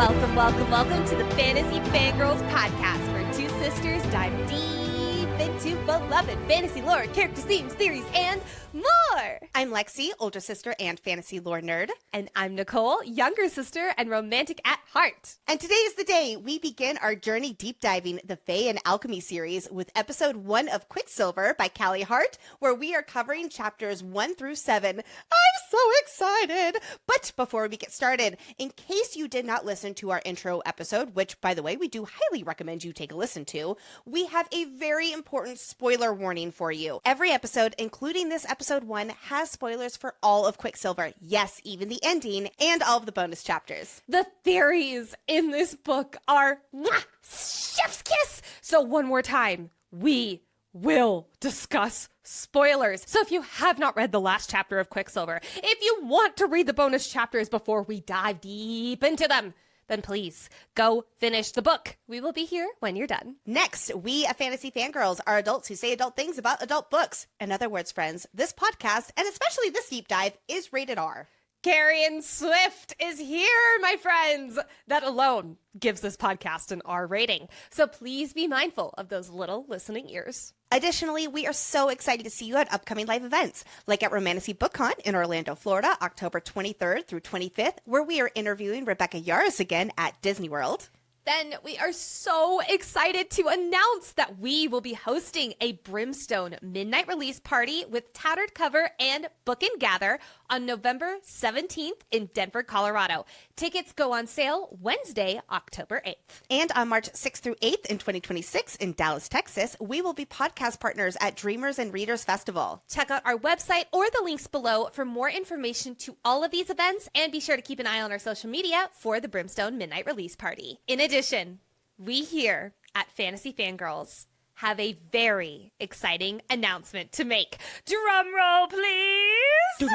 Welcome to the Fantasy Fangirls podcast, where two sisters dive deep into beloved fantasy lore, characters, themes, theories, and more. I'm Lexi, older sister and fantasy lore nerd. And I'm Nicole, younger sister and romantic at heart. And today is the day we begin our journey deep diving the Fae and Alchemy series with episode 1 of Quicksilver by Callie Hart, where we are covering chapters 1 through 7. I'm so excited! But before we get started, in case you did not listen to our intro episode, which, by the way, we do highly recommend you take a listen to, we have a very important spoiler warning for you. Every episode, including this episode 1, has spoilers for all of Quicksilver. Yes, even the ending and all of the bonus chapters. The theories in this book are chef's kiss. So one more time, we will discuss spoilers. So if you have not read the last chapter of Quicksilver, if you want to read the bonus chapters before we dive deep into them, then please go finish the book. We will be here when you're done. Next, we at Fantasy Fangirls are adults who say adult things about adult books. In other words, friends, this podcast, and especially this deep dive, is rated R. Karrion Swift is here, my friends. That alone gives this podcast an R rating. So please be mindful of those little listening ears. Additionally, we are so excited to see you at upcoming live events, like at Romantasy BookCon in Orlando, Florida, October 23rd through 25th, where we are interviewing Rebecca Yarros again at Disney World. Then we are so excited to announce that we will be hosting a Brimstone midnight release party with Tattered Cover and Book and Gather on November 17th in Denver, Colorado. Tickets go on sale Wednesday, October 8th. And on March 6th through 8th in 2026 in Dallas, Texas, we will be podcast partners at Dreamers and Readers Festival. Check out our website or the links below for more information to all of these events, and be sure to keep an eye on our social media for the Brimstone midnight release party. In addition, we here at Fantasy Fangirls have a very exciting announcement to make. Drum roll, please!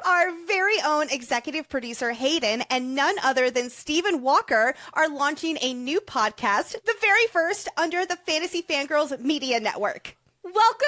Our very own executive producer, Hayden, and none other than Stephen Walker are launching a new podcast, the very first under the Fantasy Fangirls Media Network. Welcome,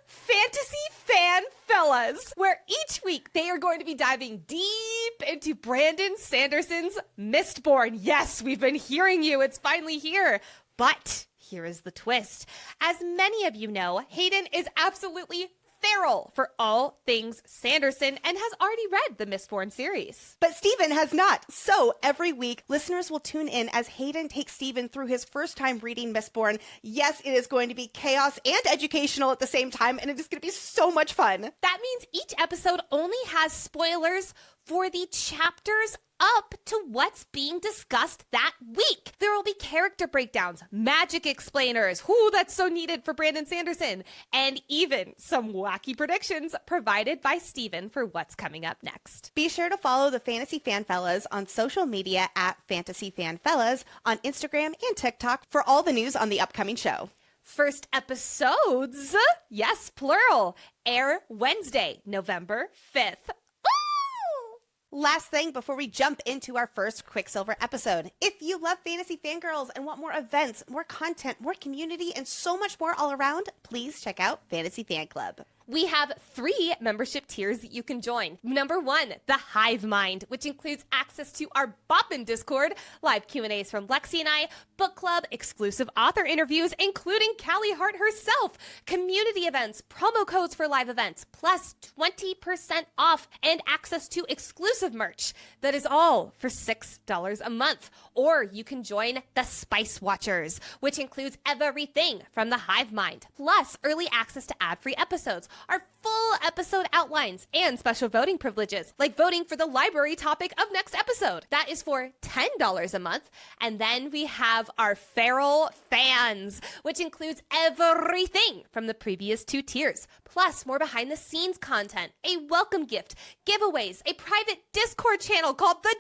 Fantasy Fan Fellas, where each week they are going to be diving deep into Brandon Sanderson's Mistborn. Yes, we've been hearing you. It's finally here. But here is the twist. As many of you know, Hayden is absolutely feral for all things Sanderson and has already read the Mistborn series. But Stephen has not. So every week, listeners will tune in as Hayden takes Stephen through his first time reading Mistborn. Yes, it is going to be chaos and educational at the same time, and it is going to be so much fun. That means each episode only has spoilers for the chapters up to what's being discussed that week. There will be character breakdowns, magic explainers, that's so needed for Brandon Sanderson, and even some wacky predictions provided by Steven for what's coming up next. Be sure to follow the Fantasy Fan Fellas on social media at Fantasy Fan Fellas on Instagram and TikTok for all the news on the upcoming show. First episodes, yes, plural, air Wednesday, November 5th. Last thing before we jump into our first Quicksilver episode. If you love Fantasy Fangirls and want more events, more content, more community, and so much more all around, please check out Fantasy Fan Club. We have 3 membership tiers that you can join. Number 1, the Hive Mind, which includes access to our Boppin' Discord, live Q&As from Lexi and I, book club, exclusive author interviews, including Callie Hart herself, community events, promo codes for live events, plus 20% off and access to exclusive merch. That is all for $6 a month. Or you can join the Spice Watchers, which includes everything from the Hive Mind, plus early access to ad-free episodes, our full episode outlines, and special voting privileges, like voting for the library topic of next episode. That is for $10 a month. And then we have our Feral Fans, which includes everything from the previous 2 tiers, plus more behind the scenes content, a welcome gift, giveaways, a private Discord channel called The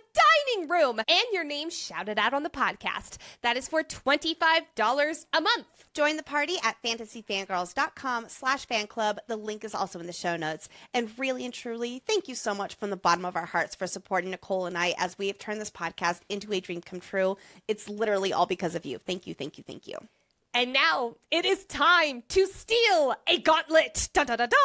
Dining Room, and your name shouted out on the podcast. That is for $25 a month. Join the party at fantasyfangirls.com/fanclub. The link is also in the show notes. And really and truly, thank you so much from the bottom of our hearts for supporting Nicole and I as we have turned this podcast into a dream come true. It's literally all because of you. Thank you, thank you, thank you. And now it is time to steal a gauntlet. Da da da da.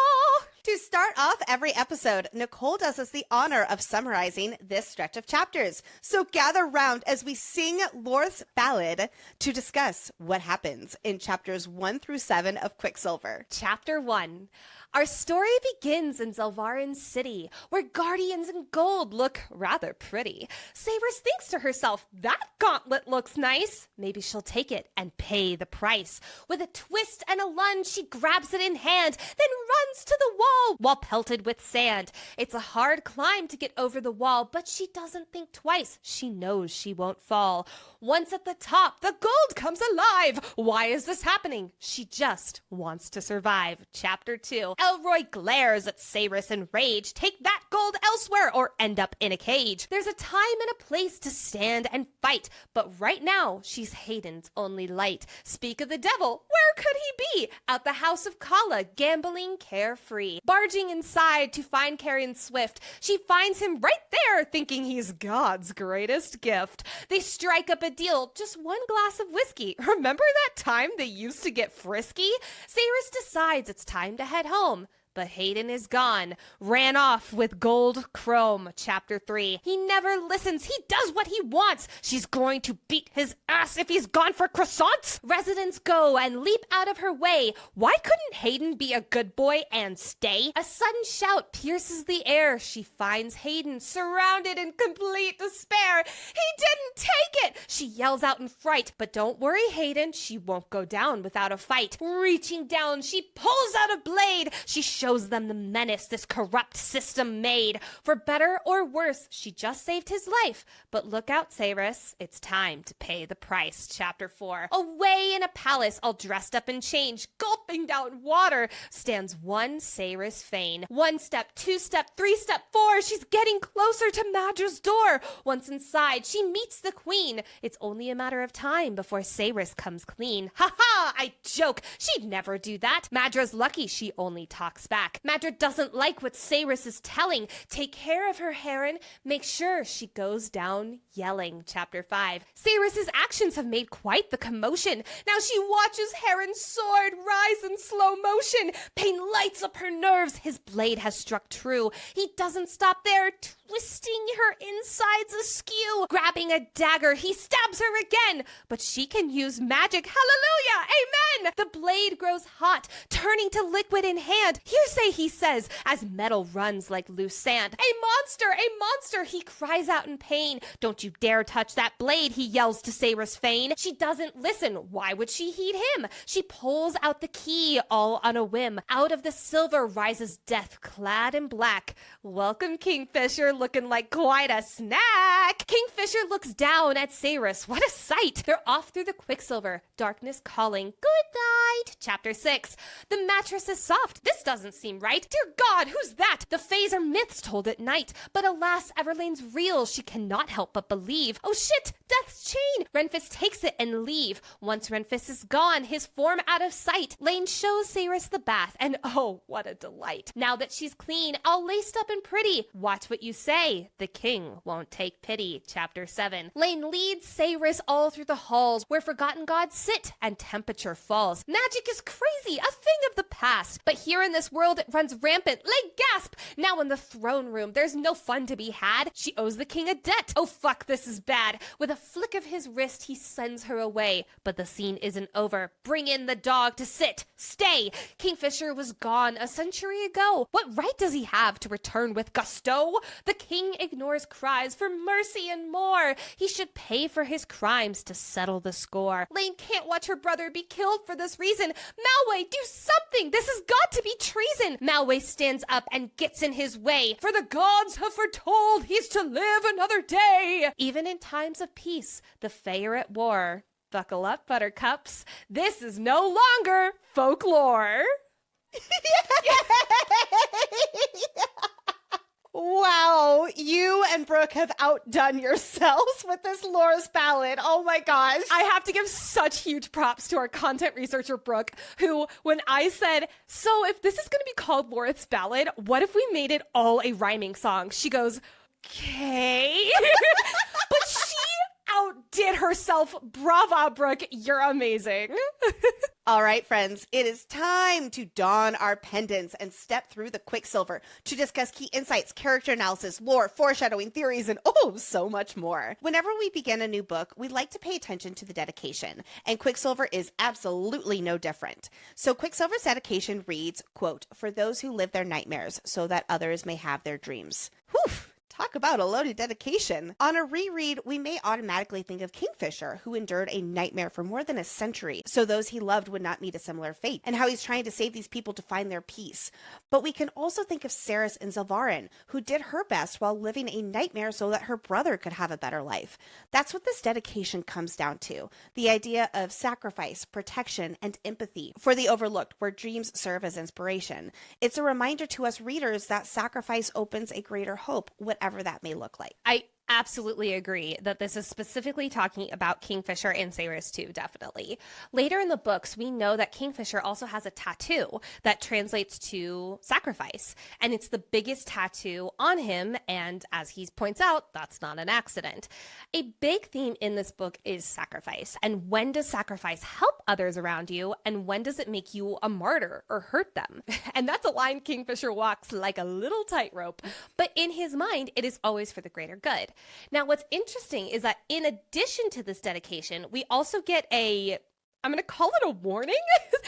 To start off every episode, Nicole does us the honor of summarizing this stretch of chapters. So gather round as we sing Lorth's ballad to discuss what happens in chapters 1 through 7 of Quicksilver. Chapter 1. Our story begins in Zelvarin City, where guardians in gold look rather pretty. Sabers thinks to herself, that gauntlet looks nice. Maybe she'll take it and pay the price. With a twist and a lunge, she grabs it in hand, then runs to the wall while pelted with sand. It's a hard climb to get over the wall, but she doesn't think twice. She knows she won't fall. Once at the top, the gold comes alive. Why is this happening? She just wants to survive. Chapter 2. Elroy glares at Sabers in rage. Take that gold elsewhere or end up in a cage. There's a time and a place to stand and fight, but right now she's Hayden's only light. Speak of the devil, where could he be? At the house of Kala, gambling carefree. Barging inside to find Karrion swift, she finds him right there, thinking he's God's greatest gift. They strike up a deal, just one glass of whiskey. Remember that time they used to get frisky? Sabers decides it's time to head home. But Hayden is gone, ran off with gold chrome. Chapter 3. He never listens. He does what he wants. She's going to beat his ass if he's gone for croissants. Residents go and leap out of her way. Why couldn't Hayden be a good boy and stay? A sudden shout pierces the air. She finds Hayden surrounded in complete despair. He didn't take it! She yells out in fright. But don't worry, Hayden. She won't go down without a fight. Reaching down, she pulls out a blade. She shows them the menace this corrupt system made. For better or worse, she just saved his life. But look out, Sabers. It's time to pay the price. Chapter 4. Away in a palace, all dressed up in change, gulping down water, stands one Sabers Fane. 1 step, 2 step, 3 step, 4. She's getting closer to Madra's door. Once inside, she meets the queen. It's only a matter of time before Sabers comes clean. Ha ha! I joke. She'd never do that. Madra's lucky she only talks back. Madra doesn't like what Sabers is telling. Take care of her, Heron. Make sure she goes down yelling. Chapter 5. Sabers' actions have made quite the commotion. Now she watches Heron's sword rise in slow motion. Pain lights up her nerves. His blade has struck true. He doesn't stop there, twisting her insides askew. Grabbing a dagger, he stabs her again. But she can use magic. Hallelujah! Amen! The blade grows hot, turning to liquid in hand. Hearsay, he says, as metal runs like loose sand. A monster! A monster! He cries out in pain. Don't you dare touch that blade, he yells to Sabers Fane. She doesn't listen. Why would she heed him? She pulls out the key, all on a whim. Out of the silver rises death, clad in black. Welcome, Kingfisher, looking like quite a snack. Kingfisher looks down at Sabers. What a sight! They're off through the Quicksilver. Darkness calling. Good night. Chapter 6. The mattress is soft. This doesn't seem right. Dear God, who's that? The fays are myths told at night. But alas, Everlane's real. She cannot help but believe. Oh shit! Death's chain! Renfis takes it and leave. Once Renfis is gone, his form out of sight, Lane shows Sabers the bath, and oh, what a delight. Now that she's clean, all laced up and pretty, watch what you say. The king won't take pity. Chapter 7. Lane leads Sabers all through the halls where forgotten gods sit and temperature falls. Magic is crazy, a thing of the past. But here in this world, it runs rampant. Lane gasp! Now in the throne room, there's no fun to be had. She owes the king a debt. Oh fuck, this is bad. With a flick of his wrist, he sends her away. But the scene isn't over. Bring in the dog to sit. Stay! Kingfisher was gone a century ago. What right does he have to return with gusto? The king ignores cries for mercy and more. He should pay for his crimes to settle the score. Lane can't watch her brother be killed for this reason. Malway, do something! This has got to be treason! Malway stands up and gets in his way. For the gods have foretold he's to live another day! Even in times of peace, the Fae are at war. Buckle up, buttercups. This is no longer folklore. Wow, you and Brooke have outdone yourselves with this Laura's ballad. Oh my gosh. I have to give such huge props to our content researcher, Brooke, who, when I said, so if this is going to be called Laura's ballad, what if we made it all a rhyming song? She goes, okay. But she outdid herself. Brava, Brooke. You're amazing. All right, friends, it is time to don our pendants and step through the Quicksilver to discuss key insights, character analysis, lore, foreshadowing, theories, and so much more. Whenever we begin a new book, we like to pay attention to the dedication, and Quicksilver is absolutely no different. So Quicksilver's dedication reads, quote, "For those who live their nightmares so that others may have their dreams." Whew! Talk about a loaded dedication. On a reread, we may automatically think of Kingfisher, who endured a nightmare for more than a century, so those he loved would not meet a similar fate, and how he's trying to save these people to find their peace. But we can also think of Cerys and Zelvarin, who did her best while living a nightmare so that her brother could have a better life. That's what this dedication comes down to, the idea of sacrifice, protection, and empathy for the overlooked, where dreams serve as inspiration. It's a reminder to us readers that sacrifice opens a greater hope, whatever that may look like. I absolutely agree that this is specifically talking about Kingfisher and Cerys too, definitely. Later in the books, we know that Kingfisher also has a tattoo that translates to sacrifice, and it's the biggest tattoo on him, and as he points out, that's not an accident. A big theme in this book is sacrifice, and when does sacrifice help others around you, and when does it make you a martyr or hurt them? And that's a line Kingfisher walks like a little tightrope, but in his mind, it is always for the greater good. Now, what's interesting is that in addition to this dedication, we also get I'm going to call it a warning,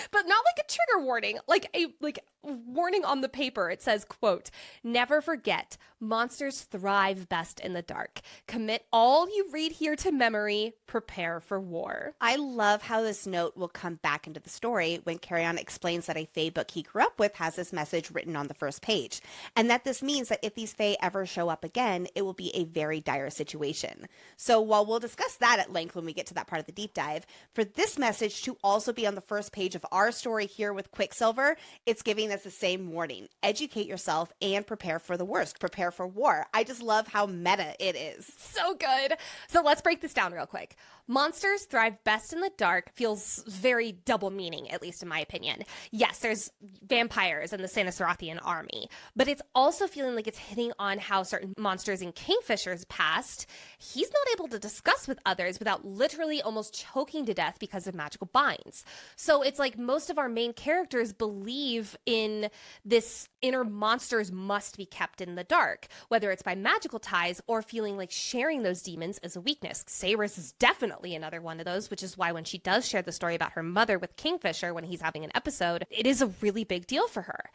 but not like a trigger warning, like a warning on the paper. It says, quote, "Never forget, monsters thrive best in the dark. Commit all you read here to memory. Prepare for war." I love how this note will come back into the story when Karrion explains that a Fae book he grew up with has this message written on the first page, and that this means that if these Fae ever show up again, it will be a very dire situation. So while we'll discuss that at length when we get to that part of the deep dive, for this message to also be on the first page of our story here with Quicksilver, it's giving us the same warning. Educate yourself and prepare for the worst. Prepare for war. I just love how meta it is. So good. So let's break this down real quick. Monsters thrive best in the dark feels very double meaning, at least in my opinion. Yes, there's vampires and the Sanesrathian army, but it's also feeling like it's hitting on how certain monsters in Kingfisher's past, he's not able to discuss with others without literally almost choking to death because of magical binds. So it's like most of our main characters believe in this inner monsters must be kept in the dark, whether it's by magical ties or feeling like sharing those demons is a weakness. Cerys is definitely another one of those, which is why when she does share the story about her mother with Kingfisher when he's having an episode, it is a really big deal for her.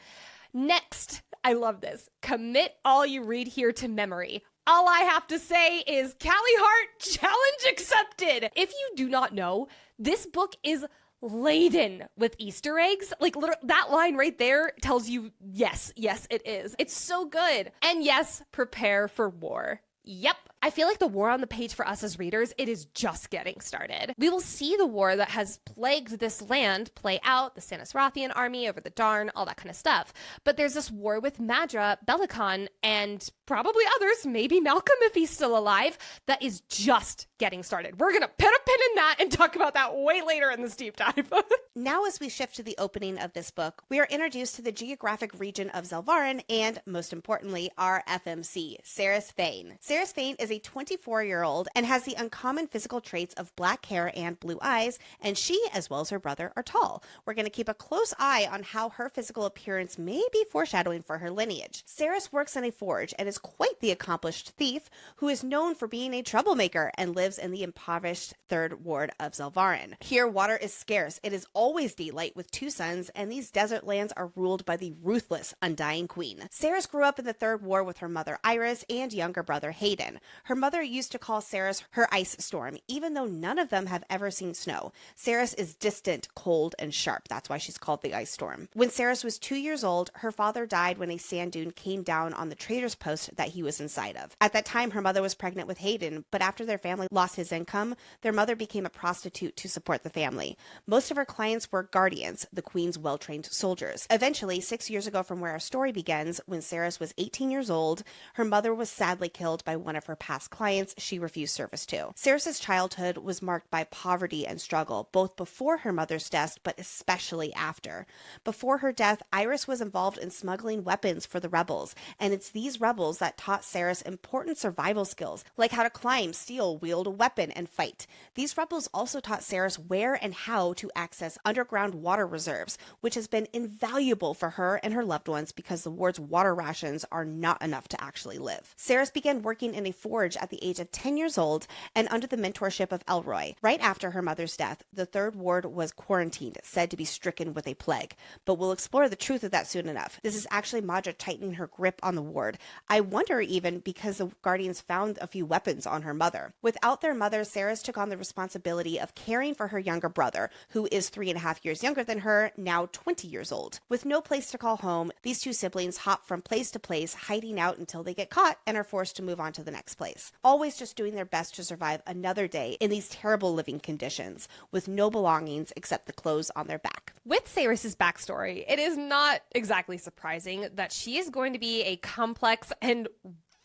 Next, I love this. Commit all you read here to memory. All I have to say is, Callie Hart, challenge accepted. If you do not know, this book is laden with Easter eggs. Like, literally, that line right there tells you, yes, it is. It's so good. And yes, prepare for war. Yep. I feel like the war on the page for us as readers, it is just getting started. We will see the war that has plagued this land play out, the Sanesrathian army over the Darn, all that kind of stuff. But there's this war with Madra, Bellacon, and probably others, maybe Malcolm if he's still alive, that is just getting started. We're going to put a pin in that and talk about that way later in this deep dive. Now, as we shift to the opening of this book, we are introduced to the geographic region of Zelvarin and, most importantly, our FMC, Cerys Fane. Cerys Fane is a 24-year-old and has the uncommon physical traits of black hair and blue eyes, and she, as well as her brother, are tall. We're going to keep a close eye on how her physical appearance may be foreshadowing for her lineage. Cerys works in a forge and is quite the accomplished thief who is known for being a troublemaker and lives in the impoverished third ward of Zelvarin. Here, water is scarce. It is always daylight with two suns, and these desert lands are ruled by the ruthless Undying Queen. Cerys grew up in the third ward with her mother Iris and younger brother Hayden. Her mother used to call Cerys her ice storm, even though none of them have ever seen snow. Cerys is distant, cold, and sharp. That's why she's called the ice storm. When Cerys was 2 years old, her father died when a sand dune came down on the trader's post that he was inside of. At that time, her mother was pregnant with Hayden, but after their family lost his income, their mother became a prostitute to support the family. Most of her clients were guardians, the queen's well-trained soldiers. Eventually, 6 years ago from where our story begins, when Cerys was 18 years old, her mother was sadly killed by one of her past clients she refused service to. Ceres's childhood was marked by poverty and struggle, both before her mother's death, but especially after. Before her death, Iris was involved in smuggling weapons for the rebels, and it's these rebels that taught Ceres important survival skills, like how to climb, steal, wield a weapon, and fight. These rebels also taught Ceres where and how to access underground water reserves, which has been invaluable for her and her loved ones because the ward's water rations are not enough to actually live. Ceres began working in a forge at the age of 10 years old and under the mentorship of Elroy. Right after her mother's death, the third ward was quarantined, said to be stricken with a plague. But we'll explore the truth of that soon enough. This is actually Madra tightening her grip on the ward. I wonder even because the Guardians found a few weapons on her mother. Without their mother, Ceres took on the responsibility of caring for her younger brother, who is 3.5 years younger than her, now 20 years old. With no place to call home, these two siblings hop from place to place, hiding out until they get caught and are forced to move on to the next place. Always just doing their best to survive another day in these terrible living conditions, with no belongings except the clothes on their back. With Ceres's backstory, it is not exactly surprising that she is going to be a complex and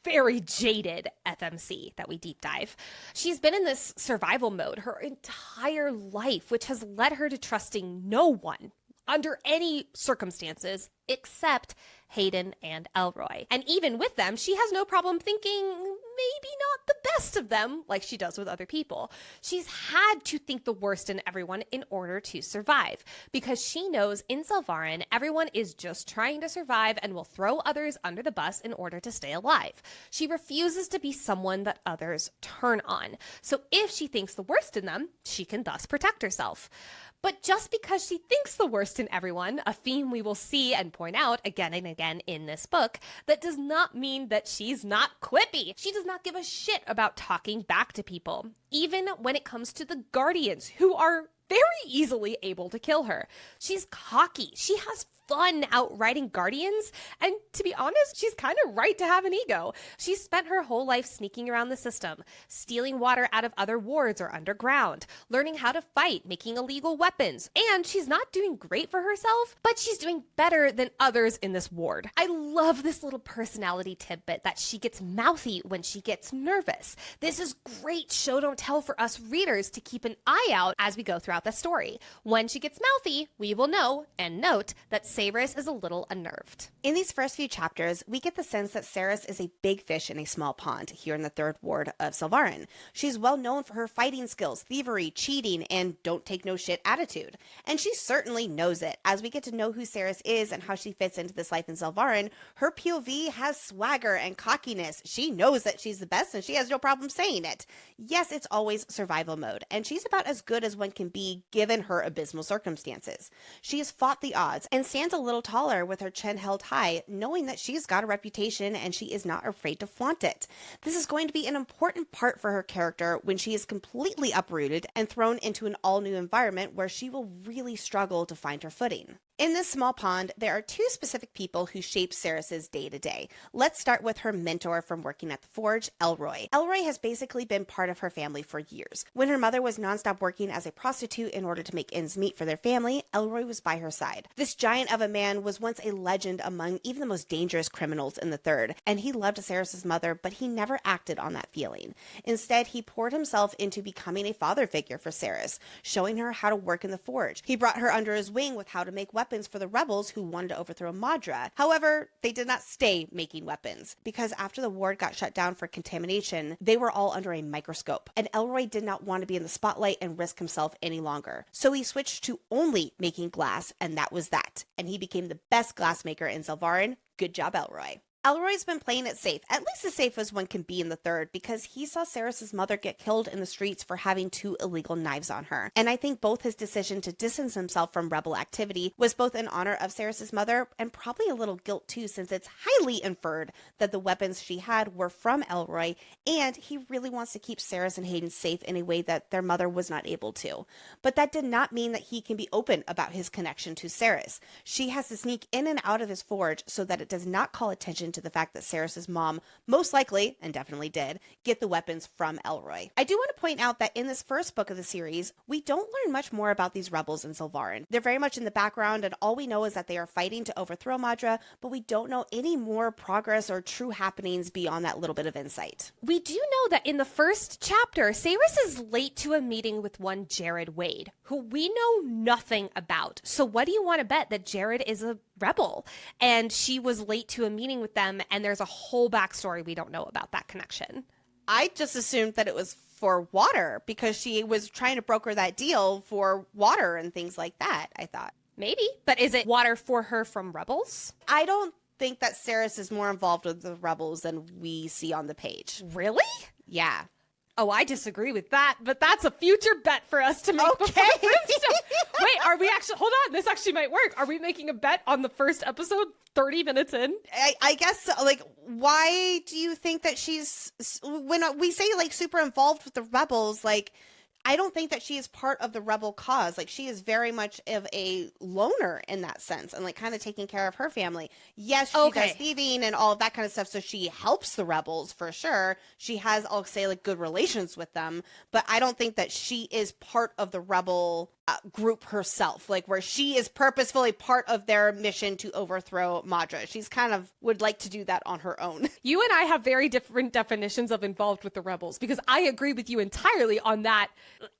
very jaded FMC that we deep dive. She's been in this survival mode her entire life, which has led her to trusting no one under any circumstances except Hayden and Elroy. And even with them, she has no problem thinking maybe not the best of them like she does with other people. She's had to think the worst in everyone in order to survive, because she knows in Selvarin, everyone is just trying to survive and will throw others under the bus in order to stay alive. She refuses to be someone that others turn on. So if she thinks the worst in them, she can thus protect herself. But just because she thinks the worst in everyone, a theme we will see and point out again and again in this book, that does not mean that she's not quippy. She does not give a shit about talking back to people, even when it comes to the Guardians, who are very easily able to kill her. She's cocky. She has fun outriding Guardians, and to be honest, she's kind of right to have an ego. She's spent her whole life sneaking around the system, stealing water out of other wards or underground, learning how to fight, making illegal weapons, and she's not doing great for herself, but she's doing better than others in this ward. I love this little personality tidbit that she gets mouthy when she gets nervous. This is great show don't tell for us readers to keep an eye out as we go throughout the story. When she gets mouthy, we will know and note that Ceres is a little unnerved. In these first few chapters, we get the sense that Ceres is a big fish in a small pond here in the third ward of Selvarin. She's well known for her fighting skills, thievery, cheating, and don't take no shit attitude. And she certainly knows it. As we get to know who Ceres is and how she fits into this life in Selvarin, her POV has swagger and cockiness. She knows that she's the best and she has no problem saying it. Yes, it's always survival mode, and she's about as good as one can be given her abysmal circumstances. She has fought the odds and stands a little taller with her chin held high, knowing that she's got a reputation and she is not afraid to flaunt it. This is going to be an important part for her character when she is completely uprooted and thrown into an all-new environment where she will really struggle to find her footing. In this small pond, there are two specific people who shape Ceres's day-to-day. Let's start with her mentor from working at the forge, Elroy. Elroy has basically been part of her family for years. When her mother was nonstop working as a prostitute in order to make ends meet for their family, Elroy was by her side. This giant of a man was once a legend among even the most dangerous criminals in the third, and he loved Ceres's mother, but he never acted on that feeling. Instead, he poured himself into becoming a father figure for Ceres, showing her how to work in the forge. He brought her under his wing with how to make weapons for the rebels who wanted to overthrow Madra. However, they did not stay making weapons, because after the ward got shut down for contamination, they were all under a microscope, and Elroy did not want to be in the spotlight and risk himself any longer. So he switched to only making glass, and that was that. And he became the best glassmaker in Selvarin. Good job, Elroy. Elroy's been playing it safe, at least as safe as one can be in the third, because he saw Ceres's mother get killed in the streets for having 2 illegal knives on her. And I think both his decision to distance himself from rebel activity was both in honor of Ceres's mother and probably a little guilt too, since it's highly inferred that the weapons she had were from Elroy, and he really wants to keep Ceres and Hayden safe in a way that their mother was not able to. But that did not mean that he can be open about his connection to Ceres. She has to sneak in and out of his forge so that it does not call attention to the fact that Cerys's mom most likely, and definitely did, get the weapons from Elroy. I do want to point out that in this first book of the series, we don't learn much more about these rebels in Sylvarin. They're very much in the background, and all we know is that they are fighting to overthrow Madra, but we don't know any more progress or true happenings beyond that little bit of insight. We do know that in the first chapter, Cerys is late to a meeting with one Jared Wade, who we know nothing about. So what do you want to bet that Jared is a rebel and she was late to a meeting with them, and there's a whole backstory we don't know about that connection? I just assumed that it was for water because she was trying to broker that deal for water and things like that, I thought. Maybe, but is it water for her from rebels? I don't think that Cerys is more involved with the rebels than we see on the page. Really? Yeah. Oh, I disagree with that, but that's a future bet for us to make. Okay. Wait, are we actually, hold on, this actually might work. Are we making a bet on the first episode 30 minutes in? I guess, like, why do you think that she's, when we say, like, super involved with the rebels, like, I don't think that she is part of the rebel cause. Like, she is very much of a loner in that sense and, like, kind of taking care of her family. Yes, she does thieving and all of that kind of stuff, so she helps the rebels for sure. She has, I'll say, like, good relations with them, but I don't think that she is part of the rebel group herself, like, where she is purposefully part of their mission to overthrow Madra. She's kind of would like to do that on her own. You and I have very different definitions of involved with the rebels, because I agree with you entirely on that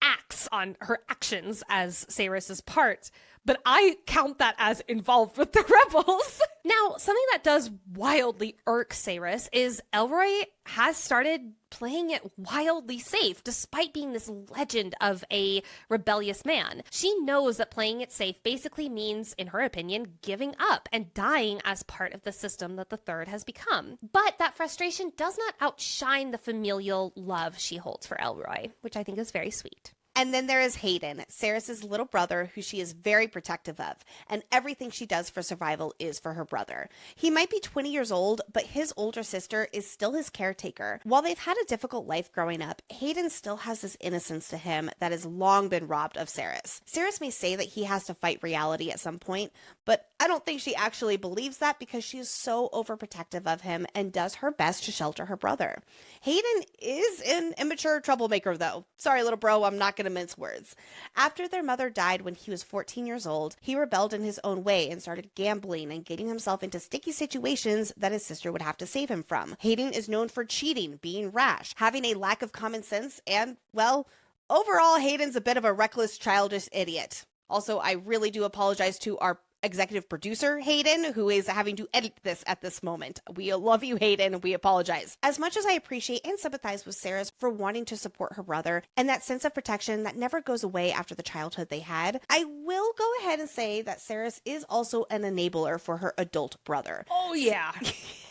acts, on her actions as Cerys's part, but I count that as involved with the rebels. Now, something that does wildly irk Cerys is Elroy has started playing it wildly safe, despite being this legend of a rebellious man. She knows that playing it safe basically means, in her opinion, giving up and dying as part of the system that the Third has become. But that frustration does not outshine the familial love she holds for Elroy, which I think is very sweet. And then there is Hayden, Cerys's little brother, who she is very protective of, and everything she does for survival is for her brother. He might be 20 years old, but his older sister is still his caretaker. While they've had a difficult life growing up, Hayden still has this innocence to him that has long been robbed of Cerys. Cerys may say that he has to fight reality at some point, but I don't think she actually believes that because she is so overprotective of him and does her best to shelter her brother. Hayden is an immature troublemaker, though. Sorry, little bro, I'm not going to mince words. After their mother died when he was 14 years old, he rebelled in his own way and started gambling and getting himself into sticky situations that his sister would have to save him from. Hayden is known for cheating, being rash, having a lack of common sense, and, well, overall, Hayden's a bit of a reckless, childish idiot. Also, I really do apologize to our executive producer, Hayden, who is having to edit this at this moment. We love you, Hayden. We apologize. As much as I appreciate and sympathize with Cerys for wanting to support her brother and that sense of protection that never goes away after the childhood they had, I will go ahead and say that Cerys is also an enabler for her adult brother. Oh, yeah.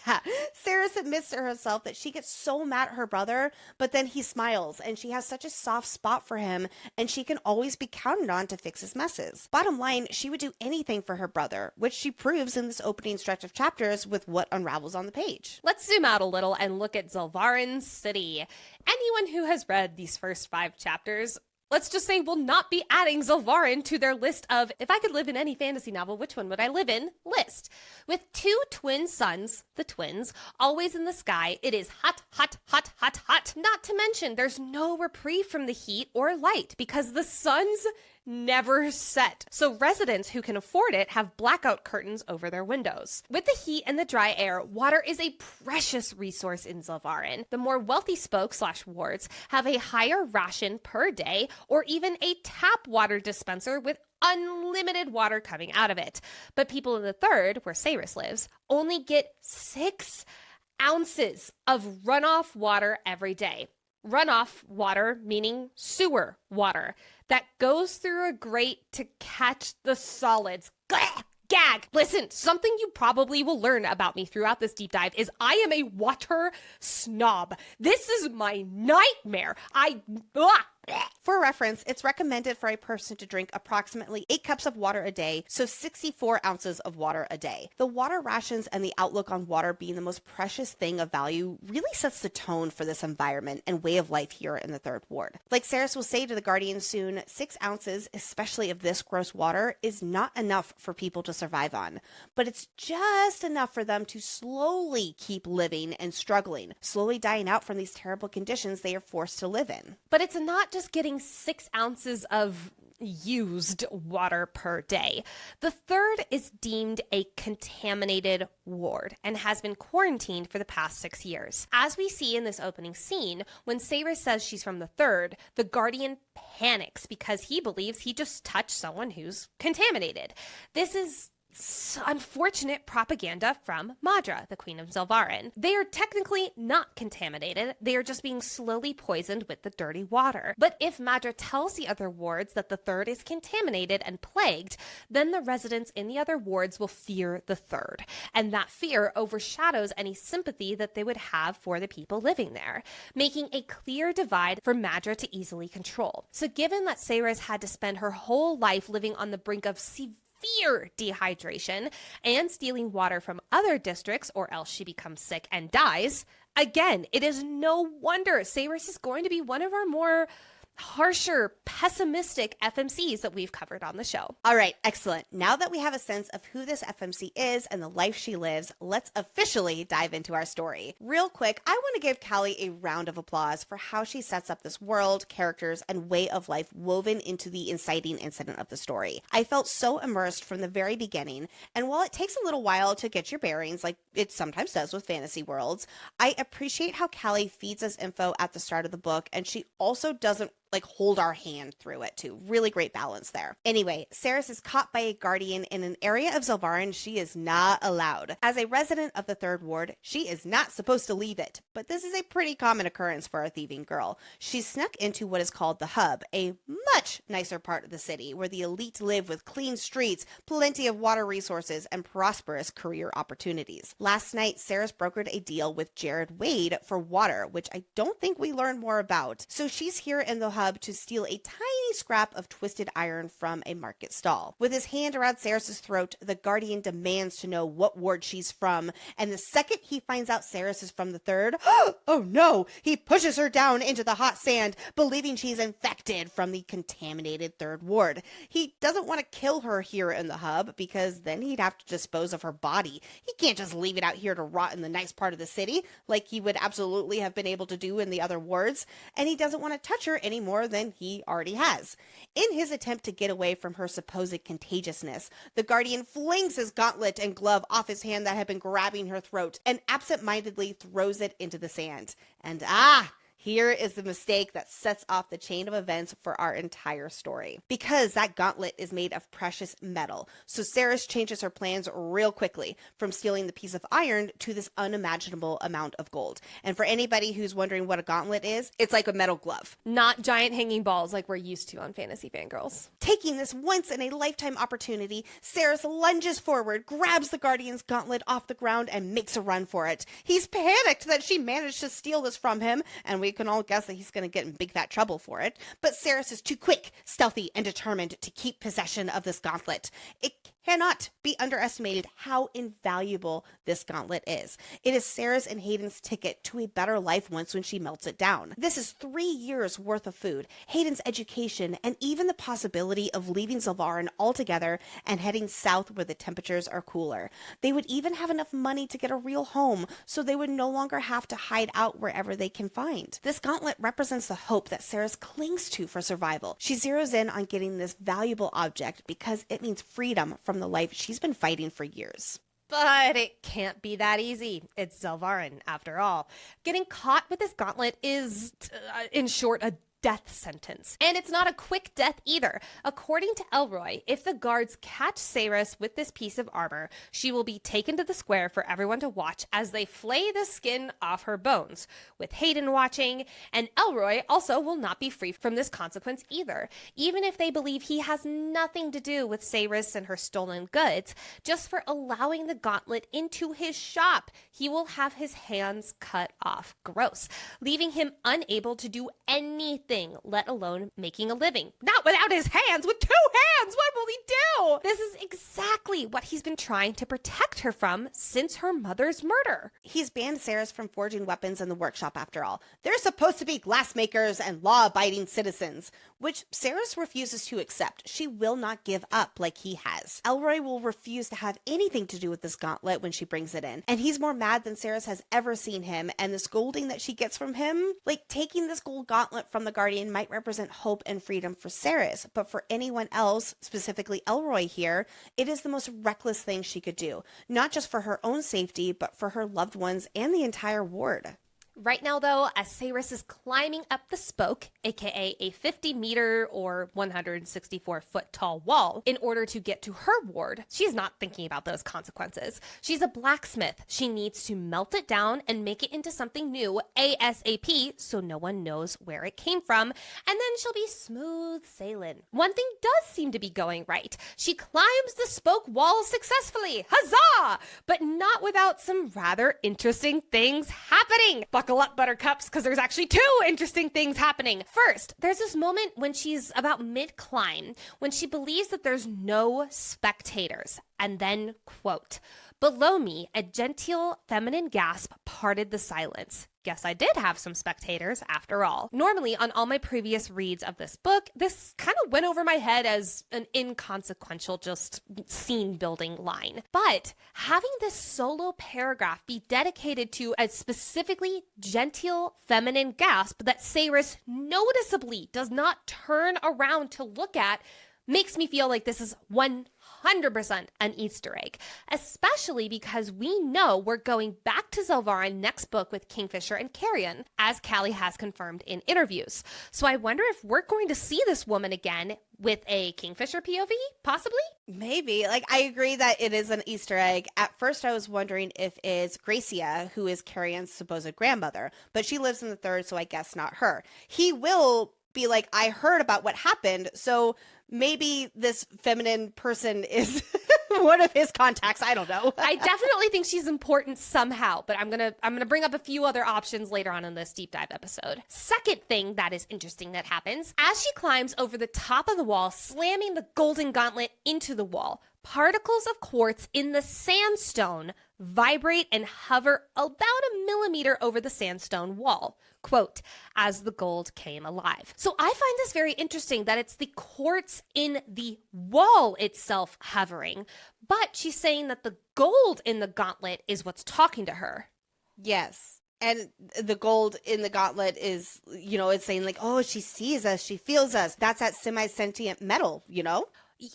Yeah. Cerys admits to herself that she gets so mad at her brother, but then he smiles and she has such a soft spot for him and she can always be counted on to fix his messes. Bottom line, she would do anything for her brother, which she proves in this opening stretch of chapters with what unravels on the page. Let's zoom out a little and look at Sylvarin City. Anyone who has read these first 5 chapters, let's just say, will not be adding Sylvarin to their list of, if I could live in any fantasy novel, which one would I live in? List. With 2 twin suns, the twins, always in the sky, it is hot, hot, hot, hot, hot. Not to mention, there's no reprieve from the heat or light because the suns never set. So residents who can afford it have blackout curtains over their windows. With the heat and the dry air, water is a precious resource in Sylvarin. The more wealthy spoke/wards have a higher ration per day or even a tap water dispenser with unlimited water coming out of it. But people in the Third, where Cerys lives, only get 6 ounces of runoff water every day. Runoff water meaning sewer water that goes through a grate to catch the solids. Gag! Listen, something you probably will learn about me throughout this deep dive is I am a water snob. This is my nightmare. For reference, it's recommended for a person to drink approximately 8 cups of water a day, so 64 ounces of water a day. The water rations and the outlook on water being the most precious thing of value really sets the tone for this environment and way of life here in the Third Ward. Like Cerys will say to the Guardian soon, 6 ounces, especially of this gross water, is not enough for people to survive on, but it's just enough for them to slowly keep living and struggling, slowly dying out from these terrible conditions they are forced to live in. But it's not just getting 6 ounces of used water per day. The Third is deemed a contaminated ward and has been quarantined for the past 6 years. As we see in this opening scene, when Cerys says she's from the Third, the Guardian panics because he believes he just touched someone who's contaminated. This is unfortunate propaganda from Madra, the Queen of Zelvarin. They are technically not contaminated, they are just being slowly poisoned with the dirty water. But if Madra tells the other wards that the Third is contaminated and plagued, then the residents in the other wards will fear the Third, and that fear overshadows any sympathy that they would have for the people living there, making a clear divide for Madra to easily control. So given that Cerys had to spend her whole life living on the brink of severe dehydration and stealing water from other districts, or else she becomes sick and dies, again, it is no wonder Cerys is going to be one of our more harsher, pessimistic FMCs that we've covered on the show. All right, excellent. Now that we have a sense of who this FMC is and the life she lives, let's officially dive into our story. Real quick, I want to give Callie a round of applause for how she sets up this world, characters, and way of life woven into the inciting incident of the story. I felt so immersed from the very beginning, and while it takes a little while to get your bearings, like it sometimes does with fantasy worlds, I appreciate how Callie feeds us info at the start of the book, and she also doesn't hold our hand through it too. Really great balance there. Anyway, Cerys is caught by a guardian in an area of Zelvarin she is not allowed. As a resident of the Third Ward, she is not supposed to leave it, but this is a pretty common occurrence for a thieving girl. She's snuck into what is called the Hub, a much nicer part of the city where the elite live with clean streets, plenty of water resources, and prosperous career opportunities. Last night, Cerys brokered a deal with Jared Wade for water, which I don't think we learned more about. So she's here in the Hub to steal a tiny scrap of twisted iron from a market stall. With his hand around Cerys' throat, the Guardian demands to know what ward she's from, and the second he finds out Cerys is from the Third, oh no, he pushes her down into the hot sand, believing she's infected from the contaminated Third Ward. He doesn't want to kill her here in the Hub, because then he'd have to dispose of her body. He can't just leave it out here to rot in the nice part of the city, like he would absolutely have been able to do in the other wards, and he doesn't want to touch her anymore than he already has. In his attempt to get away from her supposed contagiousness, the Guardian flings his gauntlet and glove off his hand that had been grabbing her throat and absent-mindedly throws it into the sand. And here is the mistake that sets off the chain of events for our entire story. Because that gauntlet is made of precious metal, so Cerys changes her plans real quickly, from stealing the piece of iron to this unimaginable amount of gold. And for anybody who's wondering what a gauntlet is, it's like a metal glove. Not giant hanging balls like we're used to on Fantasy Fangirls. Taking this once-in-a-lifetime opportunity, Cerys lunges forward, grabs the Guardian's gauntlet off the ground, and makes a run for it. He's panicked that she managed to steal this from him, and we can all guess that he's going to get in big fat trouble for it. But Cerys is too quick, stealthy, and determined to keep possession of this gauntlet. It cannot be underestimated how invaluable this gauntlet is. It is Cerys and Hayden's ticket to a better life once when she melts it down. This is 3 years worth of food, Hayden's education, and even the possibility of leaving Zelvarin altogether and heading south where the temperatures are cooler. They would even have enough money to get a real home, so they would no longer have to hide out wherever they can find. This gauntlet represents the hope that Cerys clings to for survival. She zeroes in on getting this valuable object because it means freedom from the life she's been fighting for years. But it can't be that easy. It's Zelvarin, after all. Getting caught with this gauntlet is, in short, a death sentence. And it's not a quick death either. According to Elroy, if the guards catch Cerys with this piece of armor, she will be taken to the square for everyone to watch as they flay the skin off her bones, with Hayden watching, and Elroy also will not be free from this consequence either. Even if they believe he has nothing to do with Cerys and her stolen goods, just for allowing the gauntlet into his shop, he will have his hands cut off. Gross. Leaving him unable to do anything anything, let alone making a living. Not without his hands, with 2 hands! What will he do? This is exactly what he's been trying to protect her from since her mother's murder. He's banned Ceres from forging weapons in the workshop after all. They're supposed to be glassmakers and law-abiding citizens, which Ceres refuses to accept. She will not give up like he has. Elroy will refuse to have anything to do with this gauntlet when she brings it in, and he's more mad than Ceres has ever seen him, and the scolding that she gets from him, like taking this gold gauntlet from the Guardian might represent hope and freedom for Ceres, but for anyone else, specifically Elroy here, it is the most reckless thing she could do, not just for her own safety, but for her loved ones and the entire ward. Right now, though, as Ceres is climbing up the spoke, aka a 50-meter or 164-foot tall wall, in order to get to her ward, she's not thinking about those consequences. She's a blacksmith. She needs to melt it down and make it into something new ASAP so no one knows where it came from, and then she'll be smooth sailing. One thing does seem to be going right. She climbs the spoke wall successfully. Huzzah! But not without some rather interesting things happening. Buckle up, buttercups, because there's actually 2 interesting things happening. First, there's this moment when she's about mid-climb, when she believes that there's no spectators. And then, quote, "Below me, a genteel feminine gasp parted the silence. Guess I did have some spectators after all." Normally, on all my previous reads of this book, this kind of went over my head as an inconsequential, just scene-building line. But having this solo paragraph be dedicated to a specifically genteel feminine gasp that Ceres noticeably does not turn around to look at makes me feel like this is 100% an Easter egg, especially because we know we're going back to Zelvara next book with Kingfisher and Karrion, as Callie has confirmed in interviews. So I wonder if we're going to see this woman again with a Kingfisher POV, possibly? Maybe. Like, I agree that it is an Easter egg. At first, I was wondering if it's Gracia, who is Karrion's supposed grandmother, but she lives in the 3rd, so I guess not her. He will be like, I heard about what happened, so maybe this feminine person is one of his contacts. I don't know. I definitely think she's important somehow, but I'm gonna bring up a few other options later on in this deep dive episode. Second thing that is interesting that happens, as she climbs over the top of the wall, slamming the golden gauntlet into the wall, particles of quartz in the sandstone vibrate and hover about a millimeter over the sandstone wall. Quote, "as the gold came alive." So I find this very interesting that it's the quartz in the wall itself hovering, but she's saying that the gold in the gauntlet is what's talking to her. Yes. And the gold in the gauntlet is, it's saying like, oh, she sees us, she feels us. That's that semi-sentient metal,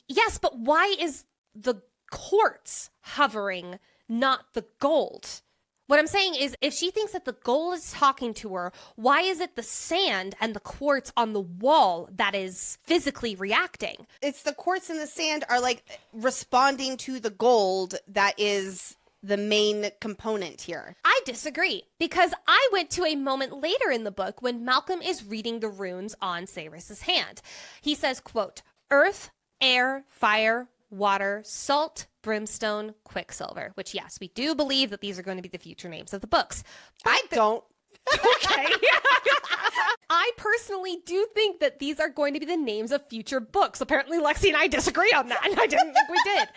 Yes, but why is the quartz hovering, not the gold? What I'm saying is, if she thinks that the gold is talking to her, why is it the sand and the quartz on the wall that is physically reacting? It's the quartz and the sand are like responding to the gold that is the main component here. I disagree, because I went to a moment later in the book when Malcolm is reading the runes on Ceres's hand. He says, quote, "earth, air, fire, water, salt, brimstone, Quicksilver," which, yes, we do believe that these are going to be the future names of the books. I don't. Okay. I personally do think that these are going to be the names of future books. Apparently, Lexi and I disagree on that, and I didn't think we did.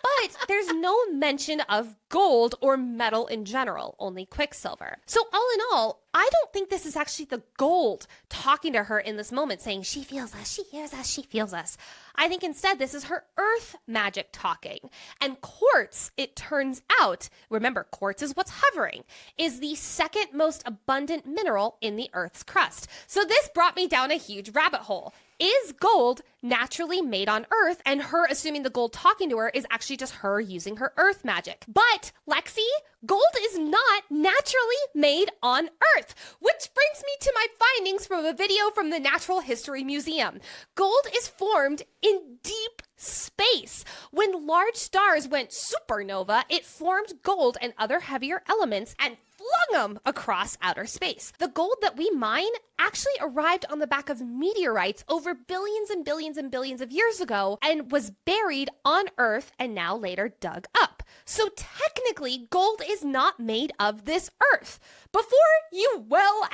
But there's no mention of gold or metal in general, only Quicksilver. So all in all, I don't think this is actually the gold talking to her in this moment, saying she feels us, she hears us, she feels us. I think instead this is her earth magic talking. And quartz, it turns out, remember, quartz is what's hovering, is the second most abundant mineral in the Earth's crust. So this brought me down a huge rabbit hole. Is gold naturally made on Earth, and her assuming the gold talking to her is actually just her using her earth magic? But, Lexi, gold is not naturally made on Earth, which brings me to my findings from a video from the Natural History Museum. Gold is formed in deep space. When large stars went supernova, it formed gold and other heavier elements and flung them across outer space. The gold that we mine actually arrived on the back of meteorites over billions and billions and billions of years ago and was buried on Earth and now later dug up. So technically, gold is not made of this earth. Before you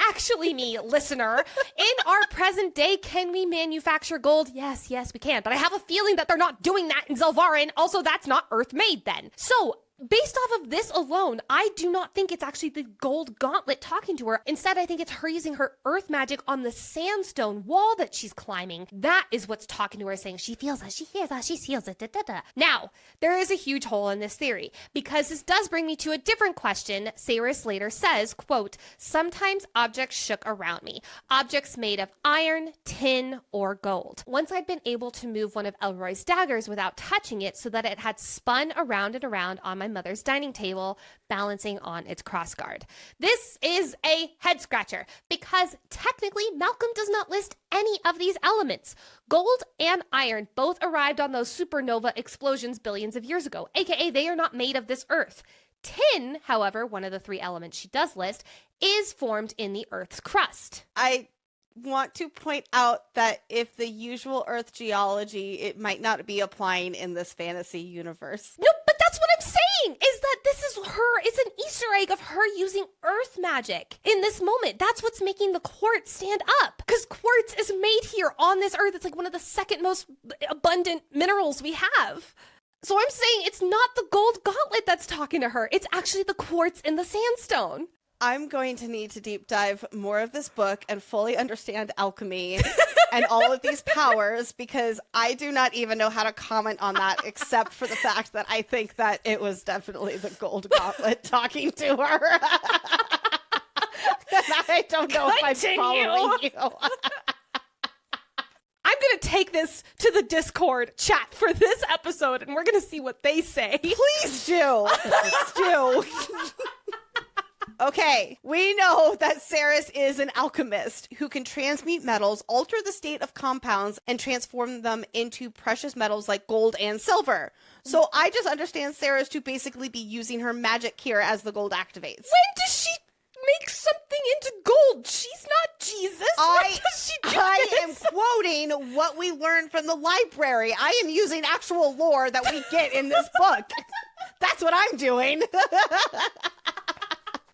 actually me, listener, in our present day, can we manufacture gold? Yes, we can. But I have a feeling that they're not doing that in Zelvarin. Also, that's not earth made then. So based off of this alone, I do not think it's actually the gold gauntlet talking to her. Instead, I think it's her using her earth magic on the sandstone wall that she's climbing. That is what's talking to her, saying she feels us, she hears us, she feels it, da, da, da. Now, there is a huge hole in this theory, because this does bring me to a different question. Saris later says, quote, sometimes objects shook around me. Objects made of iron, tin, or gold. Once I'd been able to move one of Elroy's daggers without touching it so that it had spun around and around on my mother's dining table, balancing on its crossguard. This is a head scratcher because technically Malcolm does not list any of these elements. Gold and iron both arrived on those supernova explosions billions of years ago, aka they are not made of this earth. Tin, however, one of the 3 elements she does list, is formed in the Earth's crust. I want to point out that if the usual Earth geology, it might not be applying in this fantasy universe. No, but that's what I'm saying, is that this is it's an Easter egg of her using Earth magic in this moment. That's what's making the quartz stand up, because quartz is made here on this Earth. It's like one of the second most abundant minerals we have. So I'm saying it's not the gold gauntlet that's talking to her. It's actually the quartz in the sandstone. I'm going to need to deep dive more of this book and fully understand alchemy and all of these powers, because I do not even know how to comment on that except for the fact that I think that it was definitely the gold gauntlet talking to her. I don't know if I'm following you. I'm going to take this to the Discord chat for this episode, and we're going to see what they say. Please do. Please do. Okay, we know that Saris is an alchemist who can transmute metals, alter the state of compounds, and transform them into precious metals like gold and silver. So I just understand Saris to basically be using her magic here as the gold activates. When does she make something into gold? She's not Jesus. I I am quoting what we learned from the library. I am using actual lore that we get in this book. That's what I'm doing.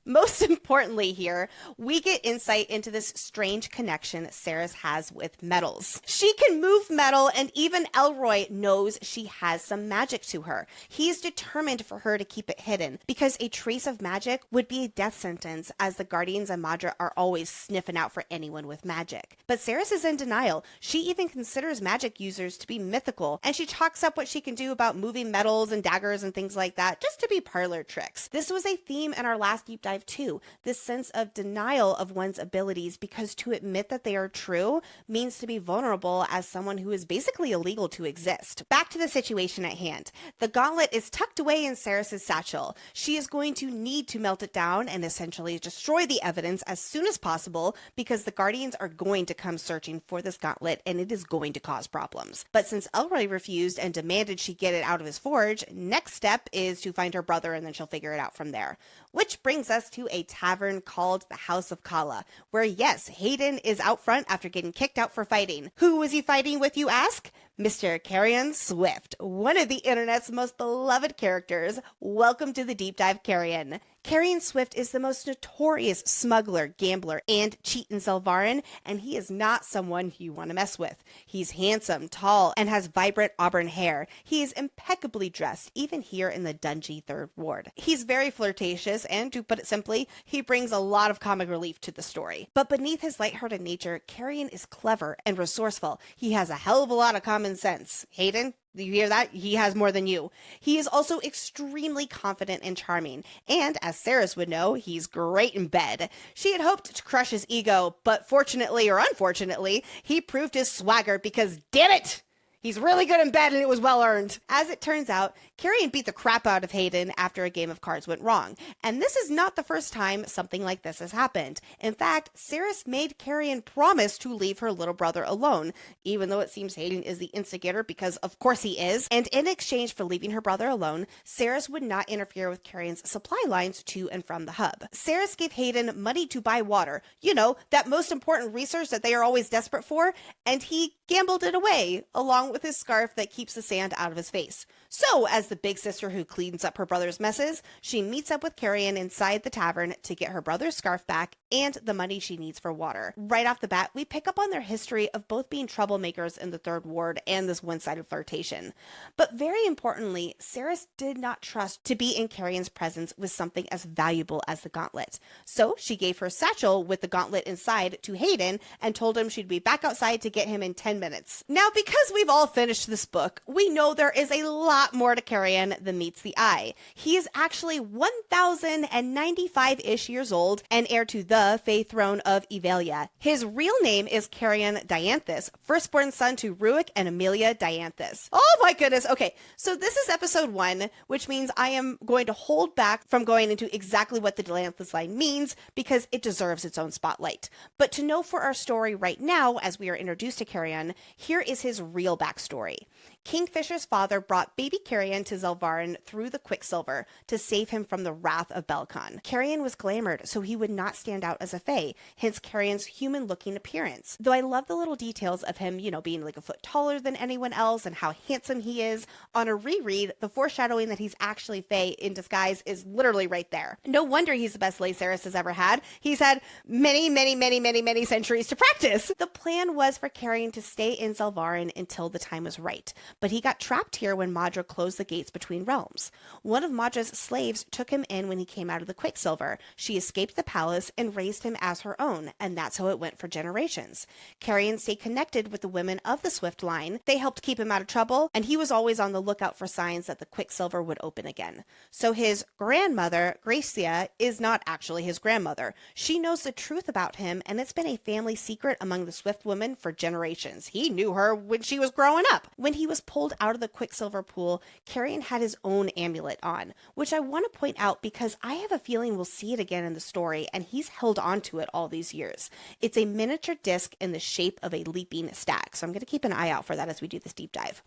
Most importantly here, we get insight into this strange connection Saris has with metals. She can move metal, and even Elroy knows she has some magic to her. He's determined for her to keep it hidden, because a trace of magic would be a death sentence, as the Guardians and Madra are always sniffing out for anyone with magic. But Saris is in denial. She even considers magic users to be mythical, and she talks up what she can do about moving metals and daggers and things like that, just to be parlor tricks. This was a theme in our last deep dive too, this sense of denial of one's abilities, because to admit that they are true means to be vulnerable as someone who is basically illegal to exist. Back to the situation at hand. The gauntlet is tucked away in Saris's satchel. She is going to need to melt it down and essentially destroy the evidence as soon as possible, because the Guardians are going to come searching for this gauntlet, and it is going to cause problems. But since Elroy refused and demanded she get it out of his forge, next step is to find her brother, and then she'll figure it out from there. Which brings us to a tavern called the House of Kala, where yes, Hayden is out front after getting kicked out for fighting. Who was he fighting with, you ask? Mr. Karrion Swift, one of the internet's most beloved characters. Welcome to the Deep Dive, Karrion. Karrion Swift is the most notorious smuggler, gambler, and cheat in Zelvarin, and he is not someone you want to mess with. He's handsome, tall, and has vibrant auburn hair. He is impeccably dressed, even here in the dungy Third Ward. He's very flirtatious, and to put it simply, he brings a lot of comic relief to the story. But beneath his lighthearted nature, Karrion is clever and resourceful. He has a hell of a lot of common sense. Hayden? You hear that? He has more than you. He is also extremely confident and charming. And as Saris would know, he's great in bed. She had hoped to crush his ego, but fortunately or unfortunately, he proved his swagger because, damn it, he's really good in bed, and it was well earned. As it turns out, Karrion beat the crap out of Hayden after a game of cards went wrong. And this is not the first time something like this has happened. In fact, Saris made Karrion promise to leave her little brother alone, even though it seems Hayden is the instigator, because of course he is. And in exchange for leaving her brother alone, Saris would not interfere with Karrion's supply lines to and from the hub. Saris gave Hayden money to buy water, you know, that most important resource that they are always desperate for, and he gambled it away, along with his scarf that keeps the sand out of his face. So, as the big sister who cleans up her brother's messes, she meets up with Karrion inside the tavern to get her brother's scarf back and the money she needs for water. Right off the bat, we pick up on their history of both being troublemakers in the Third Ward and this one-sided flirtation. But very importantly, Cerys did not trust to be in Karrion's presence with something as valuable as the gauntlet. So she gave her satchel with the gauntlet inside to Hayden and told him she'd be back outside to get him in 10 minutes. Now, because we've all finished this book, we know there is a lot more to Karrion than meets the eye. He is actually 1,095-ish years old and heir to the Fae throne of Aelia. His real name is Karrion Dianthus, firstborn son to Ruick and Amelia Dianthus. Oh my goodness. Okay, so this is episode 1, which means I am going to hold back from going into exactly what the Dianthus line means because it deserves its own spotlight. But to know for our story right now, as we are introduced to Karrion, here is his real backstory. Kingfisher's father brought baby Karrion to Zelvarin through the Quicksilver to save him from the wrath of Bellacon. Karrion was glamoured, so he would not stand out as a Fae, hence Karrion's human-looking appearance. Though I love the little details of him, being like a foot taller than anyone else and how handsome he is, on a reread, the foreshadowing that he's actually Fae in disguise is literally right there. No wonder he's the best Lay Cerys has ever had. He's had many centuries to practice. The plan was for Karrion to stay in Zelvarin until the time was right. But he got trapped here when Madra closed the gates between realms. One of Madra's slaves took him in when he came out of the Quicksilver. She escaped the palace and raised him as her own, and that's how it went for generations. Karrion stayed connected with the women of the Swift line. They helped keep him out of trouble, and he was always on the lookout for signs that the Quicksilver would open again. So his grandmother, Gracia, is not actually his grandmother. She knows the truth about him, and it's been a family secret among the Swift women for generations. He knew her when she was growing up. When he was pulled out of the Quicksilver pool, Karrion had his own amulet on, which I want to point out because I have a feeling we'll see it again in the story, and he's held on to it all these years. It's a miniature disc in the shape of a leaping stag, so I'm going to keep an eye out for that as we do this deep dive.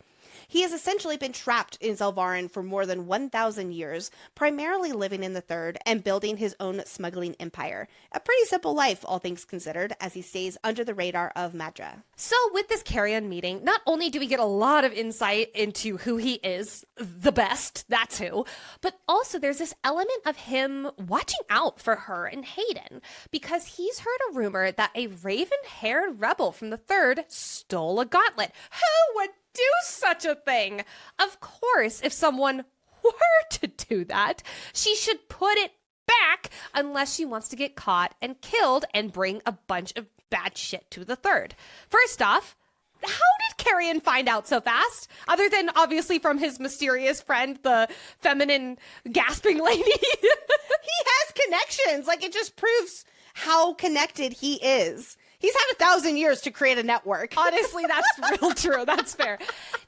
He has essentially been trapped in Zelvarin for more than 1,000 years, primarily living in the Third and building his own smuggling empire. A pretty simple life, all things considered, as he stays under the radar of Madra. So with this Karrion meeting, not only do we get a lot of insight into who he is, the best, that's who, but also there's this element of him watching out for her and Hayden, because he's heard a rumor that a raven-haired rebel from the Third stole a gauntlet. Who would do such a thing? Of course, if someone were to do that, she should put it back unless she wants to get caught and killed and bring a bunch of bad shit to the Third. First off, how did Karrion find out so fast? Other than obviously from his mysterious friend, the feminine gasping lady. He has connections. It just proves how connected he is. He's had 1,000 years to create a network. Honestly, that's real true. That's fair.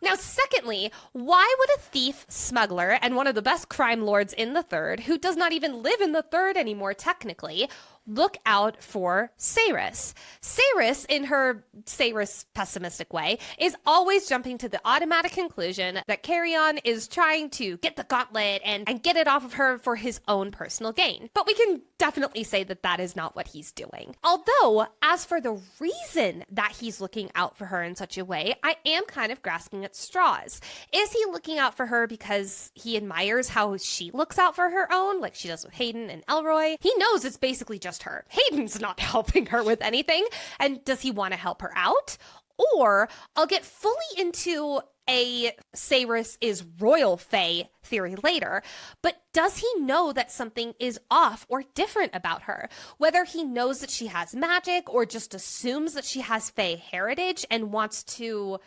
Now, secondly, why would a thief, smuggler, and one of the best crime lords in the Third, who does not even live in the Third anymore technically, look out for Cerys? Cerys, in her Cerys pessimistic way, is always jumping to the automatic conclusion that Karrion is trying to get the gauntlet and get it off of her for his own personal gain. But we can definitely say that that is not what he's doing. Although, as for the reason that he's looking out for her in such a way, I am kind of grasping at straws. Is he looking out for her because he admires how she looks out for her own, like she does with Hayden and Elroy? He knows it's basically just her. Hayden's not helping her with anything. And does he want to help her out? Or I'll get fully into a Cerys is royal Fae theory later, but does he know that something is off or different about her? Whether he knows that she has magic or just assumes that she has Fae heritage and wants to,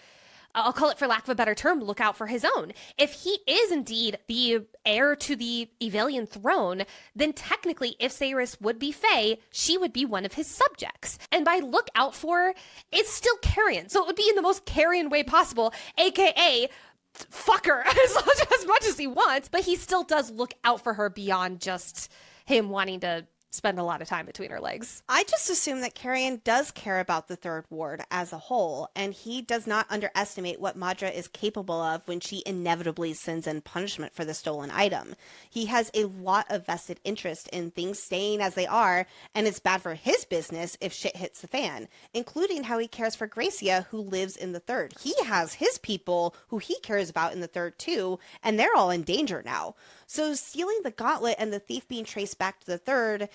I'll call it for lack of a better term, look out for his own. If he is indeed the heir to the Evelian throne, then technically if Cerys would be Fae, she would be one of his subjects. And by look out for, it's still Karrion. So it would be in the most Karrion way possible, aka fuck her as much as he wants, but he still does look out for her beyond just him wanting to spend a lot of time between her legs. I just assume that Karrion does care about the third ward as a whole, and he does not underestimate what Madra is capable of when she inevitably sends in punishment for the stolen item. He has a lot of vested interest in things staying as they are, and it's bad for his business if shit hits the fan, including how he cares for Gracia, who lives in the third. He has his people who he cares about in the third too, and they're all in danger now. So stealing the gauntlet and the thief being traced back to the third,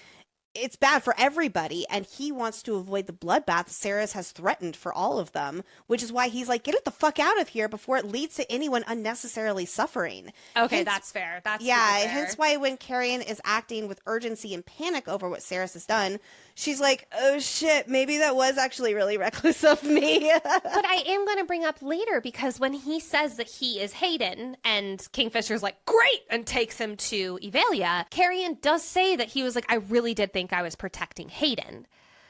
it's bad for everybody, and he wants to avoid the bloodbath Saris has threatened for all of them, which is why he's like, get it the fuck out of here before it leads to anyone unnecessarily suffering. Okay, that's fair. That's yeah, super fair. Hence why when Karrion is acting with urgency and panic over what Saris has done, she's like, oh shit, maybe that was actually really reckless of me. But I am going to bring up later, because when he says that he is Hayden and Kingfisher's like, great, and takes him to Aelia, Karrion does say that he was like, I really did think I was protecting Hayden.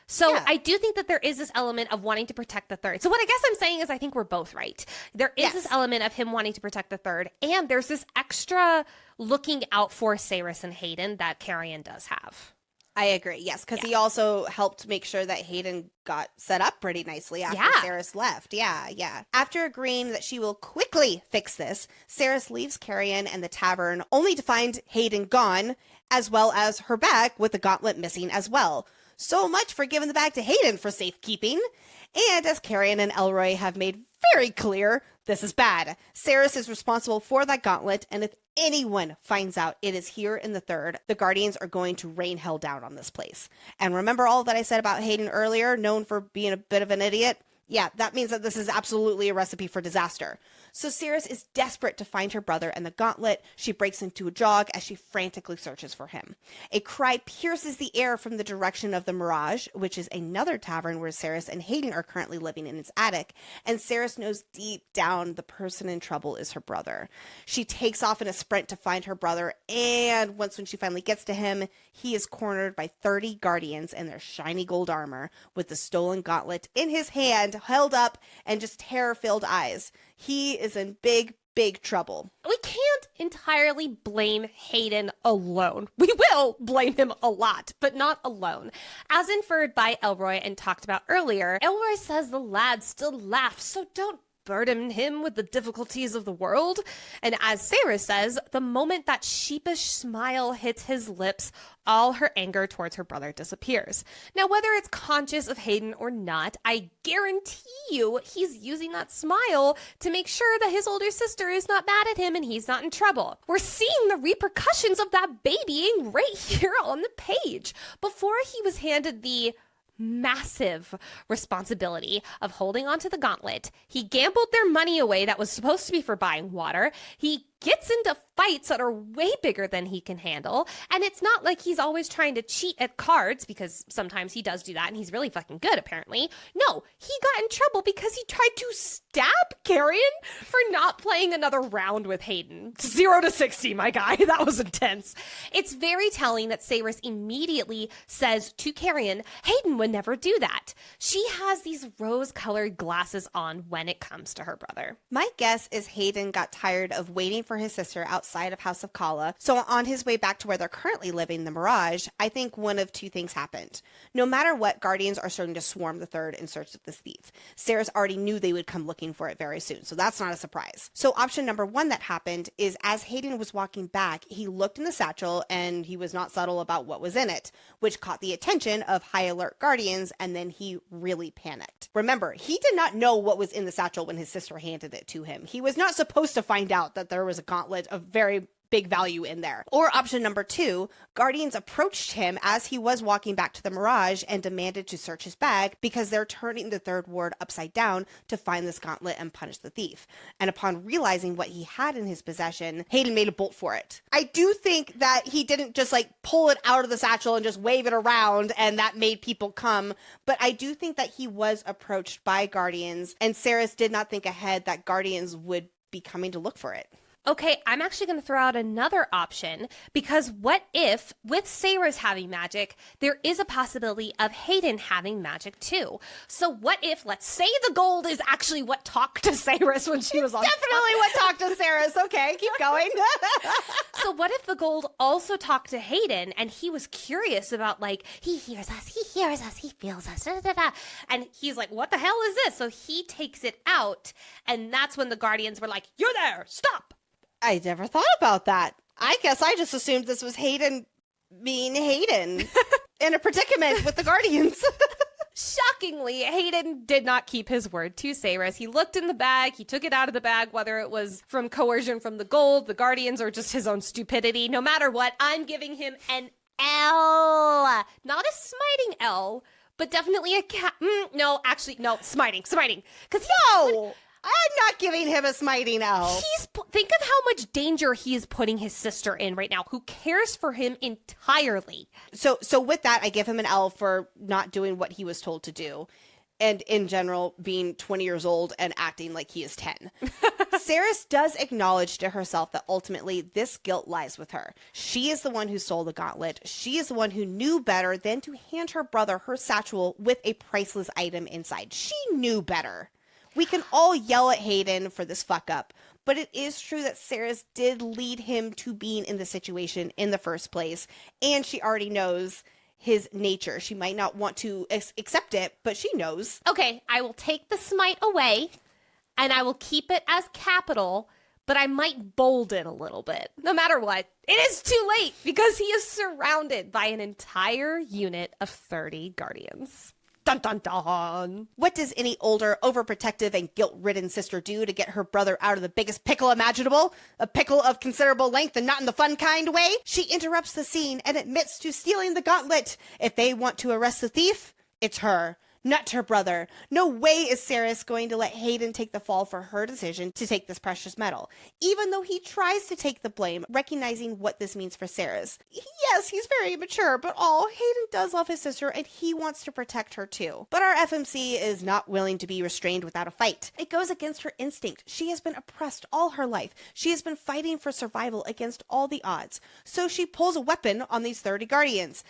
So yeah. I do think that there is this element of wanting to protect the third. So what I guess I'm saying is I think we're both right. There is this element of him wanting to protect the third, and there's this extra looking out for Saris and Hayden that Karrion does have. I agree, yes, because he also helped make sure that Hayden got set up pretty nicely after Saris left. Yeah. After agreeing that she will quickly fix this, Saris leaves Karrion and the tavern, only to find Hayden gone, as well as her bag with the gauntlet missing as well. So much for giving the bag to Hayden for safekeeping. And as Karrion and Elroy have made very clear, this is bad. Saris is responsible for that gauntlet, and if anyone finds out it is here in the third, the Guardians are going to rain hell down on this place. And remember all that I said about Hayden earlier, known for being a bit of an idiot? Yeah, that means that this is absolutely a recipe for disaster. So Saris is desperate to find her brother and the gauntlet. She breaks into a jog as she frantically searches for him. A cry pierces the air from the direction of the Mirage, which is another tavern where Saris and Hayden are currently living in its attic. And Saris knows deep down the person in trouble is her brother. She takes off in a sprint to find her brother, and when she finally gets to him, he is cornered by 30 Guardians in their shiny gold armor with the stolen gauntlet in his hand, held up, and just terror-filled eyes. He is in big, big trouble. We can't entirely blame Hayden alone. We will blame him a lot, but not alone. As inferred by Elroy and talked about earlier, Elroy says the lad still laughs, so don't burden him with the difficulties of the world. And as Sarah says, the moment that sheepish smile hits his lips, all her anger towards her brother disappears. Now, whether it's conscious of Hayden or not, I guarantee you he's using that smile to make sure that his older sister is not mad at him and he's not in trouble. We're seeing the repercussions of that babying right here on the page. Before he was handed the massive responsibility of holding onto the gauntlet, he gambled their money away that was supposed to be for buying water. He gets into fights that are way bigger than he can handle, and it's not like he's always trying to cheat at cards, because sometimes he does do that and he's really fucking good apparently. No, he got in trouble because he tried to stab Karrion for not playing another round with Hayden. 0 to 60, my guy. That was intense. It's very telling that Saris immediately says to Karrion, Hayden would never do that. She has these rose-colored glasses on when it comes to her brother. My guess is Hayden got tired of waiting for his sister outside of House of Kala, so on his way back to where they're currently living, the Mirage, I think one of two things happened. No matter what, Guardians are starting to swarm the third in search of this thief. Saris already knew they would come looking for it very soon, so that's not a surprise. So option number one that happened is as Hayden was walking back, he looked in the satchel and he was not subtle about what was in it, which caught the attention of high alert Guardians, and then he really panicked. Remember, he did not know what was in the satchel when his sister handed it to him. He was not supposed to find out that there was a gauntlet of very big value in there. Or option number two, Guardians approached him as he was walking back to the Mirage and demanded to search his bag because they're turning the third ward upside down to find this gauntlet and punish the thief. And upon realizing what he had in his possession, Hayden made a bolt for it. I do think that he didn't just like pull it out of the satchel and just wave it around and that made people come, but I do think that he was approached by Guardians, and Saris did not think ahead that Guardians would be coming to look for it. Okay, I'm actually going to throw out another option, because what if, with Saris having magic, there is a possibility of Hayden having magic too? So what if, let's say the gold is actually what talked to Saris when she was on Definitely what talked to Saris. Okay, keep going. So what if the gold also talked to Hayden and he was curious about, like, he hears us, he feels us, da, da, da. And he's like, what the hell is this? So he takes it out, and that's when the Guardians were like, you're there, stop. I never thought about that. I guess I just assumed this was Hayden being Hayden in a predicament with the Guardians. Shockingly, Hayden did not keep his word to Saris. He looked in the bag, he took it out of the bag, whether it was from coercion from the gold, the Guardians, or just his own stupidity. No matter what, I'm giving him an L. Not a smiting L, but definitely a smiting. Because I'm not giving him a smiting L. Think of how much danger he is putting his sister in right now, who cares for him entirely. So with that, I give him an L for not doing what he was told to do. And in general, being 20 years old and acting like he is 10. Saris does acknowledge to herself that ultimately this guilt lies with her. She is the one who stole the gauntlet. She is the one who knew better than to hand her brother her satchel with a priceless item inside. She knew better. We can all yell at Hayden for this fuck up, but it is true that Saris did lead him to being in the situation in the first place, and she already knows his nature. She might not want to accept it, but she knows. Okay, I will take the smite away, and I will keep it as capital, but I might bold it a little bit. No matter what, it is too late, because he is surrounded by an entire unit of 30 Guardians. Dun, dun, dun. What does any older, overprotective, and guilt-ridden sister do to get her brother out of the biggest pickle imaginable? A pickle of considerable length and not in the fun kind way? She interrupts the scene and admits to stealing the gauntlet. If they want to arrest the thief, it's her, not her brother. No way is Saris going to let Hayden take the fall for her decision to take this precious metal, even though he tries to take the blame, recognizing what this means for Saris. Yes, he's very mature, but Hayden does love his sister and he wants to protect her too. But our FMC is not willing to be restrained without a fight. It goes against her instinct. She has been oppressed all her life. She has been fighting for survival against all the odds. So she pulls a weapon on these 30 Guardians.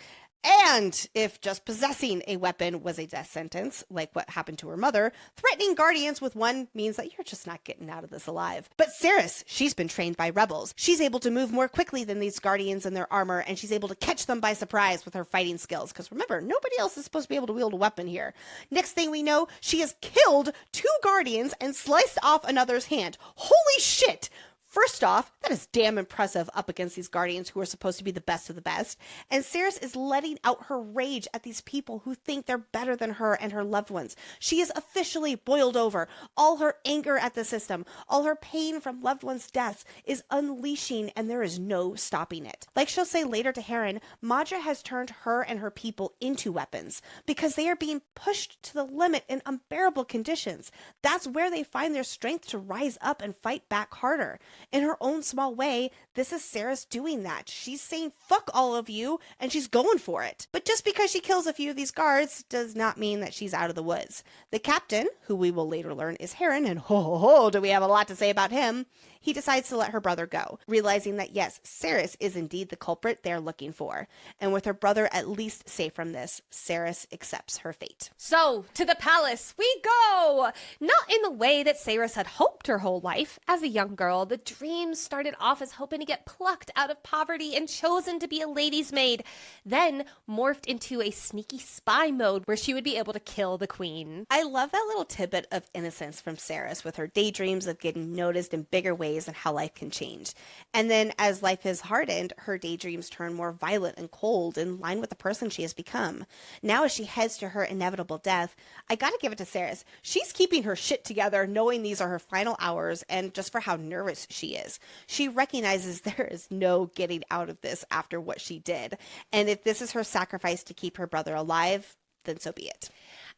And if just possessing a weapon was a death sentence, like what happened to her mother, threatening Guardians with one means that you're just not getting out of this alive. But Saris, she's been trained by rebels. She's able to move more quickly than these Guardians in their armor, and she's able to catch them by surprise with her fighting skills. Because remember, nobody else is supposed to be able to wield a weapon here. Next thing we know, she has killed 2 Guardians and sliced off another's hand. Holy shit! First off, that is damn impressive up against these Guardians who are supposed to be the best of the best. And Saris is letting out her rage at these people who think they're better than her and her loved ones. She is officially boiled over. All her anger at the system, all her pain from loved ones' deaths is unleashing, and there is no stopping it. Like she'll say later to Heron, Madra has turned her and her people into weapons because they are being pushed to the limit in unbearable conditions. That's where they find their strength to rise up and fight back harder. In her own small way, this is Saris doing that. She's saying, fuck all of you, and she's going for it. But just because she kills a few of these guards does not mean that she's out of the woods. The captain, who we will later learn is Heron, and do we have a lot to say about him, he decides to let her brother go, realizing that yes, Saris is indeed the culprit they're looking for. And with her brother at least safe from this, Saris accepts her fate. So, to the palace we go! Not in the way that Saris had hoped her whole life. As a young girl, the dreams started off as hoping to get plucked out of poverty and chosen to be a lady's maid, then morphed into a sneaky spy mode where she would be able to kill the queen. I love that little tidbit of innocence from Saris with her daydreams of getting noticed in bigger ways and how life can change. And then as life has hardened, her daydreams turn more violent and cold in line with the person she has become. Now as she heads to her inevitable death, I gotta give it to Saris. She's keeping her shit together knowing these are her final hours, and just for how nervous she is. She recognizes there is no getting out of this after what she did. And if this is her sacrifice to keep her brother alive, then so be it.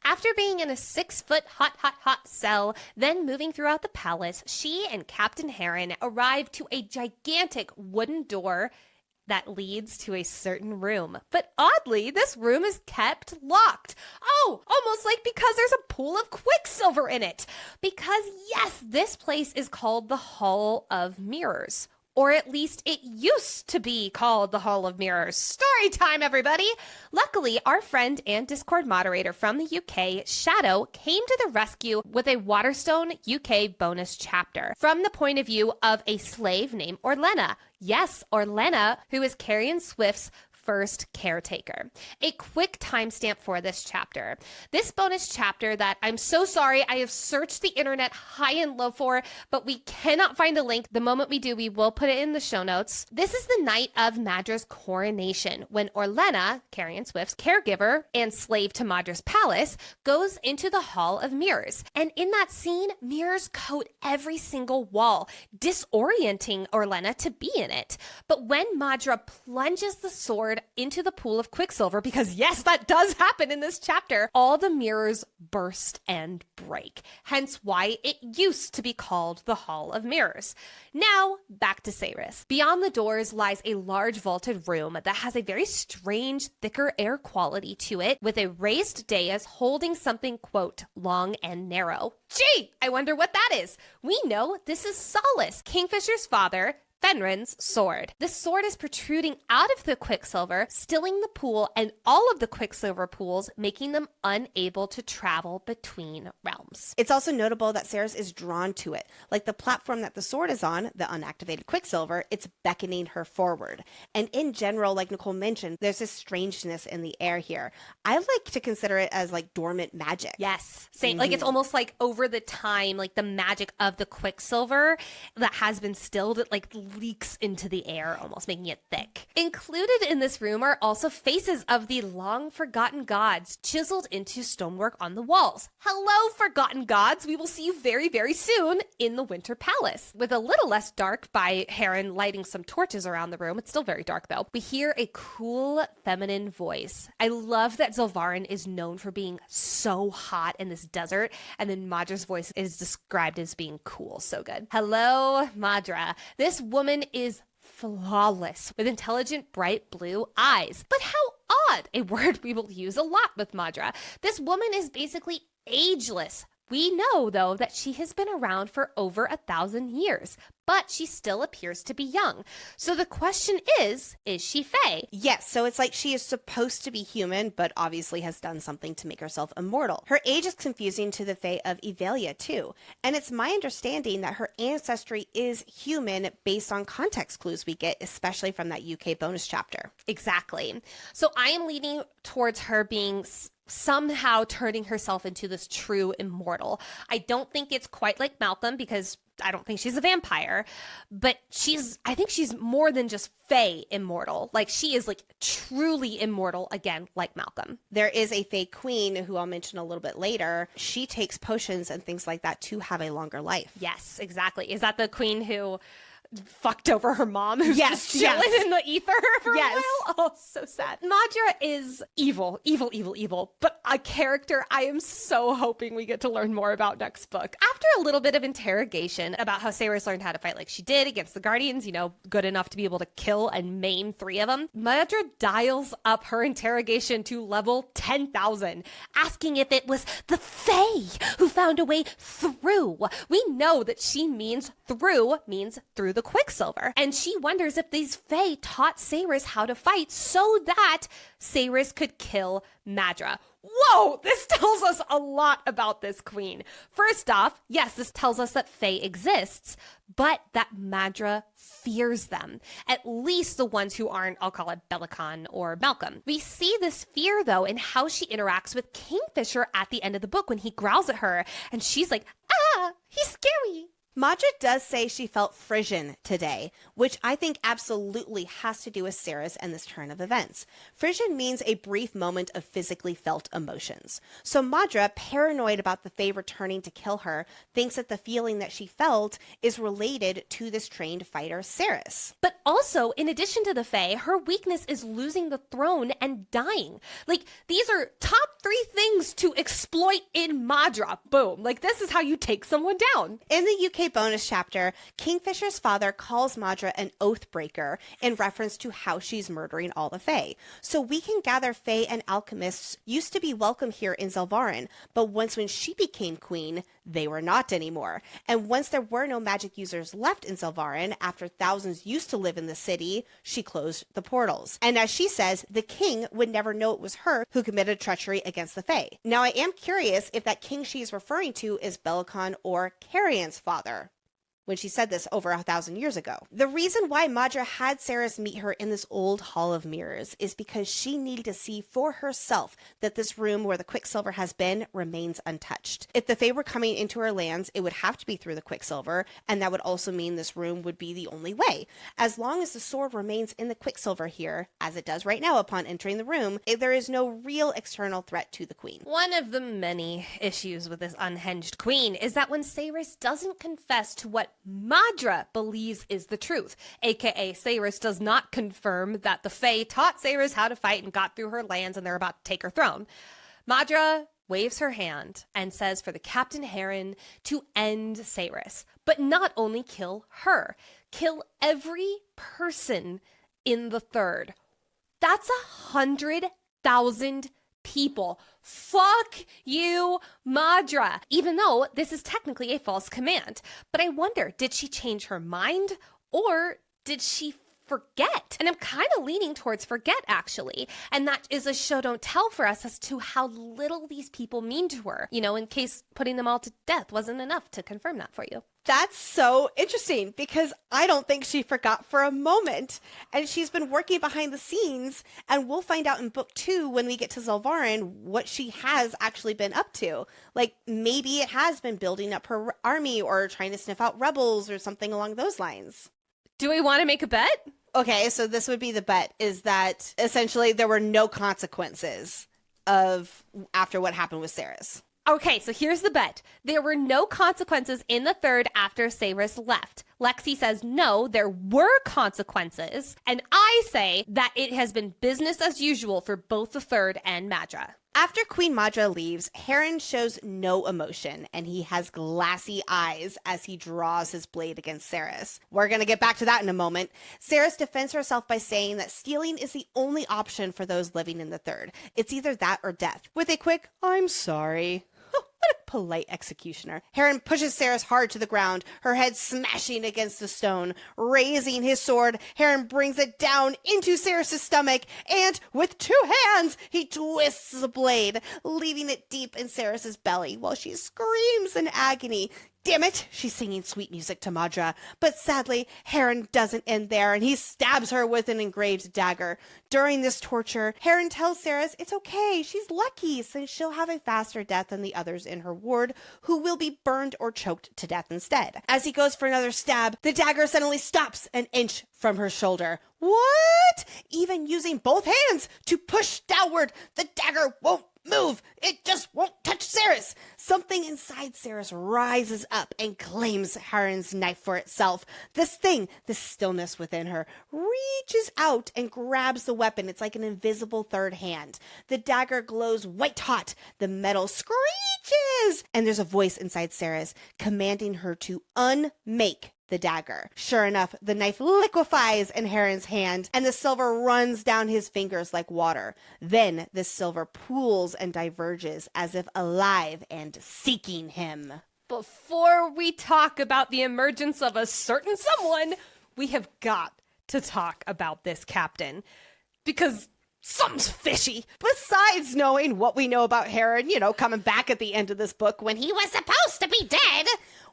After being in a 6-foot hot cell, then moving throughout the palace, she and Captain Heron arrive to a gigantic wooden door that leads to a certain room. But oddly, this room is kept locked. Oh, almost like because there's a pool of Quicksilver in it. Because yes, this place is called the Hall of Mirrors, Or at least it used to be called the Hall of Mirrors. Story time, everybody! Luckily, our friend and Discord moderator from the UK, Shadow, came to the rescue with a Waterstone UK bonus chapter from the point of view of a slave named Orlena. Yes, Orlena, who is Karrion Swift's first caretaker. A quick timestamp for this chapter. This bonus chapter that I'm so sorry I have searched the internet high and low for, but we cannot find a link. The moment we do, we will put it in the show notes. This is the night of Madra's coronation, when Orlena, Karrion Swift's caregiver and slave to Madra's palace, goes into the Hall of Mirrors. And in that scene, mirrors coat every single wall, disorienting Orlena to be in it. But when Madra plunges the sword into the pool of Quicksilver, because yes, that does happen in this chapter, all the mirrors burst and break. Hence why it used to be called the Hall of Mirrors. Now, back to Saris. Beyond the doors lies a large vaulted room that has a very strange, thicker air quality to it, with a raised dais holding something, quote, long and narrow. Gee, I wonder what that is. We know this is Solace, Kingfisher's father, Fenrin's sword. The sword is protruding out of the Quicksilver, stilling the pool and all of the Quicksilver pools, making them unable to travel between realms. It's also notable that Saris is drawn to it. Like the platform that the sword is on, the unactivated Quicksilver, it's beckoning her forward. And in general, like Nicole mentioned, there's this strangeness in the air here. I like to consider it as like dormant magic. Yes. Same. Like it's almost like over the time, like the magic of the Quicksilver that has been stilled, it like leaks into the air, almost making it thick. Included in this room are also faces of the long forgotten gods chiseled into stonework on the walls. Hello, forgotten gods! We will see you very, very soon in the Winter Palace. With a little less dark by Heron lighting some torches around the room. It's still very dark though. We hear a cool feminine voice. I love that Zilvarin is known for being so hot in this desert, and then Madra's voice is described as being cool. So good. Hello, Madra. This woman is flawless with intelligent, bright blue eyes. But how odd, a word we will use a lot with Madra. This woman is basically ageless. We know, though, that she has been around for over 1,000 years, but she still appears to be young. So the question is she Fae? Yes, so it's like she is supposed to be human, but obviously has done something to make herself immortal. Her age is confusing to the Fae of Aelia, too. And it's my understanding that her ancestry is human based on context clues we get, especially from that UK bonus chapter. Exactly. So I am leaning towards her being somehow turning herself into this true immortal. I don't think it's quite like Malcolm, because I don't think she's a vampire, but I think she's more than just Fae immortal. Like she is like truly immortal, again, like Malcolm. There is a Fae queen who I'll mention a little bit later. She takes potions and things like that to have a longer life. Yes, exactly. Is that the queen who fucked over her mom, who's yes, just chilling in the ether for yes. a while? Oh, so sad. Madra is evil, evil, evil, evil, but a character I am so hoping we get to learn more about next book. After a little bit of interrogation about how Saris learned how to fight like she did against the Guardians, you know, good enough to be able to kill and maim 3 of them, Madra dials up her interrogation to level 10,000, asking if it was the Fae who found a way through. We know that she means through the Quicksilver. And she wonders if these Fae taught Saris how to fight so that Saris could kill Madra. Whoa, this tells us a lot about this queen. First off, yes, this tells us that Fae exists, but that Madra fears them. At least the ones who aren't, I'll call it Bellacon or Malcolm. We see this fear, though, in how she interacts with Kingfisher at the end of the book when he growls at her, and she's like, he's scary. Madra does say she felt Frisian today, which I think absolutely has to do with Saris and this turn of events. Frisian means a brief moment of physically felt emotions. So Madra, paranoid about the Fae returning to kill her, thinks that the feeling that she felt is related to this trained fighter Saris. But also, in addition to the Fae, her weakness is losing the throne and dying. Like, these are top 3 things to exploit in Madra. Boom. Like, this is how you take someone down. In the UK bonus chapter, Kingfisher's father calls Madra an oath breaker in reference to how she's murdering all the Fae. So we can gather Fae and alchemists used to be welcome here in Zilvarin, but once when she became queen, They were not anymore. And once there were no magic users left in Zelvarin, after thousands used to live in the city, she closed the portals. And as she says, the king would never know it was her who committed treachery against the Fae. Now, I am curious if that king she is referring to is Bellacon or Karrion's father, when she said this over 1,000 years ago. The reason why Madra had Ceres meet her in this old hall of mirrors is because she needed to see for herself that this room where the Quicksilver has been remains untouched. If the Fae were coming into her lands, it would have to be through the Quicksilver, and that would also mean this room would be the only way. As long as the sword remains in the Quicksilver here, as it does right now upon entering the room, there is no real external threat to the queen. One of the many issues with this unhinged queen is that when Ceres doesn't confess to what Madra believes is the truth, aka Ceres does not confirm that the Fae taught Ceres how to fight and got through her lands and they're about to take her throne. Madra waves her hand and says for the Captain Heron to end Ceres, but not only kill her, kill every person in the third. That's 100,000 people. Fuck you, Madra. Even though this is technically a false command. But I wonder, did she change her mind or did she forget? And I'm kind of leaning towards forget, actually. And that is a show don't tell for us as to how little these people mean to her. You know, in case putting them all to death wasn't enough to confirm that for you. That's so interesting because I don't think she forgot for a moment. And she's been working behind the scenes, and we'll find out in book 2 when we get to Zelvarin what she has actually been up to. Like, maybe it has been building up her army or trying to sniff out rebels or something along those lines. Do we want to make a bet? Okay, so this would be the bet, is that essentially there were no consequences of after what happened with Ceres. Okay, so here's the bet. There were no consequences in the third after Ceres left. Lexi says no, there were consequences. And I say that it has been business as usual for both the third and Madra. After Queen Madra leaves, Heron shows no emotion, and he has glassy eyes as he draws his blade against Ceres. We're going to get back to that in a moment. Ceres defends herself by saying that stealing is the only option for those living in the third. It's either that or death. With a quick, "I'm sorry." What a polite executioner. Heron pushes Ceres hard to the ground, her head smashing against the stone. Raising his sword, Heron brings it down into Ceres' stomach, and with 2 hands, he twists the blade, leaving it deep in Ceres' belly while she screams in agony. Damn it, she's singing sweet music to Madra. But sadly, Heron doesn't end there, and he stabs her with an engraved dagger. During this torture, Heron tells Ceres it's okay, she's lucky, since she'll have a faster death than the others in her ward, who will be burned or choked to death instead. As he goes for another stab, the dagger suddenly stops an inch from her shoulder. What? Even using both hands to push downward, the dagger won't move. It just won't touch Ceres. Something inside Ceres rises up and claims Heron's knife for itself. This thing, this stillness within her, reaches out and grabs the weapon. It's like an invisible third hand. The dagger glows white hot. The metal screeches. And there's a voice inside Ceres commanding her to unmake the dagger. Sure enough, the knife liquefies in Heron's hand, and the silver runs down his fingers like water. Then the silver pools and diverges as if alive and seeking him. Before we talk about the emergence of a certain someone, we have got to talk about this captain. Because something's fishy. Besides knowing what we know about Heron, coming back at the end of this book when he was supposed to be dead,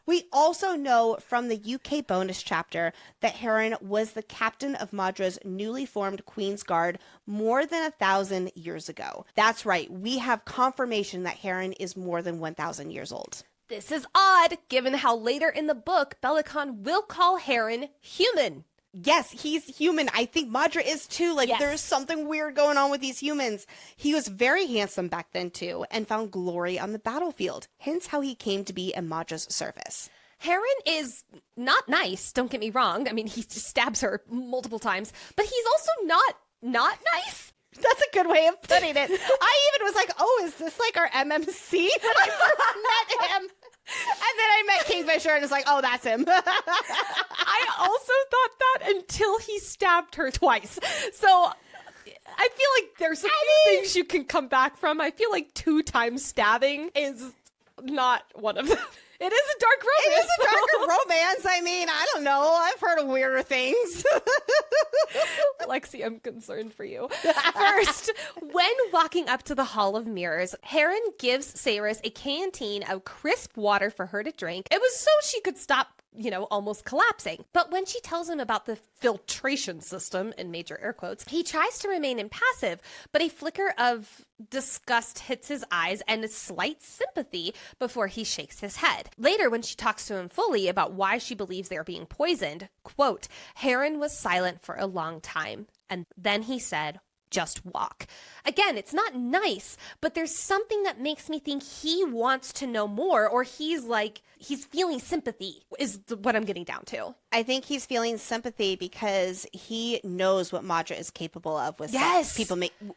we also know from the UK bonus chapter that Heron was the captain of Madra's newly formed Queen's Guard more than 1,000 years ago. That's right, we have confirmation that Heron is more than 1,000 years old. This is odd, given how later in the book, Bellacon will call Heron human. Yes, he's human. I think Madra is too. Yes. There's something weird going on with these humans. He was very handsome back then too, and found glory on the battlefield. Hence how he came to be in Madra's service. Heron is not nice, don't get me wrong. I mean, he just stabs her multiple times, but he's also not nice. That's a good way of putting it. I even was like, oh, is this like our MMC when I first met him? And then I met Kingfisher and it's like, oh, that's him. I also thought that until he stabbed her twice. So I feel like there's some things you can come back from. I feel like 2 times stabbing is not one of them. It is a dark romance. It is a darker romance. I mean, I don't know. I've heard of weirder things. Lexi, I'm concerned for you. First, when walking up to the Hall of Mirrors, Heron gives Saris a canteen of crisp water for her to drink. It was so she could stop, almost collapsing. But when she tells him about the filtration system, in major air quotes, he tries to remain impassive, but a flicker of disgust hits his eyes and a slight sympathy before he shakes his head. Later, when she talks to him fully about why she believes they're being poisoned, quote, Heron was silent for a long time, and then he said, just walk. Again, it's not nice, but there's something that makes me think he wants to know more, or he's feeling sympathy is what I'm getting down to. I think he's feeling sympathy because he knows what Madra is capable of with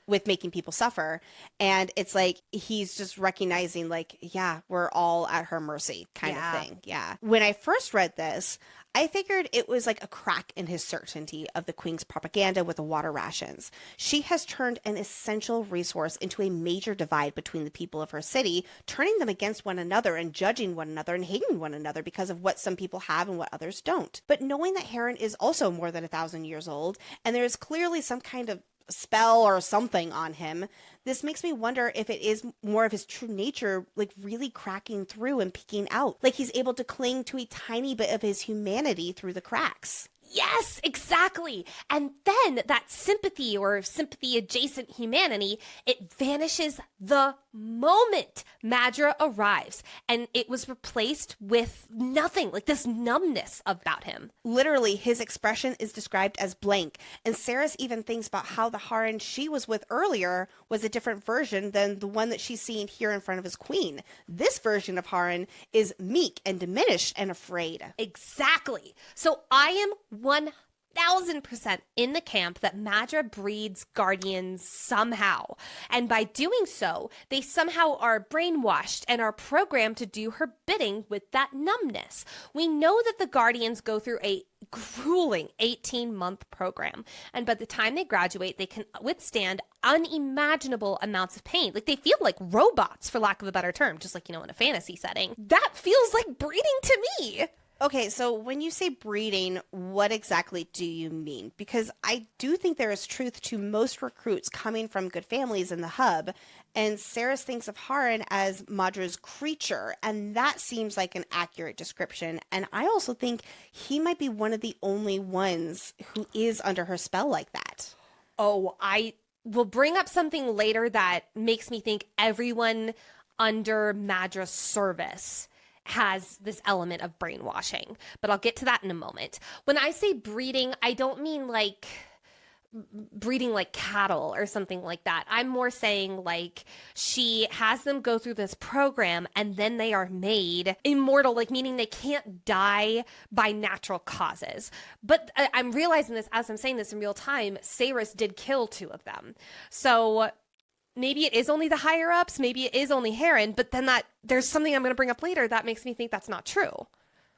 with making people suffer. And it's like he's just recognizing we're all at her mercy kind of thing. Yeah. When I first read this, I figured it was like a crack in his certainty of the Queen's propaganda with the water rations. She has turned an essential resource into a major divide between the people of her city, turning them against one another and judging one another and hating one another because of what some people have and what others don't. But knowing that Heron is also more than 1,000 years old, and there is clearly some kind of spell or something on him, this makes me wonder if it is more of his true nature, really cracking through and peeking out. Like he's able to cling to a tiny bit of his humanity through the cracks. Yes, exactly. And then that sympathy or sympathy adjacent humanity, it vanishes the moment Madra arrives, and it was replaced with nothing, like this numbness about him. Literally, his expression is described as blank, and Saris even thinks about how the Haran she was with earlier was a different version than the one that she's seeing here in front of his queen. This version of Haran is meek and diminished and afraid. Exactly. So I am 1,000% in the camp that Madra breeds guardians somehow. And by doing so, they somehow are brainwashed and are programmed to do her bidding with that numbness. We know that the guardians go through a grueling 18-month program. And by the time they graduate, they can withstand unimaginable amounts of pain. Like they feel like robots, for lack of a better term, just like, in a fantasy setting. That feels like breeding to me. Okay, so when you say breeding, what exactly do you mean? Because I do think there is truth to most recruits coming from good families in the hub, and Saris thinks of Haran as Madra's creature, and that seems like an accurate description. And I also think he might be one of the only ones who is under her spell like that. Oh, I will bring up something later that makes me think everyone under Madra's service has this element of brainwashing, but I'll get to that in a moment. When I say breeding, I don't mean like breeding like cattle or something like that. I'm more saying like she has them go through this program and then they are made immortal, like meaning they can't die by natural causes. But I'm realizing this as I'm saying this in real time. Saris did kill 2 of them. So maybe it is only the higher ups, maybe it is only Heron, but then there's something I'm going to bring up later that makes me think that's not true.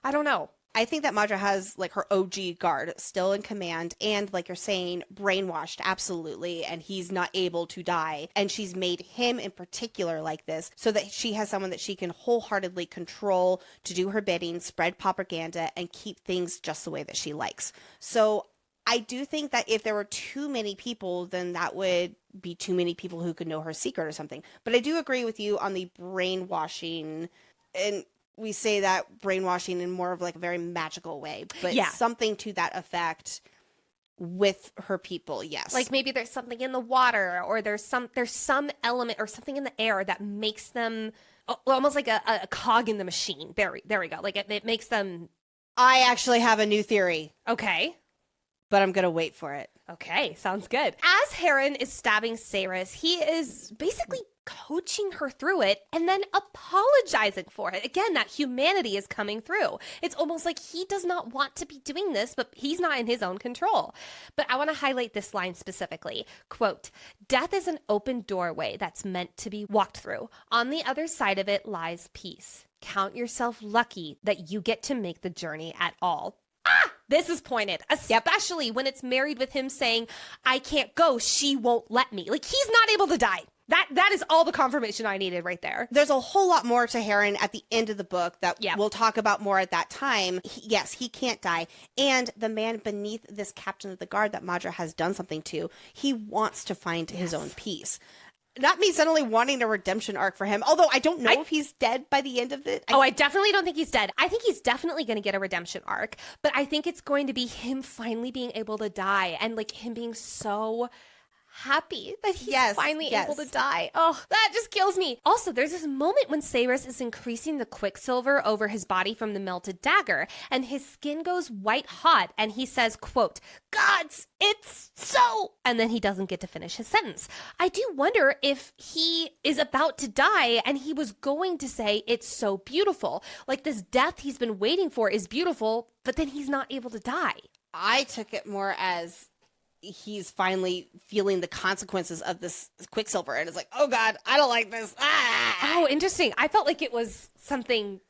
I don't know. I think that Madra has like her OG guard still in command and, like you're saying, brainwashed, absolutely, and he's not able to die. And she's made him in particular like this so that she has someone that she can wholeheartedly control to do her bidding, spread propaganda, and keep things just the way that she likes. So I do think that if there were too many people, then that would be too many people who could know her secret or something. But I do agree with you on the brainwashing, and we say that brainwashing in more of like a very magical way, but something to that effect with her people. Yes. Like maybe there's something in the water, or there's some element or something in the air that makes them almost like a cog in the machine. There we go. Like it makes them. I actually have a new theory. Okay. But I'm going to wait for it. Okay, sounds good. As Heron is stabbing Saris, he is basically coaching her through it and then apologizing for it. Again, that humanity is coming through. It's almost like he does not want to be doing this, but he's not in his own control. But I want to highlight this line specifically. Quote, "Death is an open doorway that's meant to be walked through. On the other side of it lies peace. Count yourself lucky that you get to make the journey at all." This is pointed, especially when it's married with him saying, "I can't go, she won't let me." Like, he's not able to die. That is all the confirmation I needed right there. There's a whole lot more to Heron at the end of the book that we'll talk about more at that time. Yes, he can't die. And the man beneath this captain of the guard that Madra has done something to, he wants to find his own peace. Not me suddenly wanting a redemption arc for him, although I don't know if he's dead by the end of it. I definitely don't think he's dead. I think he's definitely going to get a redemption arc, but I think it's going to be him finally being able to die and like him being so happy that he's finally able to die. Oh, that just kills me. Also, there's this moment when Cyrus is increasing the quicksilver over his body from the melted dagger, and his skin goes white hot, and he says, quote, "Gods, it's so," and then he doesn't get to finish his sentence. I do wonder if he is about to die and he was going to say, "It's so beautiful." Like this death he's been waiting for is beautiful, but then he's not able to die. I took it more as he's finally feeling the consequences of this Quicksilver, and it's like, oh God, I don't like this. Oh, interesting. I felt like it was something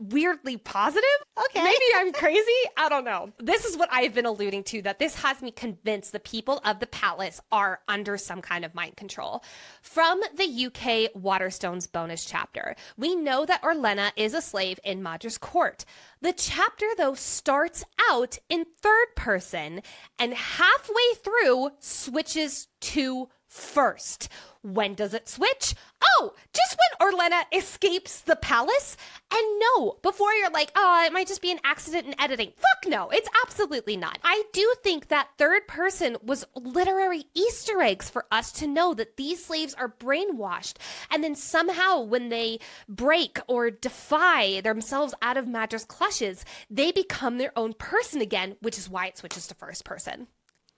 weirdly positive. Okay. Maybe I'm crazy. I don't know. This is what I've been alluding to, that this has me convinced the people of the palace are under some kind of mind control. From the UK Waterstones bonus chapter, we know that Orlena is a slave in Madra's court. The chapter, though, starts out in third person and halfway through switches to first. When does it switch? Oh, just when Orlena escapes the palace. And no, before you're like, oh, it might just be an accident in editing. Fuck no, it's absolutely not. I do think that third person was literary Easter eggs for us to know that these slaves are brainwashed. And then somehow when they break or defy themselves out of Madra's clutches, they become their own person again, which is why it switches to first person.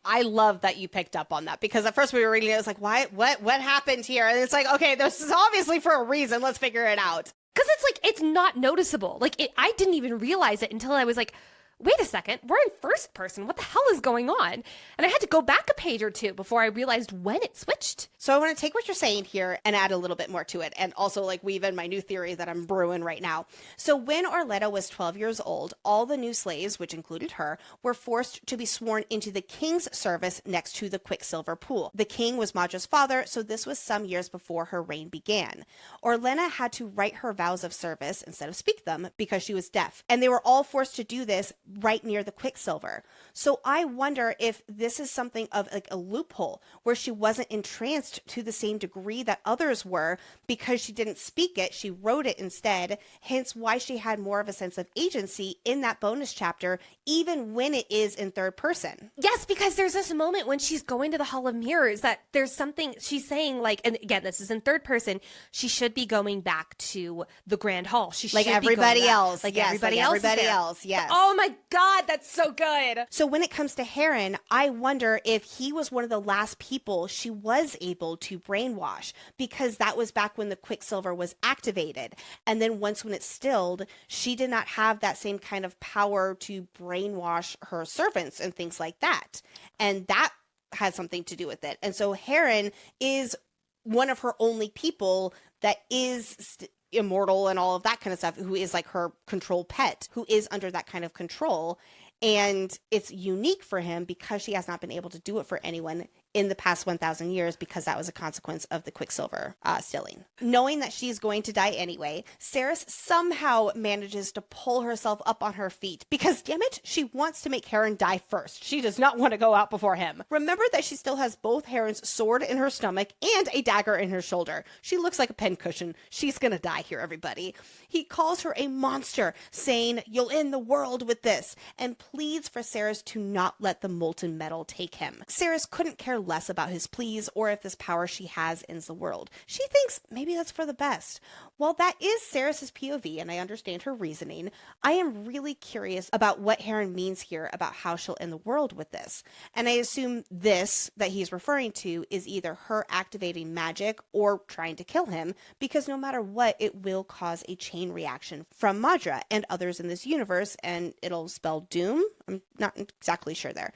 I love that you picked up on that, because at first we were reading it, it was like, what happened here? And it's like, okay, this is obviously for a reason. Let's figure it out. Because it's like, it's not noticeable. Like, I didn't even realize it until I was like, wait a second, we're in first person. What the hell is going on? And I had to go back a page or two before I realized when it switched. So I want to take what you're saying here and add a little bit more to it, and also like weave in my new theory that I'm brewing right now. So when Orlena was 12 years old, all the new slaves, which included her, were forced to be sworn into the king's service next to the Quicksilver pool. The king was Madra's father, so this was some years before her reign began. Orlena had to write her vows of service instead of speak them because she was deaf, and they were all forced to do this right near the Quicksilver. So I wonder if this is something of like a loophole where she wasn't entranced to the same degree that others were because she didn't speak it, she wrote it instead, hence why she had more of a sense of agency in that bonus chapter, even when it is in third person. Yes, because there's this moment when she's going to the Hall of Mirrors that there's something she's saying, like, and again, this is in third person, she should be going back to the Grand Hall. She like should everybody be going else. Like yes, everybody like else. Everybody else, yes. Oh my God, that's so good. So when it comes to Heron, I wonder if he was one of the last people she was able to brainwash, because that was back when the Quicksilver was activated. And then once when it stilled, she did not have that same kind of power to brainwash her servants and things like that. And that has something to do with it. And so Heron is one of her only people that is immortal and all of that kind of stuff, who is like her control pet, who is under that kind of control. And it's unique for him because she has not been able to do it for anyone in the past 1,000 years, because that was a consequence of the Quicksilver stilling. Knowing that she's going to die anyway, Ceres somehow manages to pull herself up on her feet because, damn it, she wants to make Heron die first. She does not want to go out before him. Remember that she still has both Heron's sword in her stomach and a dagger in her shoulder. She looks like a pincushion. She's gonna die here, everybody. He calls her a monster, saying, "You'll end the world with this," and pleads for Ceres to not let the molten metal take him. Ceres couldn't care less about his pleas or if this power she has ends the world. She thinks maybe that's for the best. While that is Ceres' POV, and I understand her reasoning, I am really curious about what Heron means here about how she'll end the world with this. And I assume this that he's referring to is either her activating magic or trying to kill him, because no matter what, it will cause a chain reaction from Madra and others in this universe, and it'll spell doom. I'm not exactly sure there.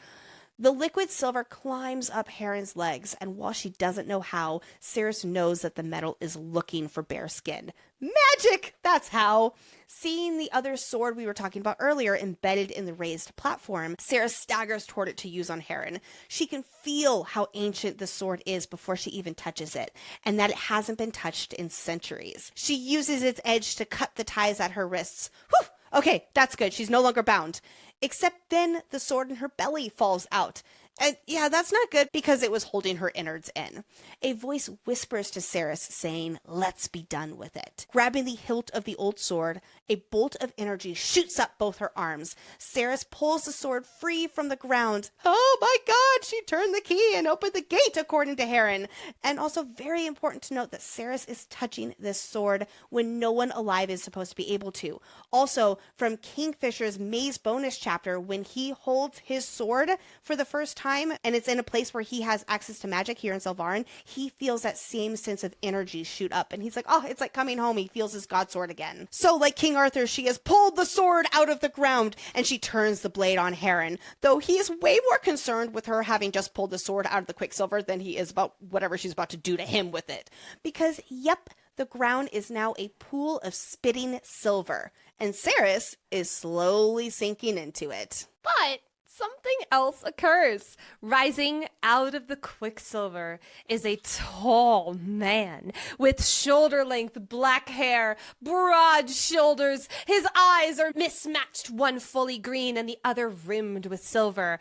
The liquid silver climbs up Heron's legs, and while she doesn't know how, Ceres knows that the metal is looking for bare skin. Magic! That's how! Seeing the other sword we were talking about earlier embedded in the raised platform, Ceres staggers toward it to use on Heron. She can feel how ancient the sword is before she even touches it, and that it hasn't been touched in centuries. She uses its edge to cut the ties at her wrists. Whew! Okay, that's good. She's no longer bound. Except then the sword in her belly falls out. And yeah, that's not good because it was holding her innards in. A voice whispers to Ceres saying, "Let's be done with it." Grabbing the hilt of the old sword, a bolt of energy shoots up both her arms. Ceres pulls the sword free from the ground. Oh my god, she turned the key and opened the gate, according to Heron. And also very important to note that Ceres is touching this sword when no one alive is supposed to be able to. Also, from Kingfisher's maze bonus chapter, when he holds his sword for the first time, and it's in a place where he has access to magic here in Selvarin, he feels that same sense of energy shoot up. And he's like, oh, it's like coming home. He feels his god sword again. So like King Arthur, she has pulled the sword out of the ground and she turns the blade on Heron, though he is way more concerned with her having just pulled the sword out of the Quicksilver than he is about whatever she's about to do to him with it. Because, yep, the ground is now a pool of spitting silver, and Ceres is slowly sinking into it. But something else occurs. Rising out of the Quicksilver is a tall man with shoulder-length black hair, broad shoulders. His eyes are mismatched, one fully green and the other rimmed with silver.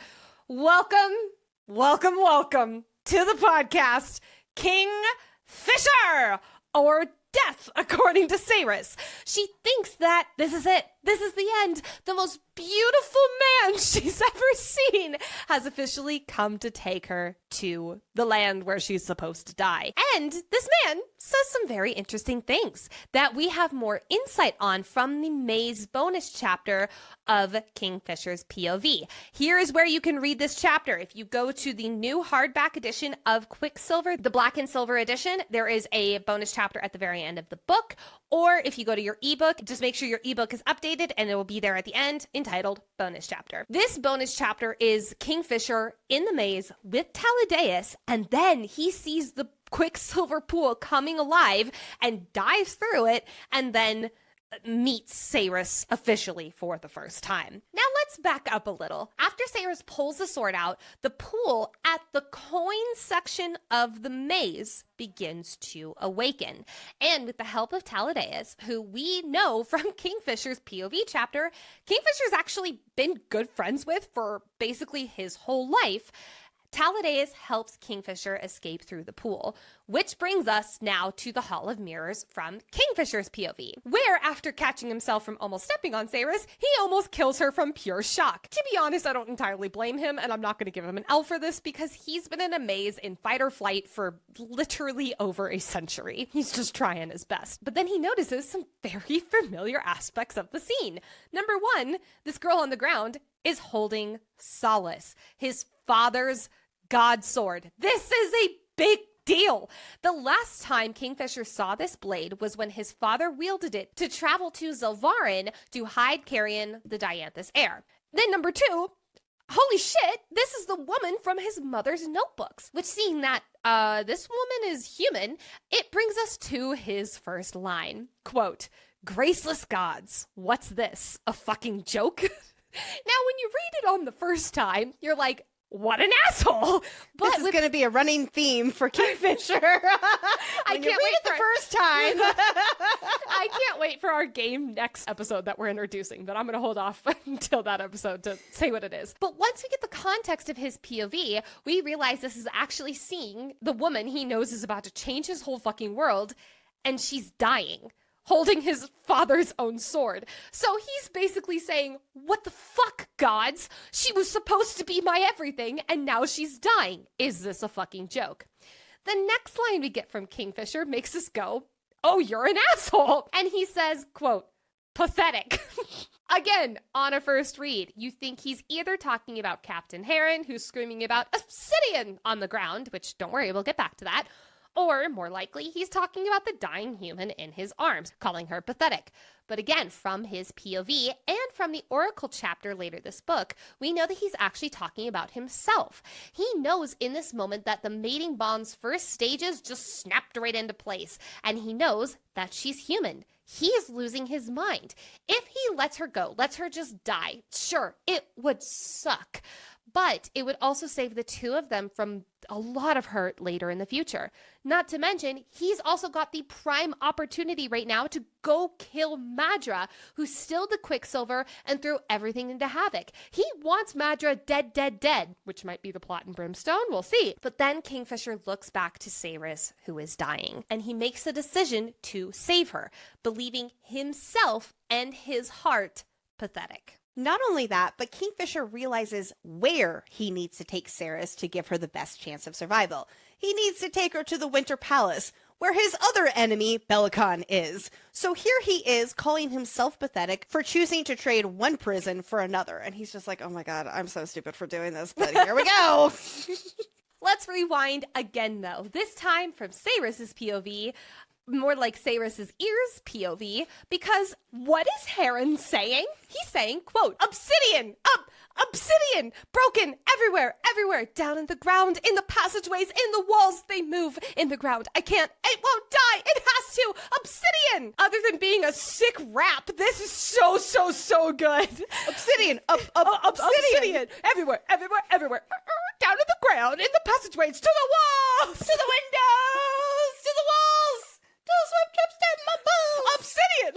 Welcome, welcome, welcome to the podcast, Kingfisher, or death, according to Ceres. She thinks that this is it. This is the end. The most beautiful man she's ever seen has officially come to take her to the land where she's supposed to die. And this man says some very interesting things that we have more insight on from the maze bonus chapter of Kingfisher's POV. Here is where you can read this chapter. If you go to the new hardback edition of Quicksilver, the black and silver edition, there is a bonus chapter at the very end of the book. Or if you go to your ebook, just make sure your ebook is updated and it will be there at the end, entitled Bonus Chapter. This bonus chapter is Kingfisher in the maze with Taladeus, and then he sees the Quicksilver pool coming alive and dives through it, and then meets Ceres officially for the first time. Now let's back up a little. After Ceres pulls the sword out, the pool at the coin section of the maze begins to awaken. And with the help of Taladeus, who we know from Kingfisher's POV chapter, Kingfisher's actually been good friends with for basically his whole life, Taladeus helps Kingfisher escape through the pool, which brings us now to the Hall of Mirrors from Kingfisher's POV, where after catching himself from almost stepping on Ceres, he almost kills her from pure shock. To be honest, I don't entirely blame him, and I'm not going to give him an L for this because he's been in a maze in fight or flight for literally over a century. He's just trying his best. But then he notices some very familiar aspects of the scene. Number one, this girl on the ground is holding Solace, his father's god sword. This is a big deal. The last time Kingfisher saw this blade was when his father wielded it to travel to Zelvarin to hide Karrion, the Dianthus heir. Then number two, holy shit, this is the woman from his mother's notebooks, which seeing that this woman is human, it brings us to his first line. Quote, "Graceless gods, what's this? A fucking joke?" Now, when you read it on the first time, you're like, what an asshole! But this is going to be a running theme for Kingfisher. I can't wait the first time. I can't wait for our game next episode that we're introducing, but I'm going to hold off until that episode to say what it is. But once we get the context of his POV, we realize this is actually seeing the woman he knows is about to change his whole fucking world, and she's dying, holding his father's own sword. So he's basically saying, what the fuck, gods? She was supposed to be my everything, and now she's dying. Is this a fucking joke? The next line we get from Kingfisher makes us go, oh, you're an asshole. And he says, quote, pathetic. Again, on a first read, you think he's either talking about Captain Heron, who's screaming about obsidian on the ground, which don't worry, we'll get back to that, Or, more likely, he's talking about the dying human in his arms, calling her pathetic. But again, from his POV and from the Oracle chapter later this book, we know that he's actually talking about himself. He knows in this moment that the mating bond's first stages just snapped right into place, and he knows that she's human. He is losing his mind. If he lets her go, lets her just die, sure, it would suck. But it would also save the two of them from a lot of hurt later in the future. Not to mention, he's also got the prime opportunity right now to go kill Madra, who stilled the Quicksilver and threw everything into havoc. He wants Madra dead, dead, dead, which might be the plot in Brimstone, we'll see. But then Kingfisher looks back to Saris, who is dying, and he makes a decision to save her, believing himself and his heart pathetic. Not only that, but Kingfisher realizes where he needs to take Saris to give her the best chance of survival. He needs to take her to the Winter Palace, where his other enemy, Bellacon, is. So here he is, calling himself pathetic for choosing to trade one prison for another. And he's just like, oh my god, I'm so stupid for doing this, but here we go. Let's rewind again, though. This time from Saris's POV, more like Saris's ears POV, because what is Heron saying? He's saying, quote, obsidian, obsidian, broken everywhere, everywhere, down in the ground, in the passageways, in the walls, they move in the ground. I can't, it won't die, it has to, obsidian. Other than being a sick rap, this is so good. Obsidian, obsidian, everywhere, everywhere, everywhere, down in the ground, in the passageways, to the walls, to the windows, to the walls. Obsidian!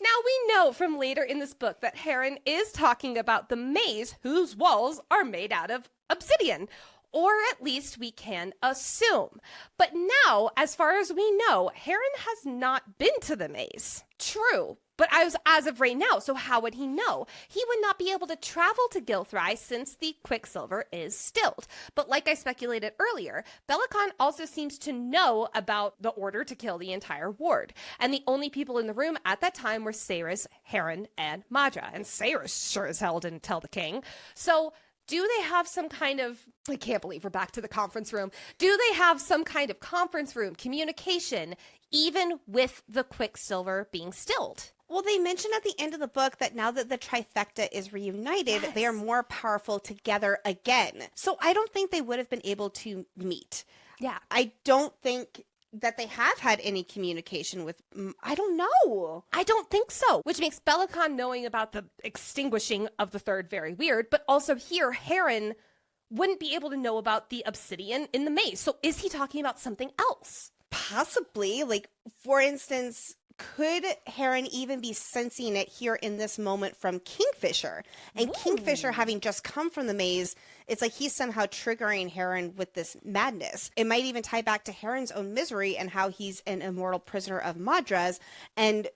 Now we know from later in this book that Heron is talking about the maze whose walls are made out of obsidian. Or at least we can assume. But now, as far as we know, Heron has not been to the maze. True. But as of right now, so how would he know? He would not be able to travel to Gilthry since the Quicksilver is stilled. But like I speculated earlier, Bellacon also seems to know about the order to kill the entire ward. And the only people in the room at that time were Saris, Heron, and Madra. And Saris sure as hell didn't tell the king. So do they have some kind of, I can't believe we're back to the conference room. Do they have some kind of conference room communication, even with the Quicksilver being stilled? Well, they mention at the end of the book that now that the trifecta is reunited, Yes. they are more powerful together again. So I don't think they would have been able to meet. Yeah. I don't think that they have had any communication with, I don't know. I don't think so, which makes Bellacon knowing about the extinguishing of the third very weird, but also here, Heron wouldn't be able to know about the obsidian in the maze. So is he talking about something else? Possibly. Like, for instance, could Heron even be sensing it here in this moment from Kingfisher? And Kingfisher, having just come from the maze, it's like he's somehow triggering Heron with this madness. It might even tie back to Heron's own misery and how he's an immortal prisoner of Madra's. And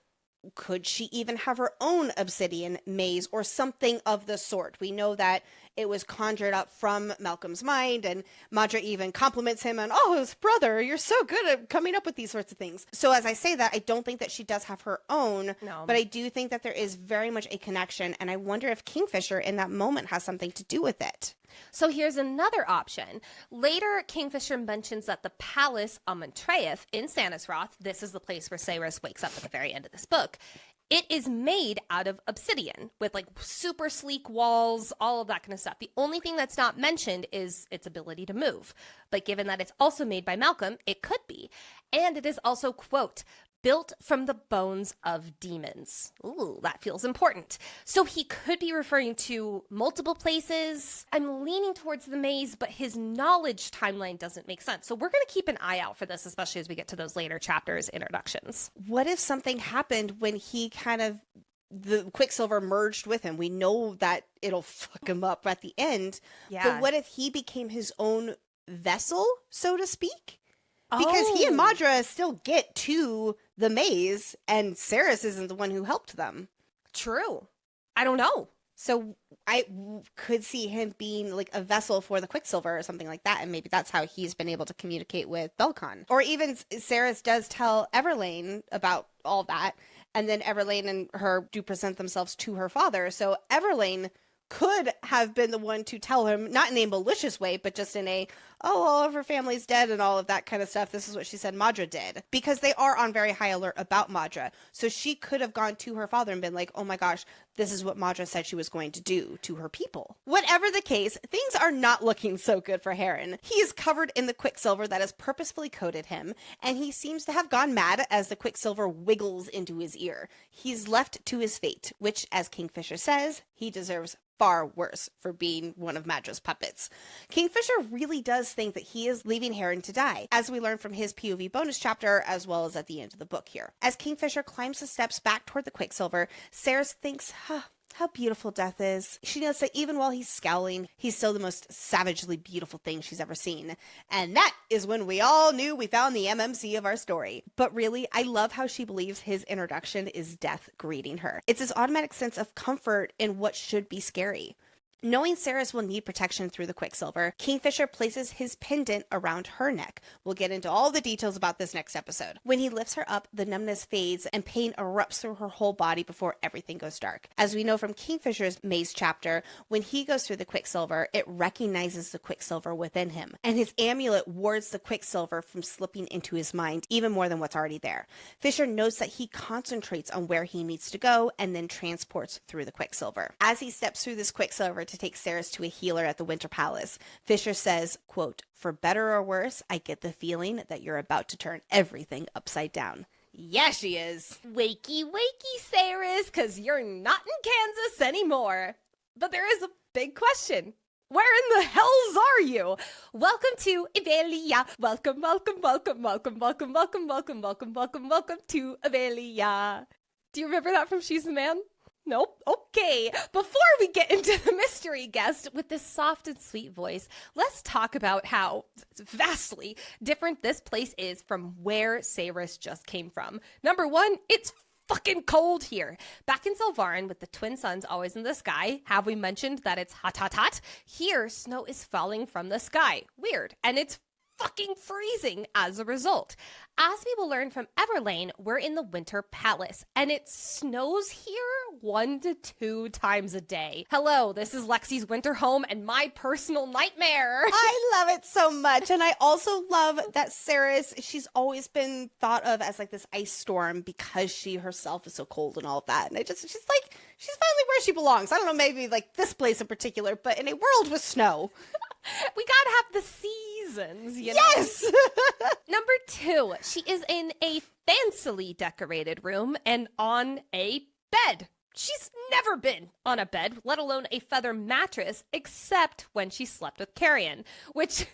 could she even have her own obsidian maze or something of the sort? We know that it was conjured up from Malcolm's mind, and Madra even compliments him on, oh, his brother, you're so good at coming up with these sorts of things. So as I say that, I don't think that she does have her own, but I do think that there is very much a connection, and I wonder if Kingfisher in that moment has something to do with it. So here's another option. Later, Kingfisher mentions that the palace on Montreath in Sanisroth, this is the place where Saris wakes up at the very end of this book, it is made out of obsidian with like super sleek walls, all of that kind of stuff. The only thing that's not mentioned is its ability to move. But given that it's also made by Malcolm, it could be. And it is also, quote, built from the bones of demons. Ooh, that feels important. So he could be referring to multiple places. I'm leaning towards the maze, but his knowledge timeline doesn't make sense. So we're going to keep an eye out for this, especially as we get to those later chapters, introductions. What if something happened when he the Quicksilver merged with him? We know that it'll fuck him up at the end. Yeah. But what if he became his own vessel, so to speak? Because he and Madra still get to the maze, and Saris isn't the one who helped them. True. I don't know. So I could see him being like a vessel for the Quicksilver or something like that, and maybe that's how he's been able to communicate with Bellacon. Or even Saris does tell Everlane about all that, and then Everlane and her do present themselves to her father. So Everlane could have been the one to tell him, not in a malicious way, but just in a, oh, all of her family's dead and all of that kind of stuff. This is what she said Madra did. Because they are on very high alert about Madra. So she could have gone to her father and been like, oh my gosh, this is what Madra said she was going to do to her people. Whatever the case, things are not looking so good for Heron. He is covered in the Quicksilver that has purposefully coated him, and he seems to have gone mad as the Quicksilver wiggles into his ear. He's left to his fate, which, as Kingfisher says, he deserves far worse for being one of Madra's puppets. Kingfisher really does think that he is leaving Heron to die, as we learn from his POV bonus chapter, as well as at the end of the book here. As Kingfisher climbs the steps back toward the Quicksilver, Ceres thinks, how beautiful death is. She knows that even while he's scowling, he's still the most savagely beautiful thing she's ever seen. And that is when we all knew we found the MMC of our story. But really, I love how she believes his introduction is death greeting her. It's his automatic sense of comfort in what should be scary. Knowing Ceres will need protection through the Quicksilver, Kingfisher places his pendant around her neck. We'll get into all the details about this next episode. When he lifts her up, the numbness fades and pain erupts through her whole body before everything goes dark. As we know from Kingfisher's Maze chapter, when he goes through the Quicksilver, it recognizes the Quicksilver within him, and his amulet wards the Quicksilver from slipping into his mind even more than what's already there. Fisher notes that he concentrates on where he needs to go and then transports through the Quicksilver. As he steps through this Quicksilver to take Ceres to a healer at the Winter Palace, Fisher says, quote, "For better or worse, I get the feeling that you're about to turn everything upside down." Yeah, she is. Wakey, wakey, Ceres, because you're not in Kansas anymore. But there is a big question. Where in the hells are you? Welcome to Aelia. Welcome, welcome, welcome, welcome, welcome, welcome, welcome, welcome, welcome, welcome to Aelia. Do you remember that from She's the Man? Nope. Okay. Before we get into the mystery guest with this soft and sweet voice, let's talk about how vastly different this place is from where Ceres just came from. Number one, it's fucking cold here. Back in Selvarin with the twin suns always in the sky, have we mentioned that it's hot, hot, hot? Here, snow is falling from the sky. Weird. And it's fucking freezing as a result. As we will learn from Everlane, we're in the Winter Palace, and it snows here 1 to 2 times a day. Hello, this is Lexi's winter home and my personal nightmare. I love it so much, and I also love that Ceres, she's always been thought of as like this ice storm because she herself is so cold and all of that, and she's finally where she belongs. I don't know, maybe like this place in particular, but in a world with snow. We gotta have the seasons, you know? Yes! Number 2, she is in a fancily decorated room and on a bed. She's never been on a bed, let alone a feather mattress, except when she slept with Karrion, which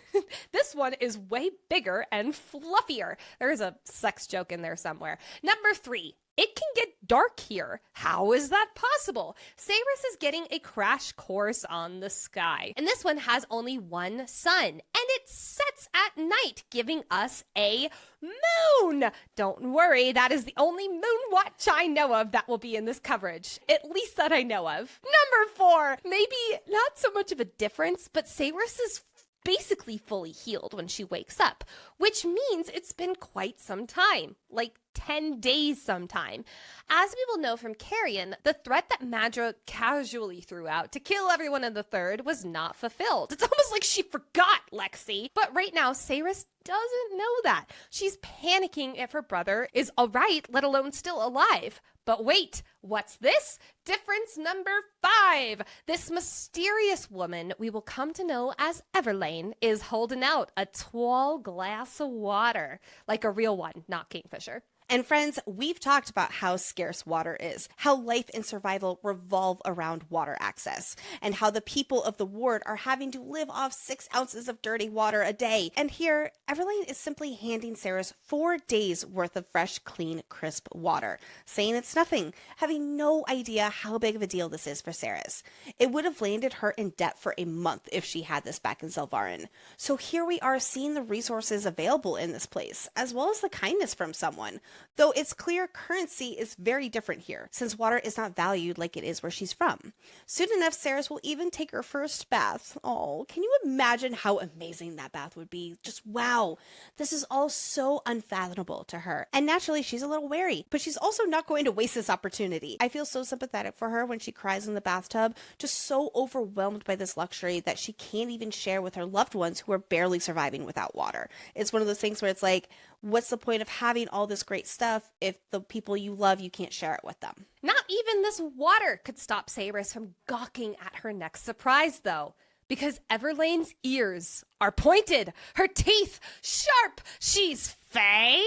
this one is way bigger and fluffier. There is a sex joke in there somewhere. Number 3, it can get dark here. How is that possible? Ceres is getting a crash course on the sky. And this one has only one sun, and it sets at night, giving us a moon. Don't worry, that is the only moon watch I know of that will be in this coverage. At least that I know of. Number 4, maybe not so much of a difference, but Ceres is basically fully healed when she wakes up, which means it's been quite some time, like 10 days sometime. As we will know from Karrion, the threat that Madra casually threw out to kill everyone in the third was not fulfilled. It's almost like she forgot, Lexi. But right now, Ceres doesn't know that. She's panicking if her brother is all right, let alone still alive. But wait, what's this? Difference number 5. This mysterious woman we will come to know as Everlane is holding out a tall glass of water, like a real one, not Kingfisher. And friends, we've talked about how scarce water is, how life and survival revolve around water access, and how the people of the ward are having to live off 6 ounces of dirty water a day. And here, Everlane is simply handing Ceres 4 days worth of fresh, clean, crisp water, saying it's nothing, having no idea how big of a deal this is for Ceres. It would have landed her in debt for a month if she had this back in Selvarin. So here we are seeing the resources available in this place, as well as the kindness from someone. though it's clear currency is very different here, since water is not valued like it is where she's from. Soon enough, Ceres will even take her first bath. Oh, can you imagine how amazing that bath would be? Just wow. This is all so unfathomable to her. And naturally, she's a little wary, but she's also not going to waste this opportunity. I feel so sympathetic for her when she cries in the bathtub, just so overwhelmed by this luxury that she can't even share with her loved ones who are barely surviving without water. It's one of those things where it's like, what's the point of having all this great stuff if the people you love, you can't share it with them? Not even this water could stop Ceres from gawking at her next surprise, though. Because Everlane's ears are pointed, her teeth sharp. She's Fae?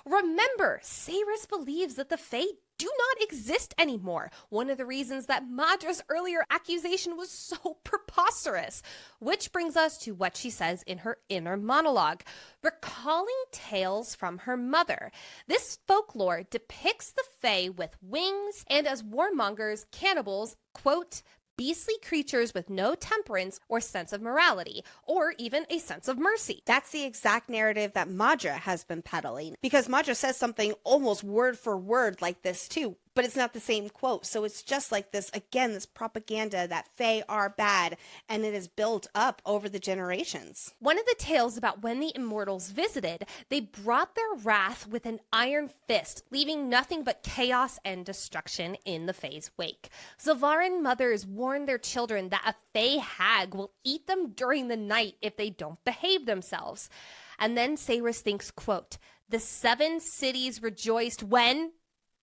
Remember, Ceres believes that the Fae do not exist anymore. One of the reasons that Madra's earlier accusation was so preposterous. Which brings us to what she says in her inner monologue, recalling tales from her mother. This folklore depicts the Fae with wings and as warmongers, cannibals, quote, beastly creatures with no temperance or sense of morality, or even a sense of mercy. That's the exact narrative that Madra has been peddling, because Madra says something almost word for word like this too, but it's not the same quote. So it's just like this, again, this propaganda that Fae are bad, and it is built up over the generations. One of the tales about when the immortals visited, they brought their wrath with an iron fist, leaving nothing but chaos and destruction in the Fae's wake. Zilvaran mothers warn their children that a Fae hag will eat them during the night if they don't behave themselves. And then Ceres thinks, quote, the 7 cities rejoiced when...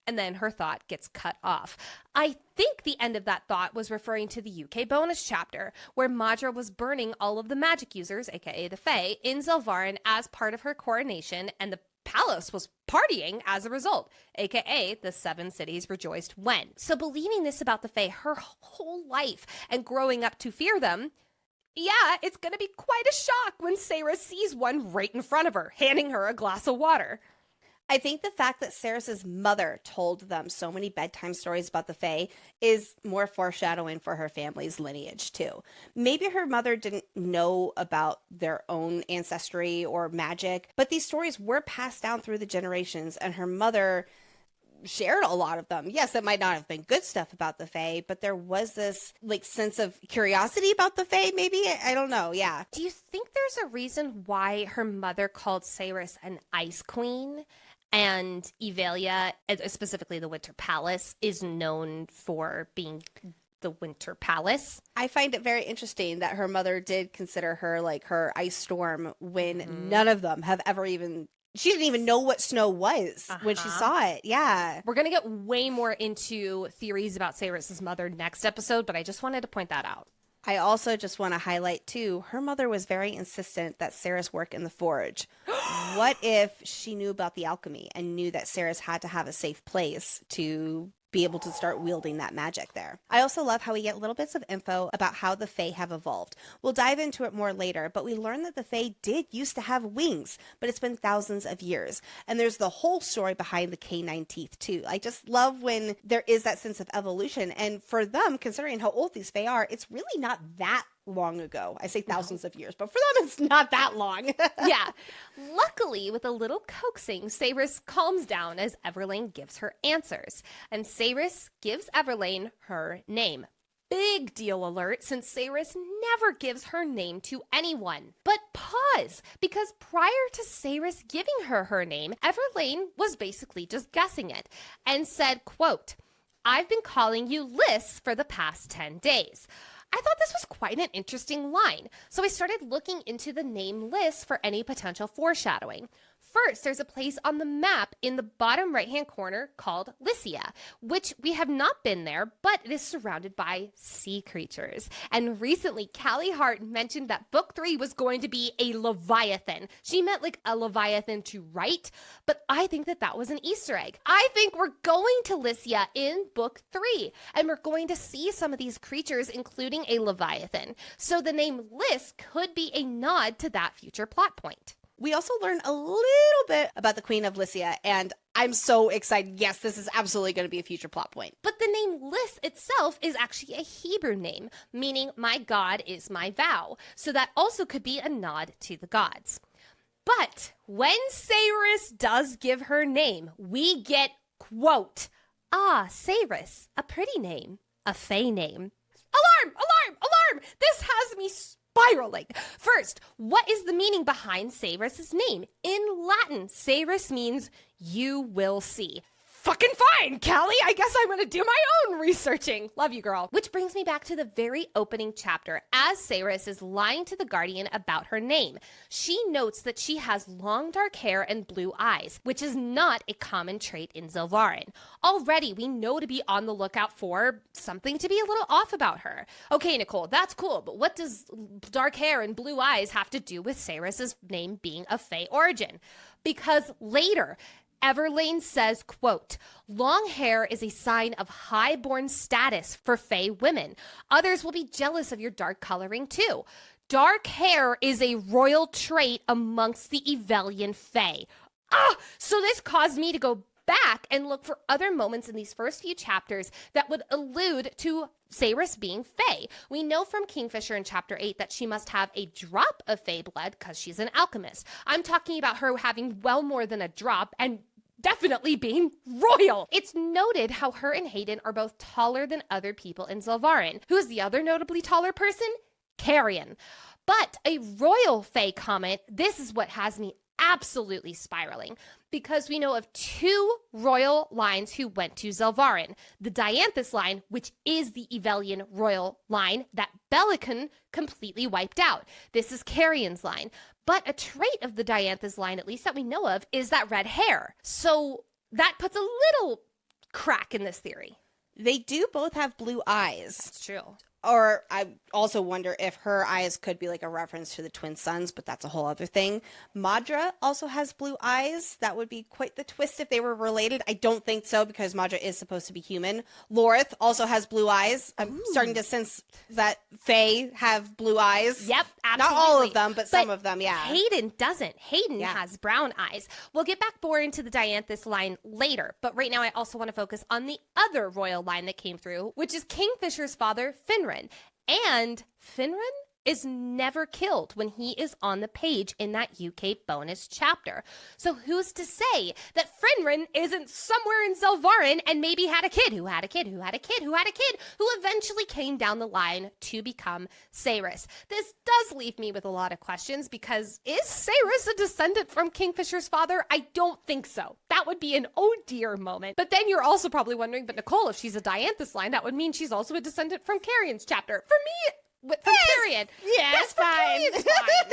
And then her thought gets cut off. I think the end of that thought was referring to the UK bonus chapter, where Madra was burning all of the magic users, aka the Fae, in Zilvaran as part of her coronation, and the palace was partying as a result, aka the 7 cities rejoiced when. So believing this about the Fae her whole life and growing up to fear them, yeah, it's going to be quite a shock when Ceres sees one right in front of her, handing her a glass of water. I think the fact that Ceres' mother told them so many bedtime stories about the Fae is more foreshadowing for her family's lineage, too. Maybe her mother didn't know about their own ancestry or magic, but these stories were passed down through the generations, and her mother shared a lot of them. Yes, it might not have been good stuff about the Fae, but there was this like sense of curiosity about the Fae, maybe? I don't know, yeah. Do you think there's a reason why her mother called Ceres an ice queen? And Aelia, specifically the Winter Palace, is known for being the Winter Palace. I find it very interesting that her mother did consider her like her ice storm when none of them have ever even... She didn't even know what snow was when she saw it. Yeah. We're going to get way more into theories about Ceres' mother next episode, but I just wanted to point that out. I also just want to highlight, too, her mother was very insistent that Ceres work in the forge. What if she knew about the alchemy and knew that Ceres had to have a safe place to be able to start wielding that magic there? I also love how we get little bits of info about how the Fae have evolved. We'll dive into it more later, but we learn that the Fae did used to have wings, but it's been thousands of years. And there's the whole story behind the Canine teeth, too. I just love when there is that sense of evolution. And for them, considering how old these Fae are, it's really not that long ago. I say thousands of years, but for them, it's not that long. Yeah. Luckily, with a little coaxing, Ceres calms down as Everlane gives her answers. And Ceres gives Everlane her name. Big deal alert, since Ceres never gives her name to anyone. But pause, because prior to Ceres giving her name, Everlane was basically just guessing it and said, quote, I've been calling you Lys for the past 10 days. I thought this was quite an interesting line, so I started looking into the name Lys for any potential foreshadowing. First, there's a place on the map in the bottom right-hand corner called Lycia, which we have not been there, but it is surrounded by sea creatures. And recently, Callie Hart mentioned that book 3 was going to be a Leviathan. She meant like a Leviathan to write, but I think that that was an Easter egg. I think we're going to Lycia in book 3, and we're going to see some of these creatures, including a Leviathan. So the name Lys could be a nod to that future plot point. We also learn a little bit about the Queen of Lycia, and I'm so excited. Yes, this is absolutely going to be a future plot point. But the name Lys itself is actually a Hebrew name, meaning my God is my vow. So that also could be a nod to the gods. But when Sayrus does give her name, we get, quote, "Ah, Sayrus, a pretty name, a fey name." Alarm! Alarm! Alarm! This has me spiraling. First, what is the meaning behind Sayrus's name? In Latin, Sayrus means "you will see." Fucking fine, Callie. I guess I'm going to do my own researching. Love you, girl. Which brings me back to the very opening chapter as Sayrus is lying to the Guardian about her name. She notes that she has long dark hair and blue eyes, which is not a common trait in Zilvarin. Already, we know to be on the lookout for something to be a little off about her. Okay, Nicole, that's cool, but what does dark hair and blue eyes have to do with Sayrus's name being of Fey origin? Because later, Everlane says, quote, "Long hair is a sign of high-born status for Fey women. Others will be jealous of your dark coloring too. Dark hair is a royal trait amongst the Evelian Fey." So this caused me to go back and look for other moments in these first few chapters that would allude to Sayrus being Fey. We know from Kingfisher in chapter 8 that she must have a drop of Fey blood because she's an alchemist. I'm talking about her having well more than a drop and definitely being royal. It's noted how her and Hayden are both taller than other people in Zilvarin. Who is the other notably taller person? Karrion. But a royal Fey comment, this is what has me absolutely spiraling, because we know of two royal lines who went to Zilvarin. The Dianthus line, which is the Evelian royal line that Bellacon completely wiped out. This is Karrion's line. But a trait of the Dianthus line, at least that we know of, is that red hair. So that puts a little crack in this theory. They do both have blue eyes. It's true. Or I also wonder if her eyes could be like a reference to the twin suns, but that's a whole other thing. Madra also has blue eyes. That would be quite the twist if they were related. I don't think so, because Madra is supposed to be human. Lorith also has blue eyes. I'm starting to sense that Fae have blue eyes. Yep, absolutely. Not all of them, but some of them, yeah. Hayden doesn't. Hayden has brown eyes. We'll get back more into the Dianthus line later, but right now I also want to focus on the other royal line that came through, which is Kingfisher's father, Finran. And Finran is never killed when he is on the page in that UK bonus chapter. So who's to say that Finran isn't somewhere in Zilvarin and maybe had a kid who had a kid who had a kid who had a kid who eventually came down the line to become Sayrus? This does leave me with a lot of questions, because is Sayrus a descendant from Kingfisher's father? I don't think so. That would be an oh dear moment. But then you're also probably wondering, but Nicole, if she's a Dianthus line, that would mean she's also a descendant from Karrion's chapter. For me, from Karrion. Yes, fine. Karrion's fine.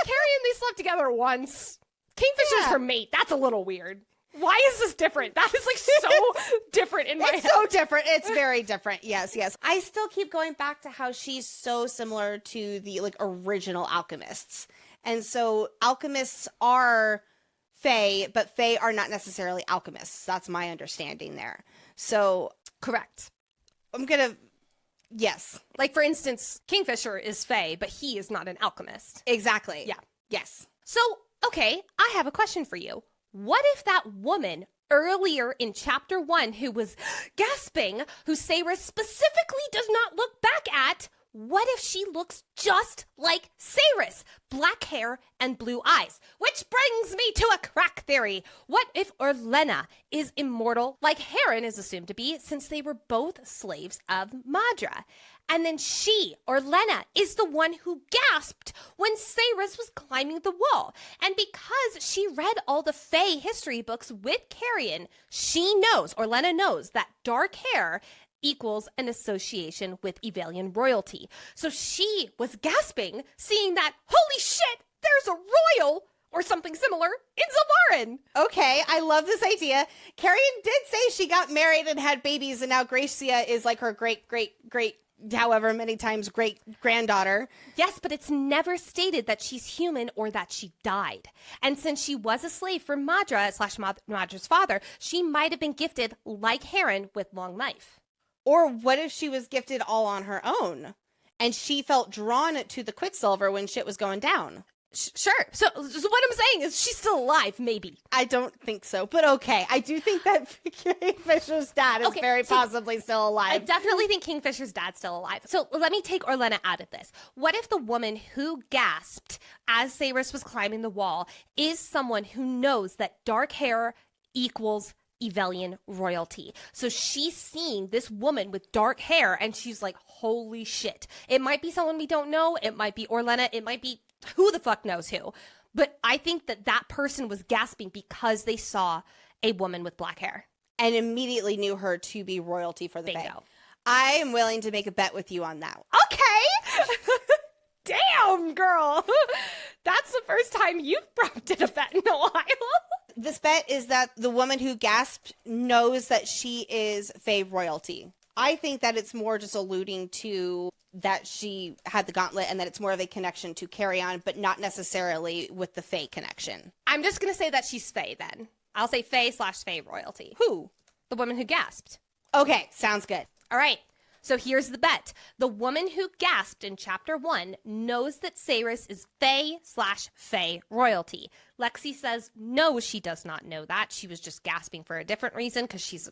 Karrion, they slept together once. Kingfisher's her mate. That's a little weird. Why is this different? That is like so different in my head. It's so different. It's very different. Yes, yes. I still keep going back to how she's so similar to the like original alchemists. And so alchemists are Fae, but Fae are not necessarily alchemists. That's my understanding there. So correct. I'm going to yes. Like, for instance, Kingfisher is Fae, but he is not an alchemist. Exactly. Yeah. Yes. So, okay, I have a question for you. What if that woman earlier in chapter 1 who was gasping, who Sayrus specifically does not look back at, what if she looks just like Sayrus? Black hair and blue eyes. Which brings me to a crack theory. What if Orlena is immortal like Heron is assumed to be, since they were both slaves of Madra? And then she, Orlena, is the one who gasped when Sayrus was climbing the wall. And because she read all the Fae history books with Karrion, she knows, Orlena knows, that dark hair equals an association with Evelian royalty. So she was gasping, seeing that, holy shit, there's a royal or something similar in Zilvarin. Okay, I love this idea. Karrion did say she got married and had babies, and now Gracia is like her great however many times great granddaughter. Yes, but it's never stated that she's human or that she died. And since she was a slave for Madra / Madra's father, she might have been gifted, like Heron, with long life. Or what if she was gifted all on her own and she felt drawn to the Quicksilver when shit was going down? Sure. So what I'm saying is she's still alive, maybe. I don't think so, but okay. I do think that Kingfisher's dad is very possibly still alive. I definitely think Kingfisher's dad's still alive. So let me take Orlena out of this. What if the woman who gasped as Cyrus was climbing the wall is someone who knows that dark hair equals Evelian royalty? So she's seeing this woman with dark hair and she's like, holy shit. It might be someone we don't know. It might be Orlena. It might be who the fuck knows who. But I think that person was gasping because they saw a woman with black hair. And immediately knew her to be royalty for the Fae. I am willing to make a bet with you on that. Okay. Damn, girl. That's the first time you've prompted a bet in a while. This bet is that the woman who gasped knows that she is Fae royalty. I think that it's more just alluding to that she had the gauntlet and that it's more of a connection to Karrion, but not necessarily with the Fae connection. I'm just going to say that she's Fae then. I'll say Fae royalty. Who? The woman who gasped. Okay, sounds good. All right. So here's the bet. The woman who gasped in chapter 1 knows that Cyrus is Fae royalty. Lexi says, no, she does not know that. She was just gasping for a different reason because she's,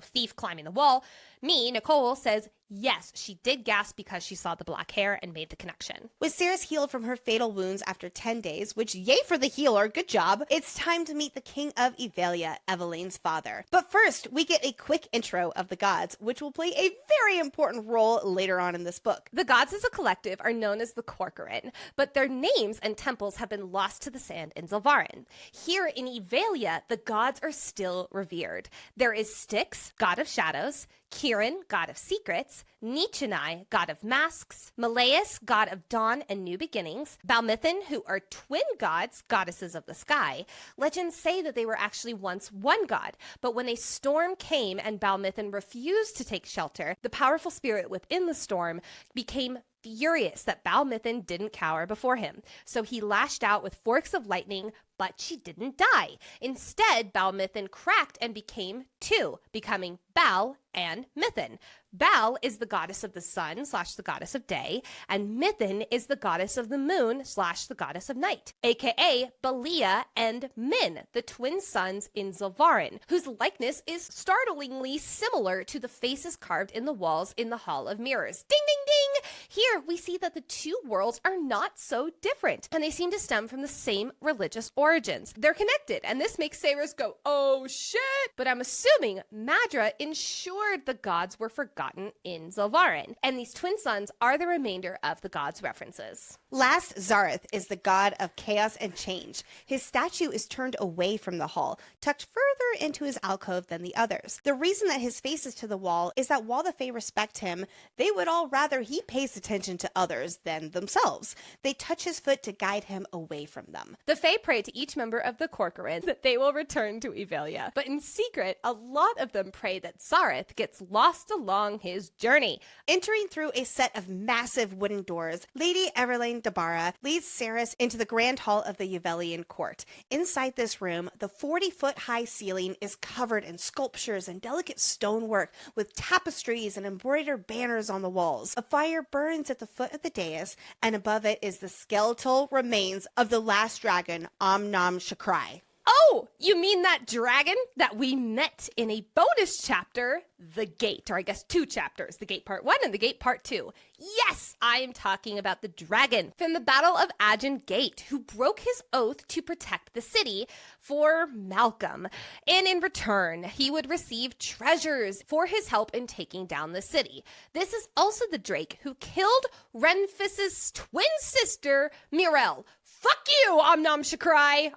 thief climbing the wall. Me, Nicole, says, yes, she did gasp because she saw the black hair and made the connection. With Cyrus healed from her fatal wounds after 10 days, which yay for the healer, good job, it's time to meet the king of Aelia, Evelyn's father. But first, we get a quick intro of the gods, which will play a very important role later on in this book. The gods as a collective are known as the Corcoran, but their names and temples have been lost to the sand in Zilvarin. Here in Aelia, the gods are still revered. There is Styx, god of shadows, Kieran, god of secrets, Nichenai, god of masks, Meleus, god of dawn and new beginnings, Balmithan, who are twin gods, goddesses of the sky. Legends say that they were actually once one god, but when a storm came and Balmithan refused to take shelter, the powerful spirit within the storm became furious that Balmithan didn't cower before him. So he lashed out with forks of lightning, but she didn't die. Instead, Balmithan cracked and became two, becoming Bal and Mithin. Bal is the goddess of the sun / the goddess of day, and Mithin is the goddess of the moon / the goddess of night, aka Belia and Min, the twin sons in Zilvarin, whose likeness is startlingly similar to the faces carved in the walls in the Hall of Mirrors. Ding, ding, ding! Here we see that the two worlds are not so different, and they seem to stem from the same religious origins. They're connected, and this makes Cyrus go, oh shit! But I'm assuming Madra ensured the gods were forgotten in Zilvarin, and these twin sons are the remainder of the gods' references. Last, Zareth is the god of chaos and change. His statue is turned away from the hall, tucked further into his alcove than the others. The reason that his face is to the wall is that while the Fae respect him, they would all rather he pays attention to others than themselves. They touch his foot to guide him away from them. The Fae pray to each member of the Corcoran that they will return to Aelia, but in secret, a lot of them pray that Zareth gets lost along his journey. Entering through a set of massive wooden doors, Lady Everlane Dabara leads Cyrus into the grand hall of the Evelian court. Inside this room, the 40-foot-high ceiling is covered in sculptures and delicate stonework with tapestries and embroidered banners on the walls. A fire burns at the foot of the dais, and above it is the skeletal remains of the last dragon, Omnom Shakrai. Oh, you mean that dragon that we met in a bonus chapter, The Gate, or I guess 2 chapters, The Gate Part 1 and The Gate Part 2. Yes, I am talking about the dragon from the Battle of Aegon Gate, who broke his oath to protect the city for Malcolm. And in return, he would receive treasures for his help in taking down the city. This is also the Drake who killed Renfis's twin sister, Mirel. Fuck you, Omnom Shakrai.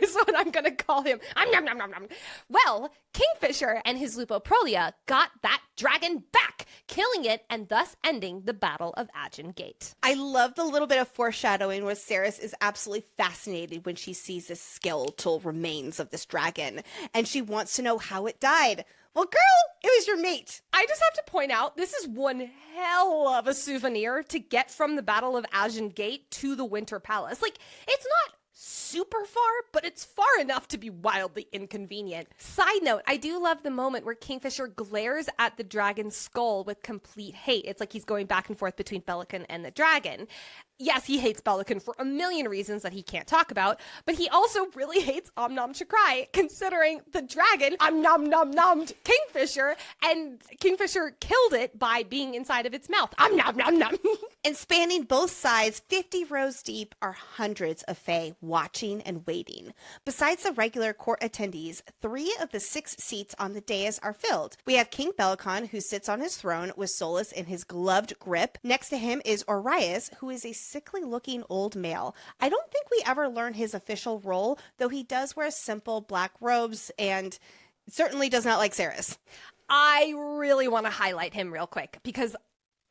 Is what I'm gonna call him. Well, Kingfisher and his Lupoprolia got that dragon back, killing it and thus ending the Battle of Aegon Gate. I love the little bit of foreshadowing where Cyrus is absolutely fascinated when she sees the skeletal remains of this dragon, and she wants to know how it died. Well, girl, it was your mate. I just have to point out, this is one hell of a souvenir to get from the Battle of Aegon Gate to the Winter Palace. Like, it's not super far, but it's far enough to be wildly inconvenient. Side note, I do love the moment where Kingfisher glares at the dragon's skull with complete hate. It's like he's going back and forth between Bellacon and the dragon. Yes, he hates Bellacon for a million reasons that he can't talk about, but he also really hates Om Nom Chakrai, considering the dragon nom nommed Kingfisher, and Kingfisher killed it by being inside of its mouth. Nom nom. And spanning both sides, 50 rows deep, are hundreds of Fae watching and waiting. Besides the regular court attendees, 3 of the 6 seats on the dais are filled. We have King Bellacon, who sits on his throne with Solus in his gloved grip. Next to him is Orias, who is a sickly-looking old male. I don't think we ever learn his official role, though he does wear simple black robes and certainly does not like Saris. I really want to highlight him real quick, because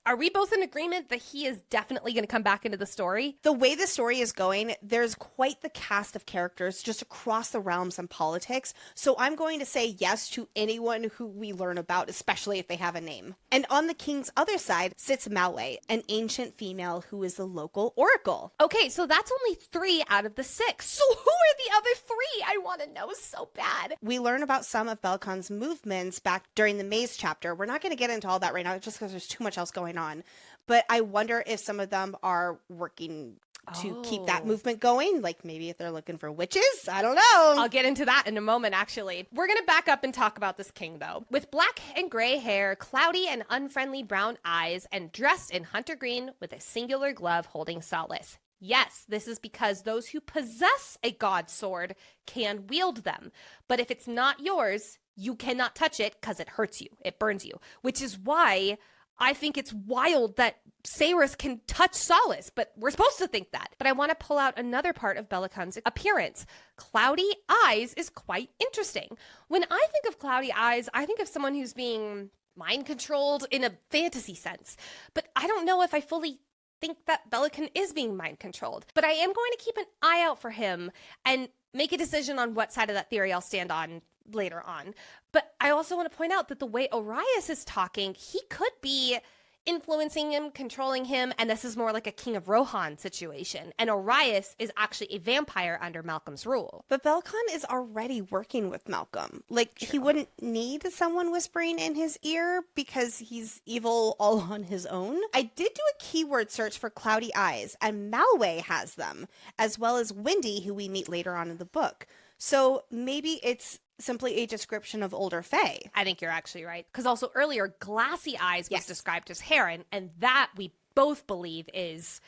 are we both in agreement that he is definitely going to come back into the story? The way the story is going, there's quite the cast of characters just across the realms and politics, so I'm going to say yes to anyone who we learn about, especially if they have a name. And on the king's other side sits Malwe, an ancient female who is the local oracle. Okay, so that's only 3 out of the 6. So who are the other 3? I want to know so bad. We learn about some of Bellacon's movements back during the maze chapter. We're not going to get into all that right now, just because there's too much else going on. But I wonder if some of them are working to keep that movement going. Like maybe if they're looking for witches. I don't know. I'll get into that in a moment, actually. We're going to back up and talk about this king, though. With black and gray hair, cloudy and unfriendly brown eyes, and dressed in hunter green with a singular glove holding solace. Yes, this is because those who possess a god sword can wield them. But if it's not yours, you cannot touch it because it hurts you. It burns you. Which is why I think it's wild that Saris can touch Solace, but we're supposed to think that. But I want to pull out another part of Bellacon's appearance. Cloudy eyes is quite interesting. When I think of cloudy eyes, I think of someone who's being mind controlled in a fantasy sense. But I don't know if I fully think that Bellacon is being mind controlled. But I am going to keep an eye out for him and make a decision on what side of that theory I'll stand on later on. But I also want to point out that the way Orias is talking, he could be influencing him, controlling him, and this is more like a King of Rohan situation. And Orias is actually a vampire under Malcolm's rule. But Bellacon is already working with Malcolm. Like, he wouldn't need someone whispering in his ear because he's evil all on his own. I did do a keyword search for cloudy eyes, and Malwe has them, as well as Wendy, who we meet later on in the book. So maybe it's simply a description of older Fae. I think you're actually right. Because also earlier, glassy eyes was described as Heron, and that we both believe is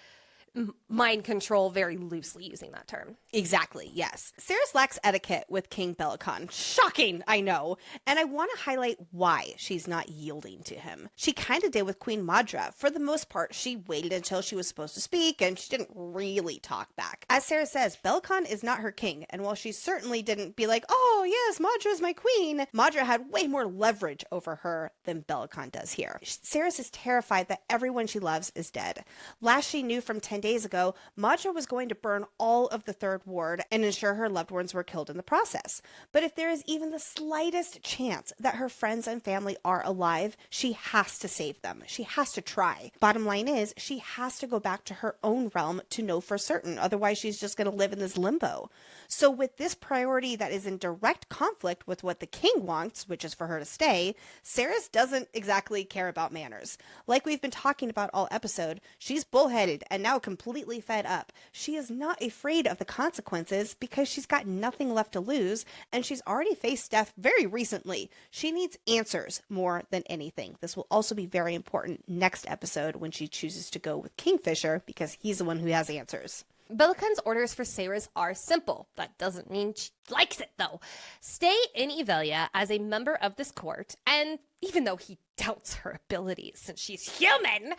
mind control, very loosely using that term. Exactly, yes. Saris lacks etiquette with King Bellacon. Shocking, I know. And I want to highlight why she's not yielding to him. She kind of did with Queen Madra. For the most part, she waited until she was supposed to speak, and she didn't really talk back. As Sarah says, Bellacon is not her king, and while she certainly didn't be like, oh yes, Madra's my queen, Madra had way more leverage over her than Bellacon does here. Saris is terrified that everyone she loves is dead. Last she knew from 10 days ago, Madra was going to burn all of the Third Ward and ensure her loved ones were killed in the process. But if there is even the slightest chance that her friends and family are alive, she has to save them. She has to try. Bottom line is, she has to go back to her own realm to know for certain. Otherwise, she's just going to live in this limbo. So with this priority that is in direct conflict with what the king wants, which is for her to stay, Saris doesn't exactly care about manners. Like we've been talking about all episode, she's bullheaded and now completely fed up. She is not afraid of the consequences because she's got nothing left to lose, and she's already faced death very recently. She needs answers more than anything. This will also be very important next episode when she chooses to go with Kingfisher, because he's the one who has answers. Bellacon's orders for Saris are simple. That doesn't mean she likes it, though. Stay in Aelia as a member of this court, and even though he doubts her abilities since she's human,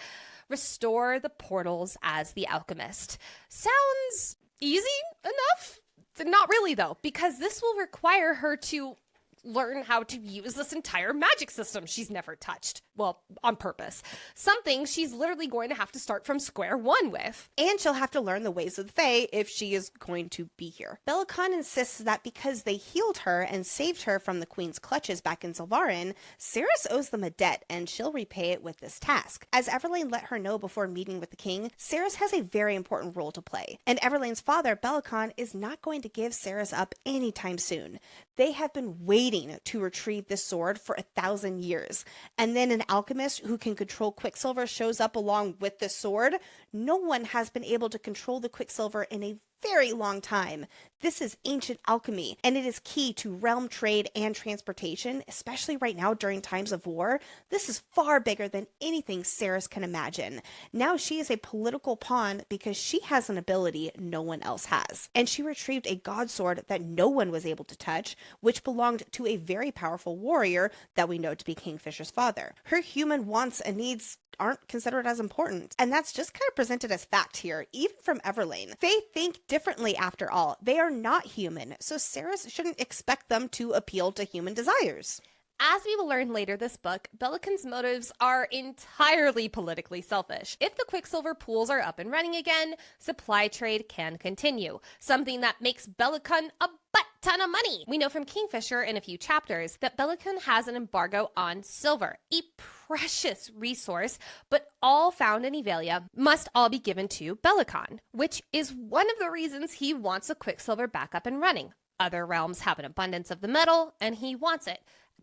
restore the portals as the alchemist. Sounds easy enough? Not really, though, because this will require her to learn how to use this entire magic system she's never touched. Well, on purpose. Something she's literally going to have to start from square one with. And she'll have to learn the ways of the Fae if she is going to be here. Bellacon insists that because they healed her and saved her from the Queen's clutches back in Sylvarin, Cerys owes them a debt and she'll repay it with this task. As Everlane let her know before meeting with the king, Cerys has a very important role to play. And Everlane's father, Bellacon, is not going to give Cerys up anytime soon. They have been waiting to retrieve this sword for 1,000 years. And then an alchemist who can control Quicksilver shows up along with the sword. No one has been able to control the Quicksilver in a very long time. This is ancient alchemy, and it is key to realm trade and transportation, especially right now during times of war. This is far bigger than anything Cerys can imagine. Now she is a political pawn because she has an ability no one else has. And she retrieved a god sword that no one was able to touch, which belonged to a very powerful warrior that we know to be Kingfisher's father. Her human wants and needs aren't considered as important. And that's just kind of presented as fact here, even from Everlane. They think differently after all. They are not human, so Cerys shouldn't expect them to appeal to human desires. As we will learn later this book, Bellacon's motives are entirely politically selfish. If the Quicksilver pools are up and running again, supply trade can continue, something that makes Bellacon a butt-ton of money. We know from Kingfisher in a few chapters that Bellacon has an embargo on silver, a precious resource, but all found in Aelia must all be given to Bellacon, which is one of the reasons he wants the Quicksilver back up and running. Other realms have an abundance of the metal, and he wants it.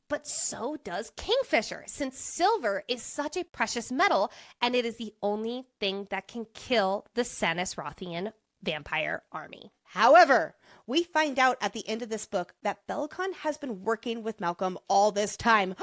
But so does Kingfisher, since silver is such a precious metal, and it is the only thing that can kill the Sanus Rothian vampire army. However, we find out at the end of this book that Bellacon has been working with Malcolm all this time.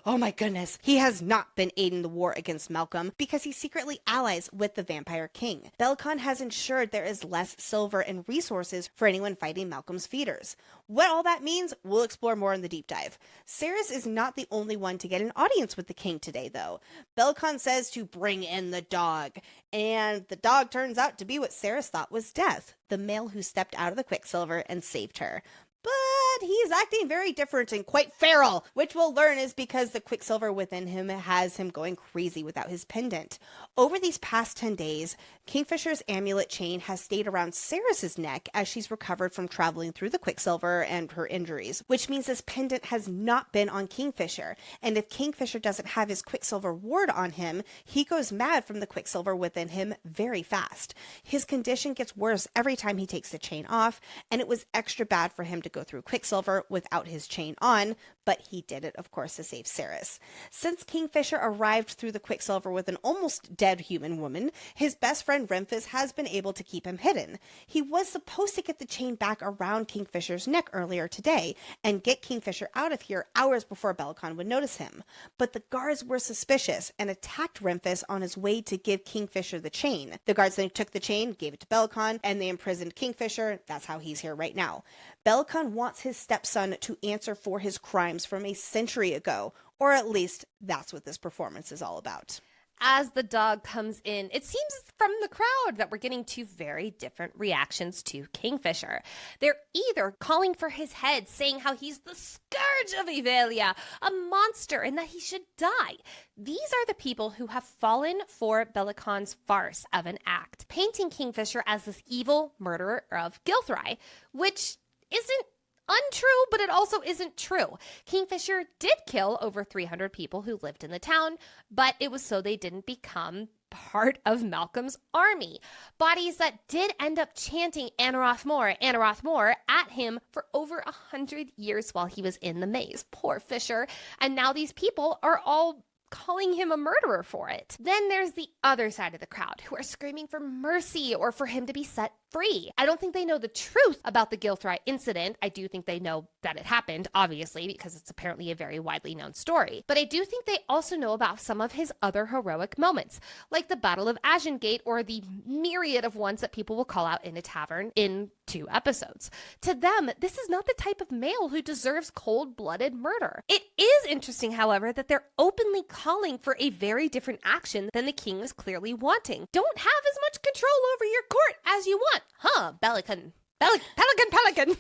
Oh my goodness. He has not been aiding the war against Malcolm because he secretly allies with the Vampire King. Bellacon has ensured there is less silver and resources for anyone fighting Malcolm's feeders. What all that means, we'll explore more in the deep dive. Cerys is not the only one to get an audience with the king today, though. Bellacon says to bring in the dog, and the dog turns out to be what Cerys thought was Death, the male who stepped out of the Quicksilver and saved her. But he's acting very different and quite feral, which we'll learn is because the Quicksilver within him has him going crazy without his pendant. Over these past 10 days, Kingfisher's amulet chain has stayed around Cerys's neck as she's recovered from traveling through the Quicksilver and her injuries, which means this pendant has not been on Kingfisher. And if Kingfisher doesn't have his Quicksilver ward on him, he goes mad from the Quicksilver within him very fast. His condition gets worse every time he takes the chain off, and it was extra bad for him to go through Quicksilver without his chain on, but he did it, of course, to save Cerys. Since Kingfisher arrived through the Quicksilver with an almost dead human woman, his best friend Renfis has been able to keep him hidden. He was supposed to get the chain back around Kingfisher's neck earlier today and get Kingfisher out of here hours before Bellacon would notice him. But the guards were suspicious and attacked Renfis on his way to give Kingfisher the chain. The guards then took the chain, gave it to Bellacon, and they imprisoned Kingfisher. That's how he's here right now. Bellacon wants his stepson to answer for his crimes from a century ago, or at least that's what this performance is all about. As the dog comes in, it seems from the crowd that we're getting two very different reactions to Kingfisher. They're either calling for his head, saying how he's the scourge of Aelia, a monster, and that he should die. These are the people who have fallen for Bellacon's farce of an act, painting Kingfisher as this evil murderer of Gilthry, which isn't untrue, but it also isn't true. Kingfisher did kill over 300 people who lived in the town, but it was so they didn't become part of Malcolm's army. Bodies that did end up chanting Anaroth more at him for over 100 years while he was in the maze. Poor Fisher. And now these people are all calling him a murderer for it. Then there's the other side of the crowd who are screaming for mercy or for him to be set free. I don't think they know the truth about the Gilthry incident. I do think they know that it happened, obviously, because it's apparently a very widely known story. But I do think they also know about some of his other heroic moments, like the Battle of Ashengate or the myriad of ones that people will call out in a tavern in 2 episodes. To them, this is not the type of male who deserves cold-blooded murder. It is interesting, however, that they're openly calling for a very different action than the king is clearly wanting. Don't have as much control over your court as you want. Huh, Bellacon. Pelican.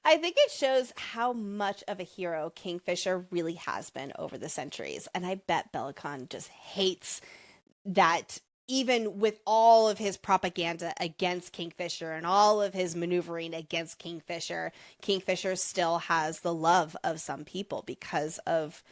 I think it shows how much of a hero Kingfisher really has been over the centuries. And I bet Bellacon just hates that, even with all of his propaganda against Kingfisher and all of his maneuvering against Kingfisher, Kingfisher still has the love of some people because of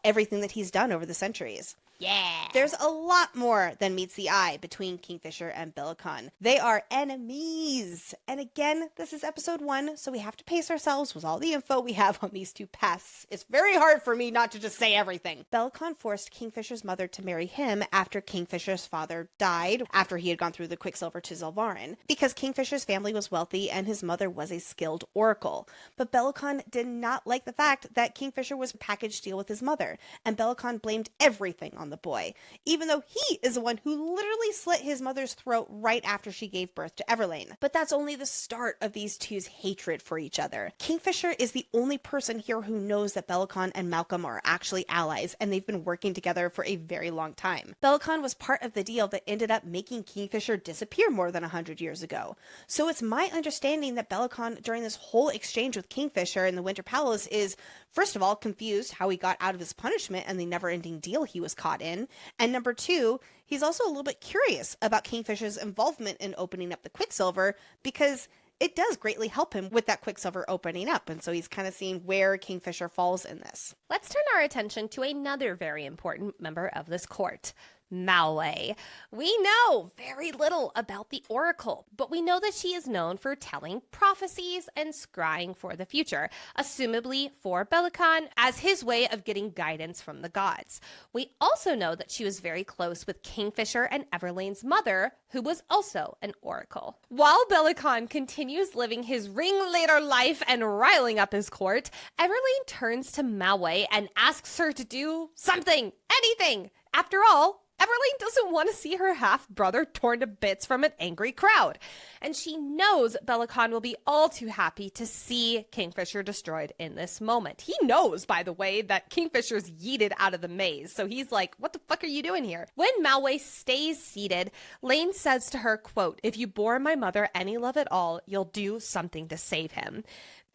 everything that he's done over the centuries. Yeah. There's a lot more than meets the eye between Kingfisher and Bellacon. They are enemies. And again, this is episode 1, so we have to pace ourselves with all the info we have on these two pasts. It's very hard for me not to just say everything. Bellacon forced Kingfisher's mother to marry him after Kingfisher's father died, after he had gone through the Quicksilver to Zilvarin, because Kingfisher's family was wealthy and his mother was a skilled oracle. But Bellacon did not like the fact that Kingfisher was a package deal with his mother, and Bellacon blamed everything on the boy, even though he is the one who literally slit his mother's throat right after she gave birth to Everlane. But that's only the start of these two's hatred for each other. Kingfisher is the only person here who knows that Bellacon and Malcolm are actually allies, and they've been working together for a very long time. Bellacon was part of the deal that ended up making Kingfisher disappear more than 100 years ago. So it's my understanding that Bellacon, during this whole exchange with Kingfisher in the Winter Palace, is, first of all, confused how he got out of his punishment and the never-ending deal he was caught in. And number 2, he's also a little bit curious about Kingfisher's involvement in opening up the Quicksilver, because it does greatly help him with that Quicksilver opening up. And so he's kind of seeing where Kingfisher falls in this. Let's turn our attention to another very important member of this court, Malway. We know very little about the Oracle, but we know that she is known for telling prophecies and scrying for the future, assumably for Bellacon as his way of getting guidance from the gods. We also know that she was very close with Kingfisher and Everlane's mother, who was also an Oracle. While Bellacon continues living his ringleader life and riling up his court, Everlane turns to Malway and asks her to do something, anything. After all, Everlane doesn't want to see her half-brother torn to bits from an angry crowd. And she knows Bellacon will be all too happy to see Kingfisher destroyed in this moment. He knows, by the way, that Kingfisher's yeeted out of the maze. So he's like, what the fuck are you doing here? When Malway stays seated, Lane says to her, quote, "If you bore my mother any love at all, you'll do something to save him."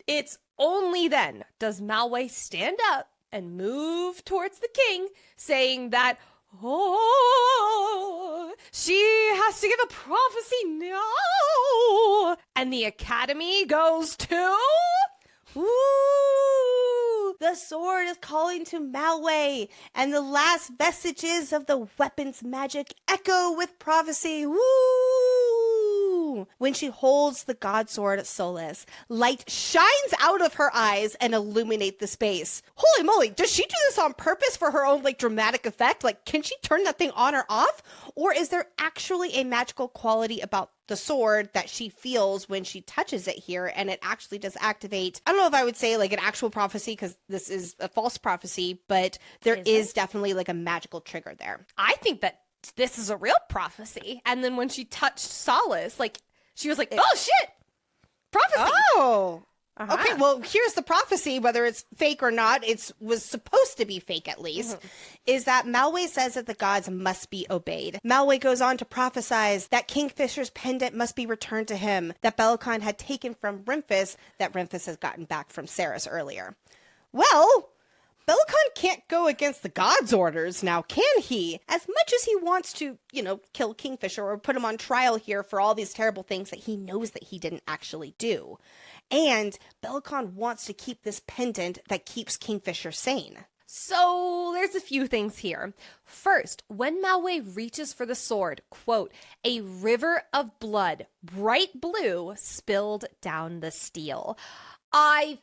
It's only then does Malway stand up and move towards the king, saying that, "Oh, she has to give a prophecy now." And the Academy goes to... Ooh, the sword is calling to Malway, and the last vestiges of the weapon's magic echo with prophecy. Woo! When she holds the god sword Solace, light shines out of her eyes and illuminate the space. Holy moly, does she do this on purpose for her own dramatic effect? Can she turn that thing on or off? Or is there actually a magical quality about the sword that she feels when she touches it here, and it actually does activate? I don't know if I would say an actual prophecy, because this is a false prophecy, but there is definitely a magical trigger there. I think that this is a real prophecy. And then when she touched Solace, she was like, oh shit, prophecy. Oh, okay. Well, here's the prophecy, whether it's fake or not. It was supposed to be fake, at least, is that Malway says that the gods must be obeyed. Malway goes on to prophesize that Kingfisher's pendant must be returned to him, that Bellacon had taken from Rymphis, that Rymphis has gotten back from Ceres earlier. Well, Bellacon can't go against the gods' orders now, can he? As much as he wants to, kill Kingfisher or put him on trial here for all these terrible things that he knows that he didn't actually do. And Bellacon wants to keep this pendant that keeps Kingfisher sane. So there's a few things here. First, when Malway reaches for the sword, quote, "A river of blood, bright blue, spilled down the steel." I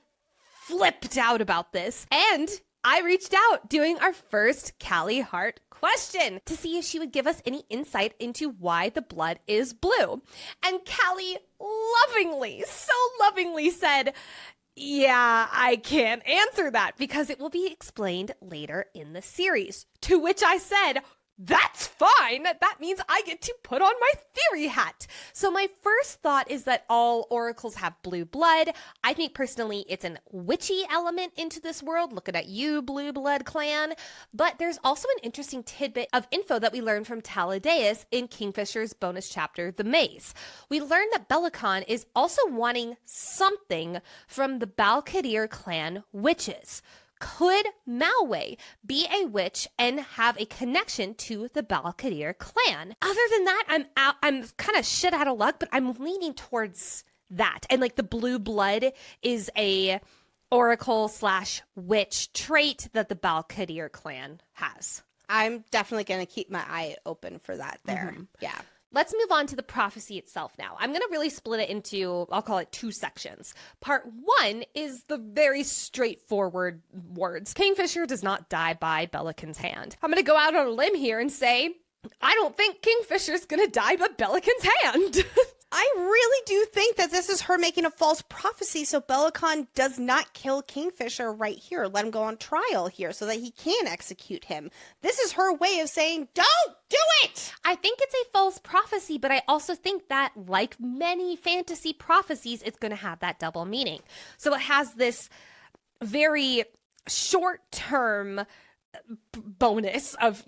flipped out about this, and I reached out doing our first Callie Hart question to see if she would give us any insight into why the blood is blue. And Callie so lovingly said, "Yeah, I can't answer that because it will be explained later in the series." To which I said, That's fine. That means I get to put on my theory hat. So my first thought is that all oracles have blue blood. I think personally it's an witchy element into this world. Looking at you, blue blood clan. But there's also an interesting tidbit of info that we learned from Taladeus in Kingfisher's bonus chapter, The Maze. We learned that Bellacon is also wanting something from the Balkadir clan witches. Could Malway be a witch and have a connection to the Balkadir clan? Other than that, I'm kind of shit out of luck, but I'm leaning towards that. And like the blue blood is a oracle / witch trait that the Balkadir clan has. I'm definitely going to keep my eye open for that there. Mm-hmm. Yeah. Let's move on to the prophecy itself now. I'm going to really split it into, I'll call it 2 sections. Part 1 is the very straightforward words. Kingfisher does not die by Bellacon's hand. I'm going to go out on a limb here and say, I don't think Kingfisher's going to die by Bellacon's hand. I really do think that this is her making a false prophecy so Bellacon does not kill Kingfisher right here. Let him go on trial here so that he can execute him. This is her way of saying, don't do it! I think it's a false prophecy, but I also think that, like many fantasy prophecies, it's going to have that double meaning. So it has this very short-term bonus of,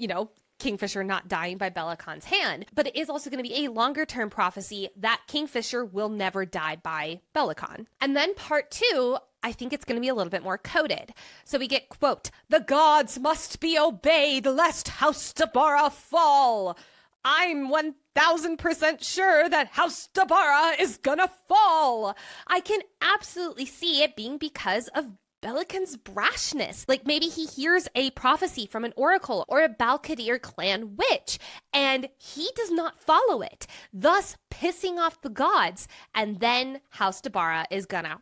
Kingfisher not dying by Bellacon's hand, but it is also going to be a longer-term prophecy that Kingfisher will never die by Bellacon. And then part 2, I think it's going to be a little bit more coded. So we get, quote, the gods must be obeyed lest House Dabara fall. I'm 1000% sure that House Dabara is gonna fall. I can absolutely see it being because of Bellacon's brashness. Like maybe he hears a prophecy from an oracle or a Balkadir clan witch, and he does not follow it, thus pissing off the gods, and then House Dabara is gonna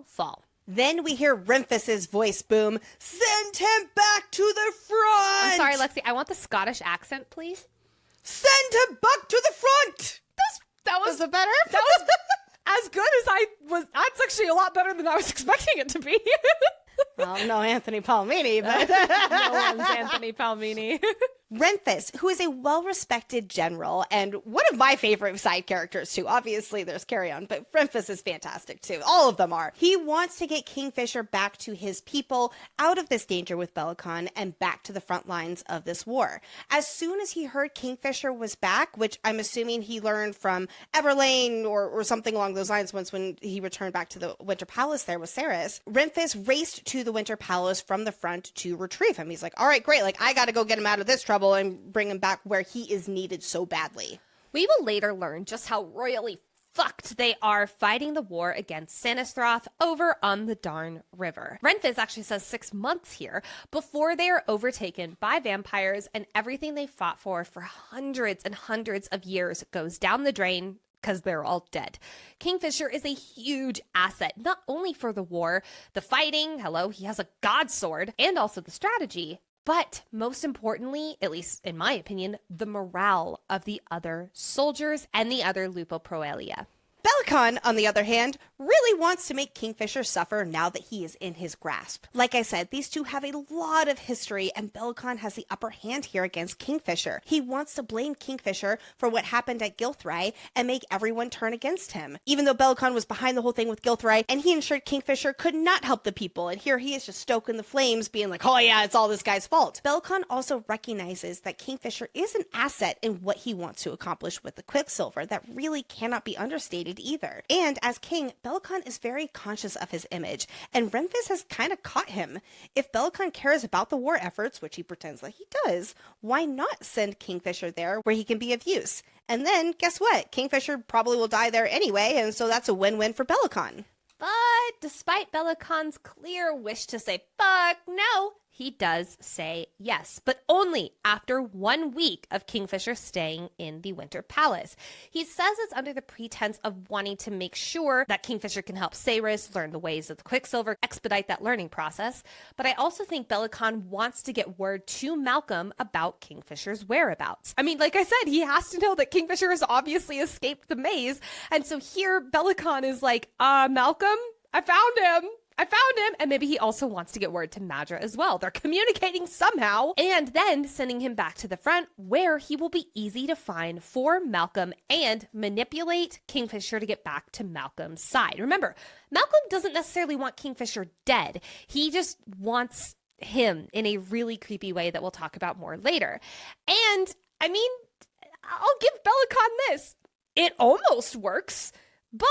fall. Then we hear Remphis's voice boom, send him back to the front! I'm sorry, Lexi, I want the Scottish accent, please. Send him back to the front! That was it better? That was as good as I was. That's actually a lot better than I was expecting it to be. Well, no Anthony Palmini, but no one's Anthony Palmini. Renfis, who is a well-respected general and one of my favorite side characters too. Obviously, there's Karrion, but Renfis is fantastic too. All of them are. He wants to get Kingfisher back to his people, out of this danger with Bellacon, and back to the front lines of this war. As soon as he heard Kingfisher was back, which I'm assuming he learned from Everlane or something along those lines when he returned back to the Winter Palace there with Ceres, Renfis raced to the Winter Palace from the front to retrieve him. He's like, all right, great. Like, I got to go get him out of this trouble and bring him back where he is needed so badly. We will later learn just how royally fucked they are fighting the war against Sinistroth over on the Darn River. Renfis actually says 6 months here before they are overtaken by vampires and everything they fought for hundreds and hundreds of years goes down the drain because they're all dead. Kingfisher is a huge asset, not only for the war, the fighting, hello, he has a god sword, and also the strategy, but most importantly, at least in my opinion, the morale of the other soldiers and the other Lupo Proelia. Bellacon, on the other hand, really wants to make Kingfisher suffer now that he is in his grasp. Like I said, these two have a lot of history, and Bellacon has the upper hand here against Kingfisher. He wants to blame Kingfisher for what happened at Gilthry and make everyone turn against him. Even though Bellacon was behind the whole thing with Gilthry, and he ensured Kingfisher could not help the people, and here he is just stoking the flames, being like, oh yeah, it's all this guy's fault. Bellacon also recognizes that Kingfisher is an asset in what he wants to accomplish with the Quicksilver that really cannot be understated either. And as king, Bellacon is very conscious of his image, and Renfis has kind of caught him. If Bellacon cares about the war efforts, which he pretends like he does, why not send Kingfisher there where he can be of use? And then, guess what? Kingfisher probably will die there anyway, and so that's a win-win for Bellacon. But despite Bellacon's clear wish to say fuck no, he does say yes, but only after 1 week of Kingfisher staying in the Winter Palace. He says it's under the pretense of wanting to make sure that Kingfisher can help Ceres learn the ways of the Quicksilver, expedite that learning process. But I also think Bellacon wants to get word to Malcolm about Kingfisher's whereabouts. I mean, like I said, he has to know that Kingfisher has obviously escaped the maze. And so here Bellacon is like, Malcolm, I found him. I found him. And maybe he also wants to get word to Madra as well. They're communicating somehow. And then sending him back to the front where he will be easy to find for Malcolm and manipulate Kingfisher to get back to Malcolm's side. Remember, Malcolm doesn't necessarily want Kingfisher dead. He just wants him in a really creepy way that we'll talk about more later. And I mean, I'll give Bellacon this. It almost works, but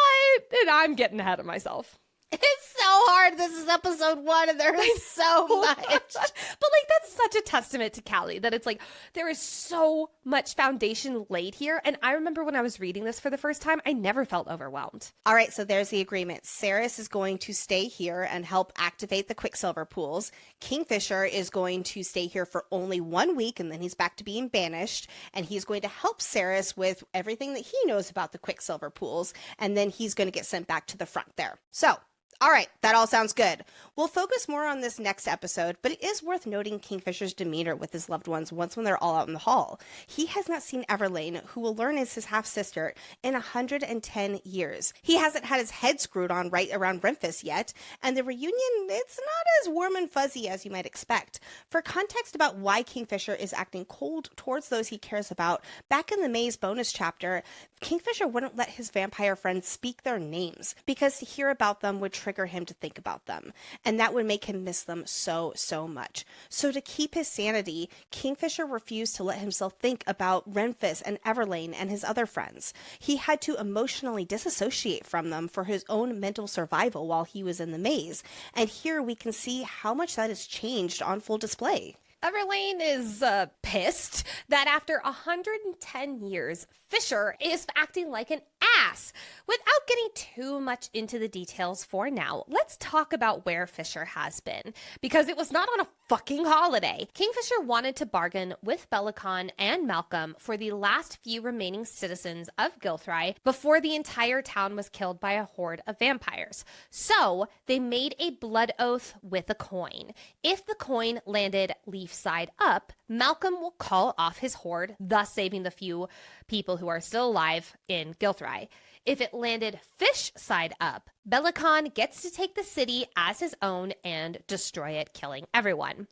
I'm getting ahead of myself. It's so hard. This is episode 1 and there is so much. But like, that's such a testament to Callie that it's like, there is so much foundation laid here. And I remember when I was reading this for the first time, I never felt overwhelmed. All right, so there's the agreement. Saris is going to stay here and help activate the Quicksilver pools. Kingfisher is going to stay here for only 1 week and then he's back to being banished. And he's going to help Saris with everything that he knows about the Quicksilver pools. And then he's going to get sent back to the front there. So, all right, that all sounds good. We'll focus more on this next episode, but it is worth noting Kingfisher's demeanor with his loved ones once when they're all out in the hall. He has not seen Everlane, who will learn is his half-sister, in 110 years. He hasn't had his head screwed on right around Renfis yet, and the reunion, it's not as warm and fuzzy as you might expect. For context about why Kingfisher is acting cold towards those he cares about, back in the Maze bonus chapter, Kingfisher wouldn't let his vampire friends speak their names, because to hear about them would trigger him to think about them, and that would make him miss them so much. So to keep his sanity, Kingfisher refused to let himself think about Renfis and Everlane and his other friends. He had to emotionally disassociate from them for his own mental survival while he was in the maze, and here we can see how much that has changed on full display. Everlane is pissed that after 110 years, Fisher is acting like an ass. Without getting too much into the details for now, let's talk about where Fisher has been, because it was not on a fucking holiday. Kingfisher wanted to bargain with Bellacon and Malcolm for the last few remaining citizens of Gilthry before the entire town was killed by a horde of vampires. So they made a blood oath with a coin. If the coin landed leaf side up, Malcolm will call off his horde, thus saving the few people who are still alive in Gilthry. If it landed fish side up, Bellacon gets to take the city as his own and destroy it, killing everyone.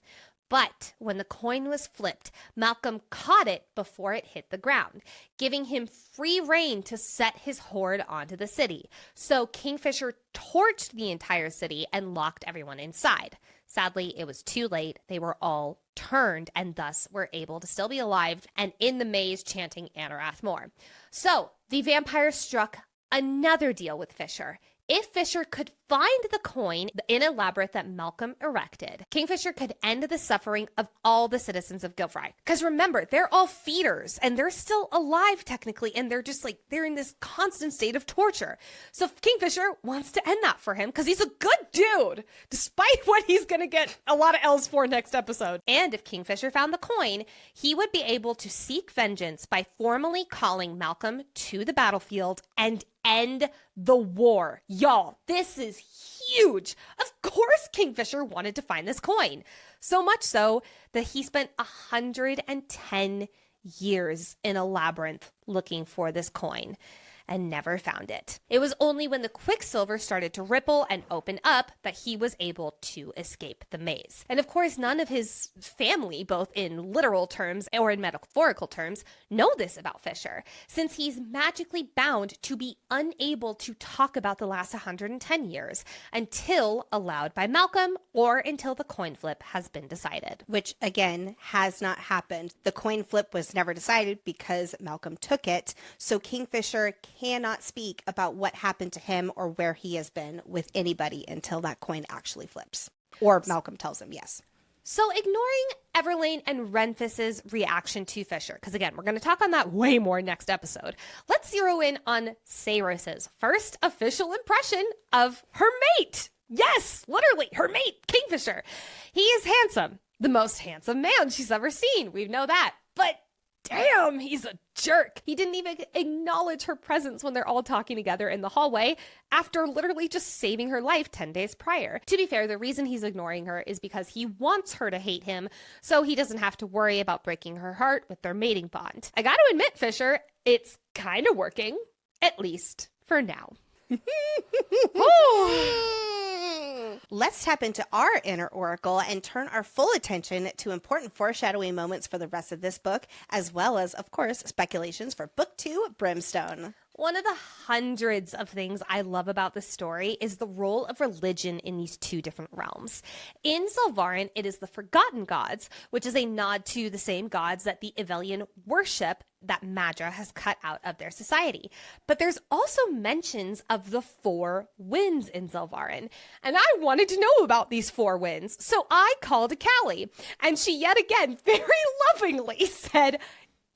But when the coin was flipped, Malcolm caught it before it hit the ground, giving him free rein to set his horde onto the city. So Kingfisher torched the entire city and locked everyone inside. Sadly, it was too late. They were all turned and thus were able to still be alive and in the maze chanting Anorath more. So the vampire struck another deal with Fisher. If Fisher could find the coin in a labyrinth that Malcolm erected, Kingfisher could end the suffering of all the citizens of Gilthry. Because remember, they're all feeders and they're still alive technically, and they're just like, they're in this constant state of torture. So Kingfisher wants to end that for him because he's a good dude, despite what he's going to get a lot of L's for next episode. And if Kingfisher found the coin, he would be able to seek vengeance by formally calling Malcolm to the battlefield and end the war. Y'all, this is huge. Of course Kingfisher wanted to find this coin. So much so that he spent 110 years in a labyrinth looking for this coin and never found it. It was only when the Quicksilver started to ripple and open up that he was able to escape the maze. And of course, none of his family, both in literal terms or in metaphorical terms, know this about Fisher, since he's magically bound to be unable to talk about the last 110 years until allowed by Malcolm or until the coin flip has been decided. Which, again, has not happened. The coin flip was never decided because Malcolm took it, so Kingfisher cannot speak about what happened to him or where he has been with anybody until that coin actually flips. Or Malcolm tells him, yes. So ignoring Everlane and Renfis's reaction to Fisher, because again, we're going to talk on that way more next episode, let's zero in on Saris's first official impression of her mate. Yes, literally, her mate, Kingfisher. He is handsome. The most handsome man she's ever seen. We know that. But damn, he's a jerk. He didn't even acknowledge her presence when they're all talking together in the hallway after literally just saving her life 10 days prior. To be fair, the reason he's ignoring her is because he wants her to hate him so he doesn't have to worry about breaking her heart with their mating bond. I gotta admit, Fisher, it's kind of working, at least for now. Let's tap into our inner oracle and turn our full attention to important foreshadowing moments for the rest of this book, as well as, of course, speculations for Book 2, Brimstone. One of the hundreds of things I love about this story is the role of religion in these two different realms. In Zelvarin, it is the Forgotten Gods, which is a nod to the same gods that the Evelian worship that Madra has cut out of their society. But there's also mentions of the four winds in Zelvarin. And I wanted to know about these four winds, so I called Callie. And she yet again very lovingly said,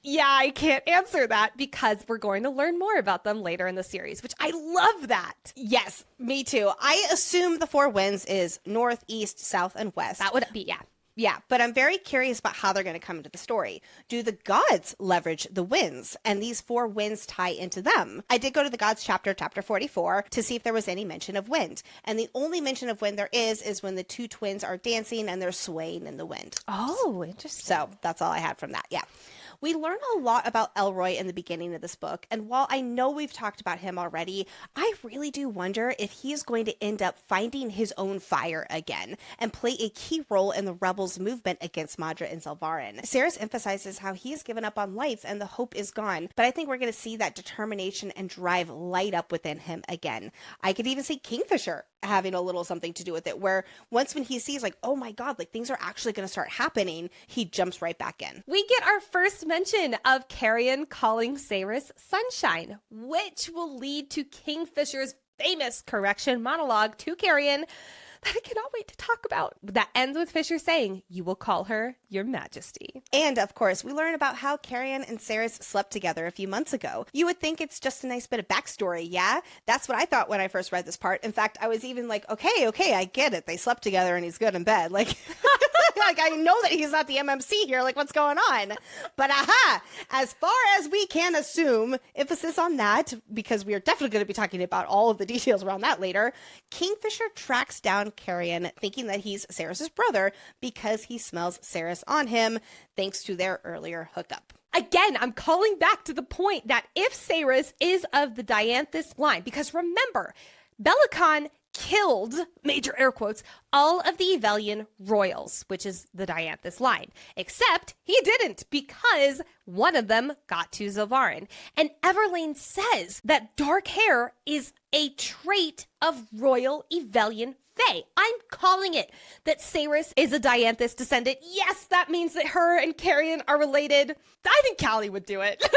yeah, I can't answer that because we're going to learn more about them later in the series, which I love that. Yes, me too. I assume the four winds is north, east, south, and west. That would be, yeah. Yeah, but I'm very curious about how they're going to come into the story. Do the gods leverage the winds, and these four winds tie into them? I did go to the gods chapter 44, to see if there was any mention of wind. And the only mention of wind there is when the two twins are dancing and they're swaying in the wind. Oh, interesting. So that's all I had from that, yeah. We learn a lot about Elroy in the beginning of this book, and while I know we've talked about him already, I really do wonder if he is going to end up finding his own fire again and play a key role in the rebels' movement against Madra and Zelvarin. Saris emphasizes how he has given up on life and the hope is gone, but I think we're going to see that determination and drive light up within him again. I could even see Kingfisher having a little something to do with it, where once when he sees like, oh my god, like things are actually going to start happening, he jumps right back in. We get our first mention of Karrion calling Saris Sunshine, which will lead to Kingfisher's famous correction monologue to Karrion that I cannot wait to talk about. That ends with Fisher saying, "You will call her your majesty." And of course, we learn about how Karrion and Saris slept together a few months ago. You would think it's just a nice bit of backstory, yeah? That's what I thought when I first read this part. In fact, I was even like, okay, I get it. They slept together and he's good in bed. Like, like I know that he's not the MMC here. Like, what's going on? But as far as we can assume, emphasis on that, because we are definitely going to be talking about all of the details around that later, Kingfisher tracks down Karrion, thinking that he's Saris's brother because he smells Saris on him, thanks to their earlier hookup. Again, I'm calling back to the point that if Saris is of the Dianthus line, because remember, Bellacon killed, major air quotes, all of the Evelian royals, which is the Dianthus line, except he didn't because one of them got to Zelvarin. And Everlane says that dark hair is a trait of royal Evelian fae. I'm calling it that Saris is a Dianthus descendant. Yes, that means that her and Karrion are related. I think Callie would do it.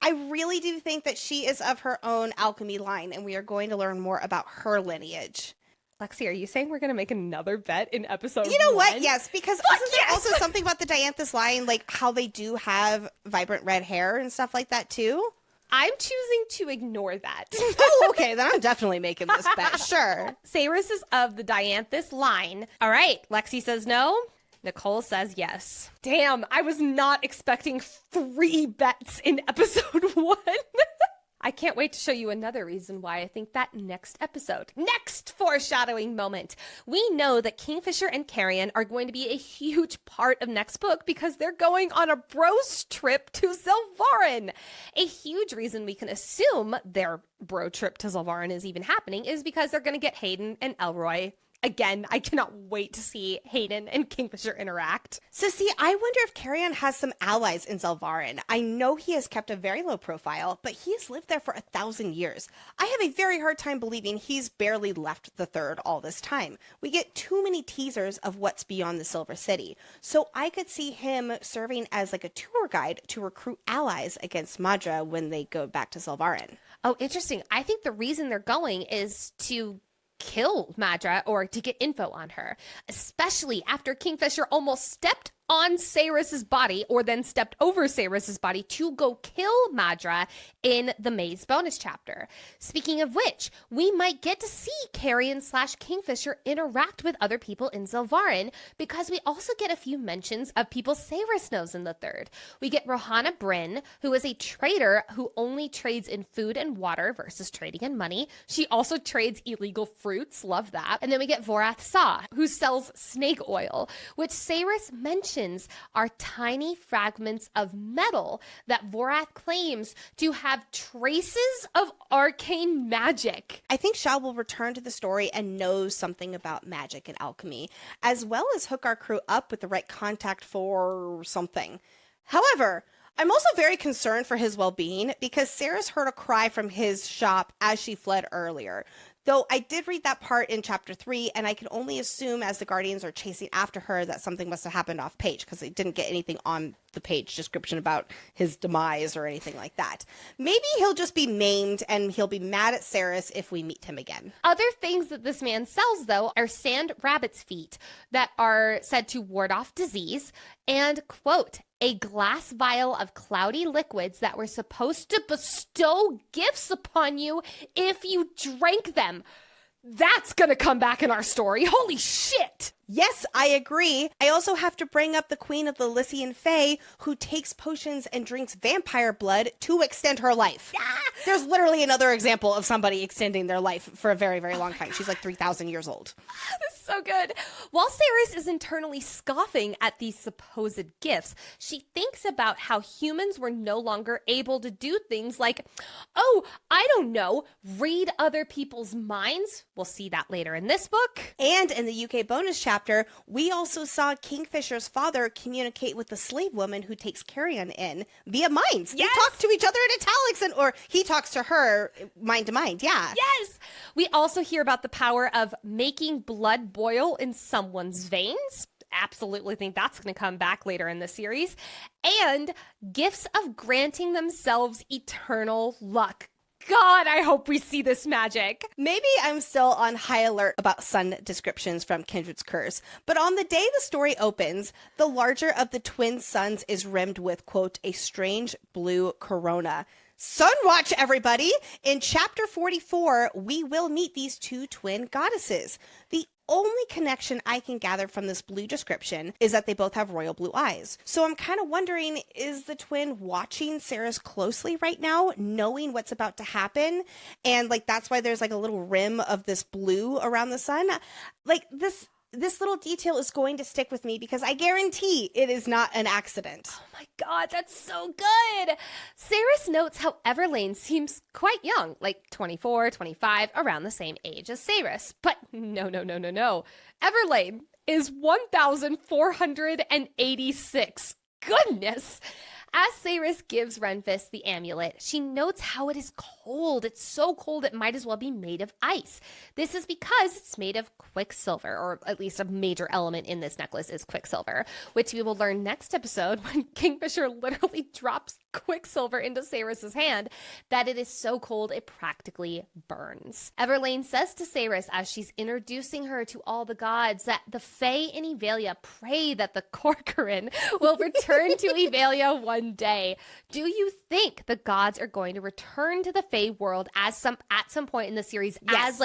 I really do think that she is of her own alchemy line, and we are going to learn more about her lineage. Lexi, are you saying we're going to make another bet in episode You know 1? what? Yes, because isn't there also something about the Dianthus line, like how they do have vibrant red hair and stuff like that too? I'm choosing to ignore that. Oh, okay, then I'm definitely making this bet. Sure. Saris is of the Dianthus line. All right, Lexi says no. Nicole says yes. Damn, I was not expecting 3 bets in episode 1. I can't wait to show you another reason why I think that next episode. Next foreshadowing moment. We know that Kingfisher and Karrion are going to be a huge part of next book because they're going on a bros trip to Zelvarin. A huge reason we can assume their bro trip to Zelvarin is even happening is because they're going to get Hayden and Elroy. Again, I cannot wait to see Hayden and Kingfisher interact. So see, I wonder if Karrion has some allies in Zelvarin. I know he has kept a very low profile, but he has lived there for 1,000 years. I have a very hard time believing he's barely left the Third all this time. We get too many teasers of what's beyond the Silver City. So I could see him serving as like a tour guide to recruit allies against Madra when they go back to Zelvarin. Oh, interesting. I think the reason they're going is to kill Madra or to get info on her, especially after Kingfisher almost stepped on Saris's body or then stepped over Saris's body to go kill Madra in the Maze bonus chapter. Speaking of which, we might get to see Karrion/Kingfisher interact with other people in Zelvarin because we also get a few mentions of people Saris knows in the Third. We get Rohanna Bryn, who is a trader who only trades in food and water versus trading in money. She also trades illegal fruits. Love that. And then we get Vorath Saw, who sells snake oil, which Saris mentioned machinations are tiny fragments of metal that Vorath claims to have traces of arcane magic. I think Shao will return to the story and knows something about magic and alchemy, as well as hook our crew up with the right contact for something. However, I'm also very concerned for his well-being because Sarah's heard a cry from his shop as she fled earlier. Though I did read that part in chapter 3, and I can only assume as the Guardians are chasing after her that something must have happened off page because they didn't get anything on the page description about his demise or anything like that. Maybe he'll just be maimed and he'll be mad at Saris if we meet him again. Other things that this man sells, though, are sand rabbit's feet that are said to ward off disease and, quote, a glass vial of cloudy liquids that were supposed to bestow gifts upon you if you drank them. That's gonna come back in our story. Holy shit! Yes, I agree. I also have to bring up the Queen of the Lycian Fae, who takes potions and drinks vampire blood to extend her life. There's literally another example of somebody extending their life for a very, very long time. God. She's like 3,000 years old. This is so good. While Saris is internally scoffing at these supposed gifts, she thinks about how humans were no longer able to do things like, oh, I don't know, read other people's minds. We'll see that later in this book. And in the UK bonus chapter, we also saw Kingfisher's father communicate with the slave woman who takes Karrion in via minds. Yes! They talk to each other in italics, or he talks to her mind to mind. Yeah. Yes! We also hear about the power of making blood boil in someone's veins. Absolutely think that's going to come back later in the series. And gifts of granting themselves eternal luck. God, I hope we see this magic. Maybe I'm still on high alert about sun descriptions from Kindred's Curse, but on the day the story opens, the larger of the twin suns is rimmed with, quote, a strange blue corona. Sunwatch, everybody! In chapter 44, we will meet these two twin goddesses. The only connection I can gather from this blue description is that they both have royal blue eyes. So I'm kind of wondering, is the twin watching Sarah's closely right now, knowing what's about to happen? And like, that's why there's like a little rim of this blue around the sun. Like this little detail is going to stick with me because I guarantee it is not an accident. Oh my God, that's so good. Saris notes how Everlane seems quite young, like 24, 25, around the same age as Saris. But no. Everlane is 1,486. Goodness. As Saris gives Renfis the amulet, she notes how it is cold. It's so cold it might as well be made of ice. This is because it's made of Quicksilver, or at least a major element in this necklace is Quicksilver, which we will learn next episode when Kingfisher literally drops Quicksilver into Saris's hand, that it is so cold it practically burns. Everlane says to Saris as she's introducing her to all the gods that the Fae in Aelia pray that the Corcoran will return to Aelia one day. Do you think the gods are going to return to the Fae world at some point in the series? Yes.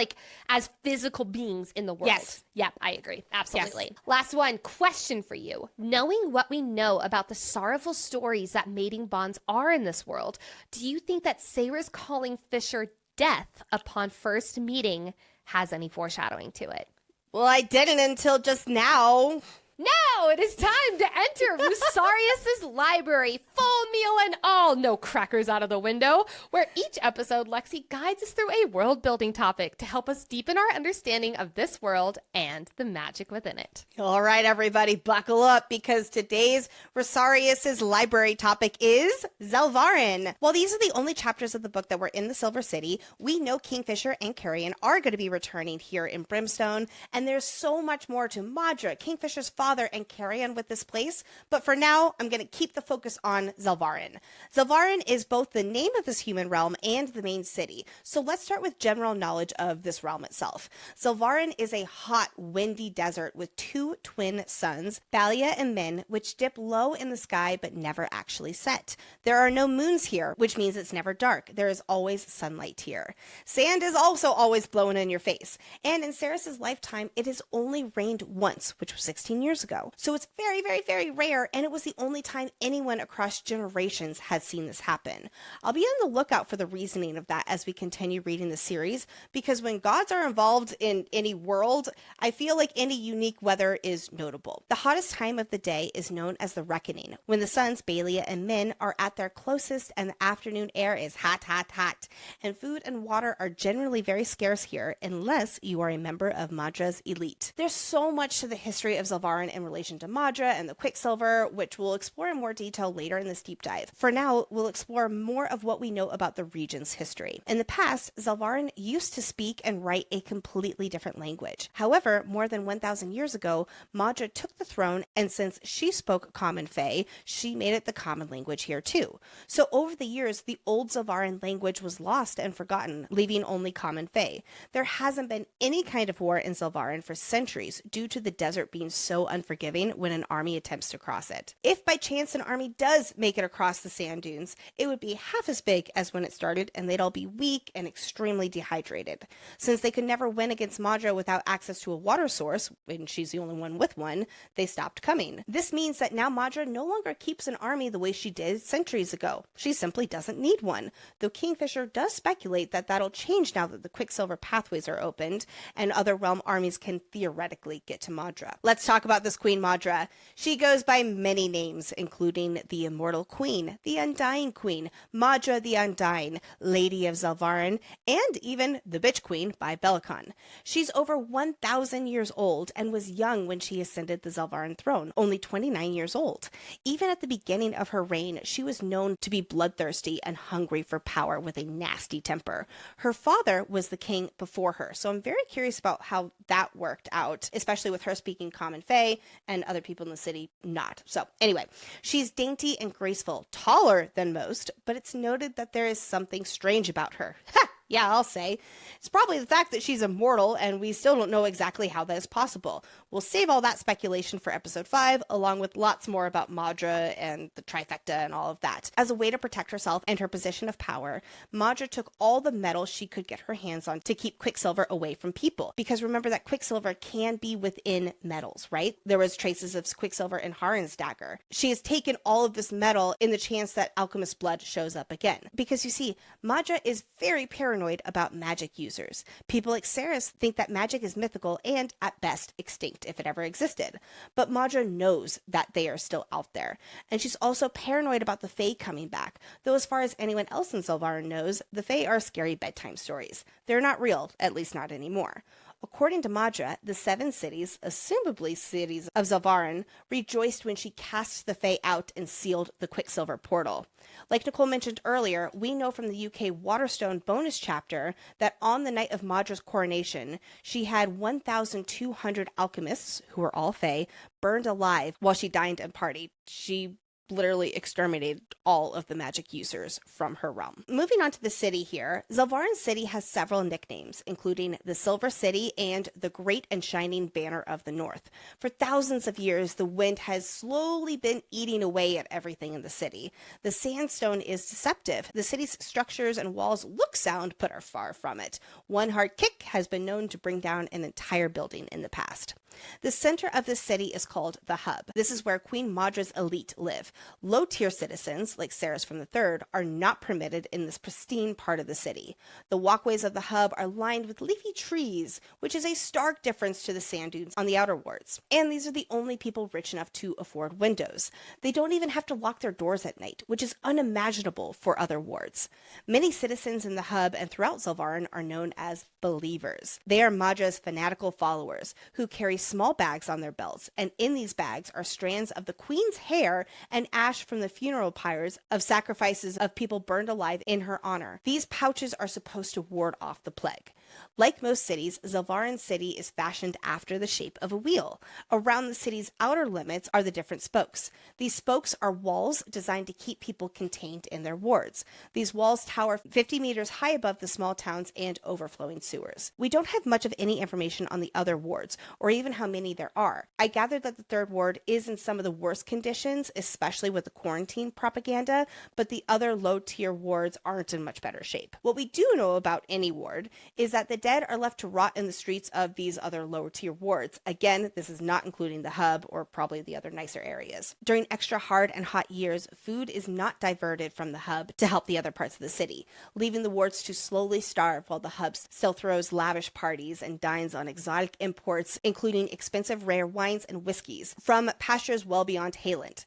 as physical beings in the world? Yes. Yeah, I agree. Absolutely. Yes. Last one, question for you. Knowing what we know about the sorrowful stories that mating bonds are in this world, do you think that Saris calling Fisher death upon first meeting has any foreshadowing to it? Well, I didn't until just now. Now it is time to enter Rusarius's library, full meal and all, no crackers out of the window, where each episode Lexi guides us through a world-building topic to help us deepen our understanding of this world and the magic within it. All right, everybody, buckle up because today's Rusarius's library topic is Zelvarin. While these are the only chapters of the book that were in the Silver City, we know Kingfisher and Karrion are going to be returning here in Brimstone, and there's so much more to Madra, Kingfisher's father, and Karrion with this place, but for now, I'm going to keep the focus on Zelvarin. Zelvarin is both the name of this human realm and the main city, so let's start with general knowledge of this realm itself. Zelvarin is a hot, windy desert with two twin suns, Thalia and Min, which dip low in the sky but never actually set. There are no moons here, which means it's never dark. There is always sunlight here. Sand is also always blowing in your face, and in Saris's lifetime, it has only rained once, which was 16 years years ago. So it's very, very, very rare, and it was the only time anyone across generations had seen this happen. I'll be on the lookout for the reasoning of that as we continue reading the series, because when gods are involved in any world, I feel like any unique weather is notable. The hottest time of the day is known as the reckoning, when the suns, Aelia and Min, are at their closest and the afternoon air is hot, hot, hot, and food and water are generally very scarce here unless you are a member of Madra's elite. There's so much to the history of Zelvarin in relation to Madra and the Quicksilver, which we'll explore in more detail later in this deep dive. For now, we'll explore more of what we know about the region's history. In the past, Zelvarin used to speak and write a completely different language. However, more than 1,000 years ago, Madra took the throne, and since she spoke Common Fae, she made it the common language here too. So over the years, the old Zelvarin language was lost and forgotten, leaving only Common Fae. There hasn't been any kind of war in Zelvarin for centuries due to the desert being so unforgiving when an army attempts to cross it. If by chance an army does make it across the sand dunes, it would be half as big as when it started, and they'd all be weak and extremely dehydrated. Since they could never win against Madra without access to a water source, and she's the only one with one, they stopped coming. This means that now Madra no longer keeps an army the way she did centuries ago. She simply doesn't need one, though Kingfisher does speculate that that'll change now that the Quicksilver pathways are opened and other realm armies can theoretically get to Madra. Let's talk about this Queen Madra. She goes by many names, including the Immortal Queen, the Undying Queen, Madra the Undying, Lady of Zelvarin, and even the Bitch Queen by Bellacon. She's over 1,000 years old and was young when she ascended the Zelvarin throne, only 29 years old. Even at the beginning of her reign, she was known to be bloodthirsty and hungry for power with a nasty temper. Her father was the king before her, so I'm very curious about how that worked out, especially with her speaking Common Fae and other people in the city not. So anyway, she's dainty and graceful, taller than most, but it's noted that there is something strange about her. Ha! Yeah, I'll say. It's probably the fact that she's immortal, and we still don't know exactly how that is possible. We'll save all that speculation for episode 5, along with lots more about Madra and the trifecta and all of that. As a way to protect herself and her position of power, Madra took all the metal she could get her hands on to keep Quicksilver away from people. Because remember that Quicksilver can be within metals, right? There was traces of Quicksilver in Haren's dagger. She has taken all of this metal in the chance that alchemist blood shows up again. Because you see, Madra is very paranoid about magic users. People like Ceres think that magic is mythical and, at best, extinct if it ever existed. But Madra knows that they are still out there. And she's also paranoid about the Fae coming back, though as far as anyone else in Zelvarin knows, the Fae are scary bedtime stories. They're not real, at least not anymore. According to Madra, the 7 cities, assumably cities of Zelvarin, rejoiced when she cast the Fae out and sealed the Quicksilver portal. Like Nicole mentioned earlier, we know from the UK Waterstone bonus chapter that on the night of Madra's coronation, she had 1,200 alchemists, who were all Fae, burned alive while she dined and partied. She literally exterminated all of the magic users from her realm. Moving on to the city here, Zelvarin City has several nicknames, including the Silver City and the Great and Shining Banner of the North. For thousands of years, the wind has slowly been eating away at everything in the city. The sandstone is deceptive. The city's structures and walls look sound, but are far from it. One hard kick has been known to bring down an entire building in the past. The center of the city is called the Hub. This is where Queen Madra's elite live. Low-tier citizens, like Ceres from the Third, are not permitted in this pristine part of the city. The walkways of the Hub are lined with leafy trees, which is a stark difference to the sand dunes on the outer wards. And these are the only people rich enough to afford windows. They don't even have to lock their doors at night, which is unimaginable for other wards. Many citizens in the Hub and throughout Zelvarin are known as believers. They are Madra's fanatical followers who carry small bags on their belts, and in these bags are strands of the queen's hair and ash from the funeral pyres of sacrifices of people burned alive in her honor. These pouches are supposed to ward off the plague. Like most cities, Zelvarin City is fashioned after the shape of a wheel. Around the city's outer limits are the different spokes. These spokes are walls designed to keep people contained in their wards. These walls tower 50 meters high above the small towns and overflowing sewers. We don't have much of any information on the other wards, or even how many there are. I gathered that the third ward is in some of the worst conditions, especially with the quarantine propaganda, but the other low-tier wards aren't in much better shape. What we do know about any ward is that that the dead are left to rot in the streets of these other lower tier wards. Again, this is not including the hub or probably the other nicer areas. During extra hard and hot years, food is not diverted from the hub to help the other parts of the city, leaving the wards to slowly starve while the hub still throws lavish parties and dines on exotic imports, including expensive rare wines and whiskeys from pastures well beyond Hayland.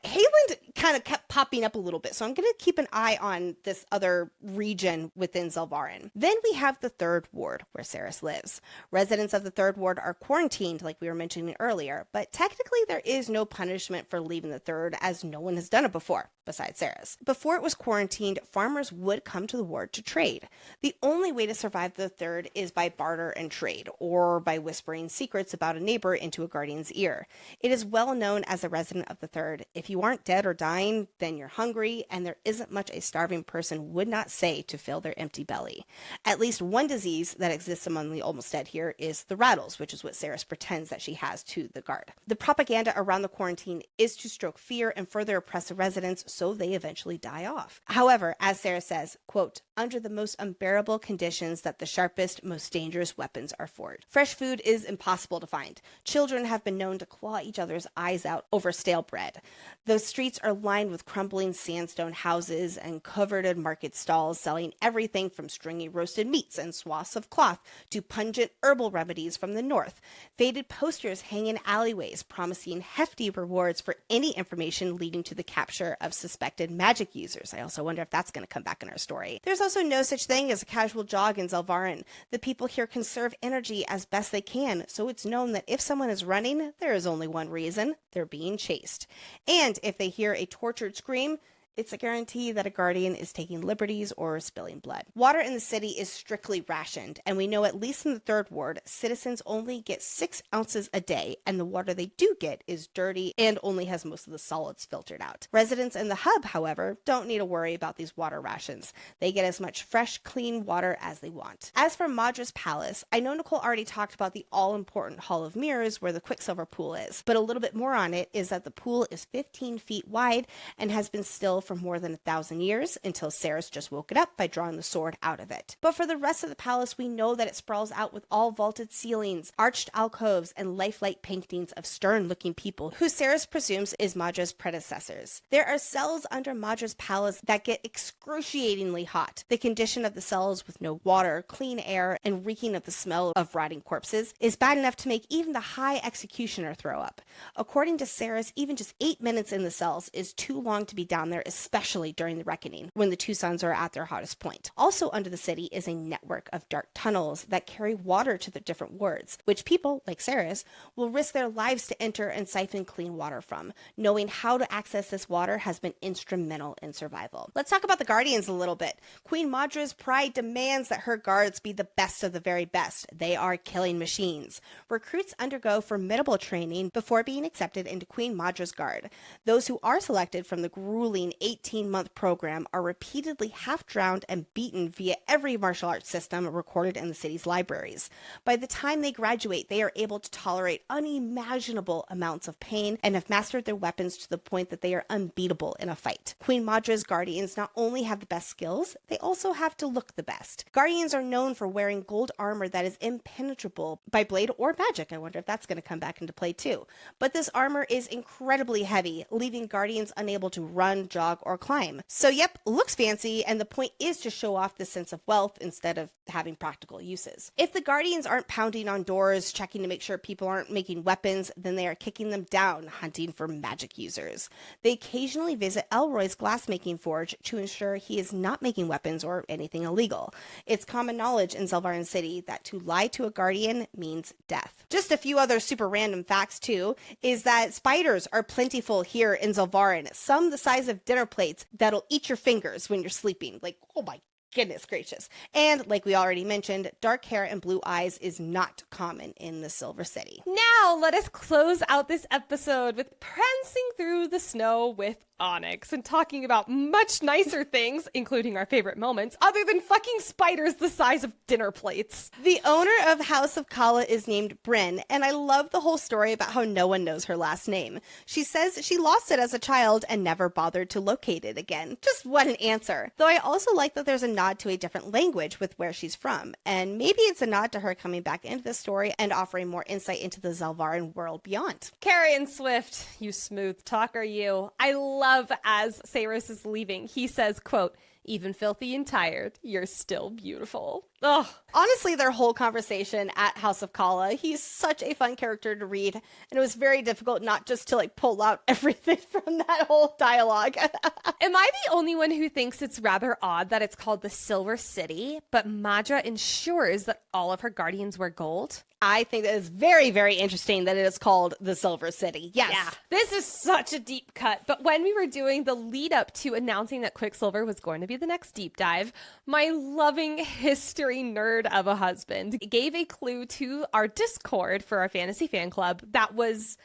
Hayland kind of kept popping up a little bit, so I'm going to keep an eye on this other region within Zelvarin. Then we have the third ward, where Ceres lives. Residents of the third ward are quarantined, like we were mentioning earlier, but technically there is no punishment for leaving the third, as no one has done it before, besides Ceres. Before it was quarantined, farmers would come to the ward to trade. The only way to survive the third is by barter and trade, or by whispering secrets about a neighbor into a guardian's ear. It is well known as a resident of the third. If you aren't dead or dying, then you're hungry, and there isn't much a starving person would not say to fill their empty belly. At least one disease that exists among the almost dead here is the rattles, which is what Ceres pretends that she has to the guard. The propaganda around the quarantine is to stroke fear and further oppress the residents so they eventually die off. However, as Ceres says, quote, under the most unbearable conditions that the sharpest, most dangerous weapons are forged. Fresh food is impossible to find. Children have been known to claw each other's eyes out over stale bread. The streets are lined with crumbling sandstone houses and covered in market stalls selling everything from stringy roasted meats and swaths of cloth to pungent herbal remedies from the north. Faded posters hang in alleyways promising hefty rewards for any information leading to the capture of suspected magic users. I also wonder if that's going to come back in our story. There's also no such thing as a casual jog in Zelvarin. The people here conserve energy as best they can, so it's known that if someone is running, there is only one reason: they're being chased. And if they hear a tortured scream, it's a guarantee that a guardian is taking liberties or spilling blood. Water in the city is strictly rationed, and we know at least in the third ward, citizens only get 6 ounces a day, and the water they do get is dirty and only has most of the solids filtered out. Residents in the hub, however, don't need to worry about these water rations. They get as much fresh, clean water as they want. As for Madra's Palace, I know Nicole already talked about the all-important Hall of Mirrors where the Quicksilver pool is, but a little bit more on it is that the pool is 15 feet wide and has been still for more than 1,000 years until Ceres just woke it up by drawing the sword out of it. But for the rest of the palace, we know that it sprawls out with all vaulted ceilings, arched alcoves, and lifelike paintings of stern-looking people who Ceres presumes is Madra's predecessors. There are cells under Madra's palace that get excruciatingly hot. The condition of the cells with no water, clean air, and reeking of the smell of rotting corpses is bad enough to make even the high executioner throw up. According to Ceres, even just 8 minutes in the cells is too long to be down there, especially during the reckoning, when the two suns are at their hottest point. Also under the city is a network of dark tunnels that carry water to the different wards, which people, like Ceres, will risk their lives to enter and siphon clean water from. Knowing how to access this water has been instrumental in survival. Let's talk about the Guardians a little bit. Queen Madra's pride demands that her guards be the best of the very best. They are killing machines. Recruits undergo formidable training before being accepted into Queen Madra's guard. Those who are selected from the grueling 18-month program are repeatedly half-drowned and beaten via every martial arts system recorded in the city's libraries. By the time they graduate, they are able to tolerate unimaginable amounts of pain and have mastered their weapons to the point that they are unbeatable in a fight. Queen Madra's Guardians not only have the best skills, they also have to look the best. Guardians are known for wearing gold armor that is impenetrable by blade or magic. I wonder if that's going to come back into play too. But this armor is incredibly heavy, leaving Guardians unable to run, jog, or climb. So yep, looks fancy, and the point is to show off the sense of wealth instead of having practical uses. If the Guardians aren't pounding on doors, checking to make sure people aren't making weapons, then they are kicking them down, hunting for magic users. They occasionally visit Elroy's glassmaking forge to ensure he is not making weapons or anything illegal. It's common knowledge in Zelvarin City that to lie to a Guardian means death. Just a few other super random facts too, is that spiders are plentiful here in Zelvarin, some the size of dinner plates that'll eat your fingers when you're sleeping. Like, oh my goodness gracious. And like we already mentioned, dark hair and blue eyes is not common in the Silver City. Now let us close out this episode with prancing through the snow with Onyx and talking about much nicer things, including our favorite moments, other than fucking spiders the size of dinner plates. The owner of House of Kala is named Bryn, and I love the whole story about how no one knows her last name. She says she lost it as a child and never bothered to locate it again. Just what an answer. Though I also like that there's a nod to a different language with where she's from, and maybe it's a nod to her coming back into the story and offering more insight into the Zelvaran world beyond. Karrion Swift, you smooth talker, you. I love as Saris is leaving, he says, quote, "Even filthy and tired, you're still beautiful." Ugh. Honestly, their whole conversation at House of Kala, he's such a fun character to read, and it was very difficult not just to like pull out everything from that whole dialogue. Am I the only one who thinks it's rather odd that it's called the Silver City, but Madra ensures that all of her guardians wear gold? I think that is very, very interesting that it is called the Silver City. Yes. Yeah. This is such a deep cut. But when we were doing the lead up to announcing that Quicksilver was going to be the next deep dive, my loving history nerd of a husband gave a clue to our Discord for our fantasy fan club that was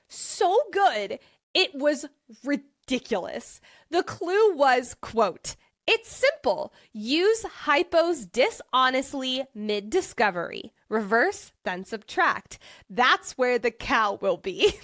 so good. It was ridiculous. The clue was, quote, "It's simple. Use hypos dishonestly mid-discovery. Reverse, then subtract. That's where the cow will be."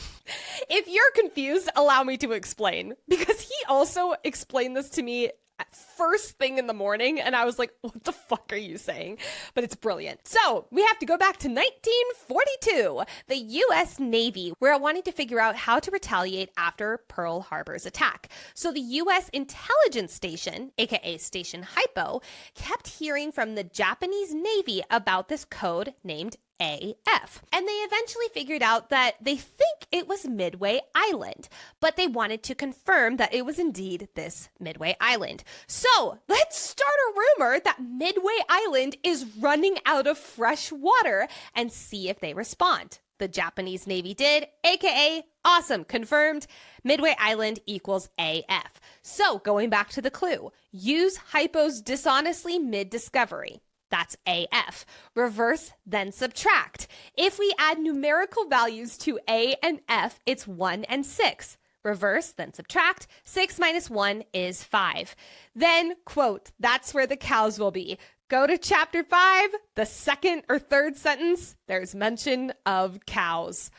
If you're confused, allow me to explain. Because he also explained this to me at first thing in the morning, and I was like, what the fuck are you saying? But it's brilliant. So we have to go back to 1942, the U.S. Navy. We're wanting to figure out how to retaliate after Pearl Harbor's attack. So the U.S. intelligence station, aka Station Hypo, kept hearing from the Japanese Navy about this code named AF. And they eventually figured out that they think it was Midway Island, but they wanted to confirm that it was indeed this Midway Island. So let's start a rumor that Midway Island is running out of fresh water and see if they respond. The Japanese Navy did, aka awesome, confirmed. Midway Island equals AF. So going back to the clue, use hypos dishonestly mid-discovery. That's AF. Reverse, then subtract. If we add numerical values to A and F, it's 1 and 6. Reverse, then subtract. 6 minus 1 is 5. Then, quote, "That's where the cows will be." Go to chapter 5, the second or third sentence, there's mention of cows.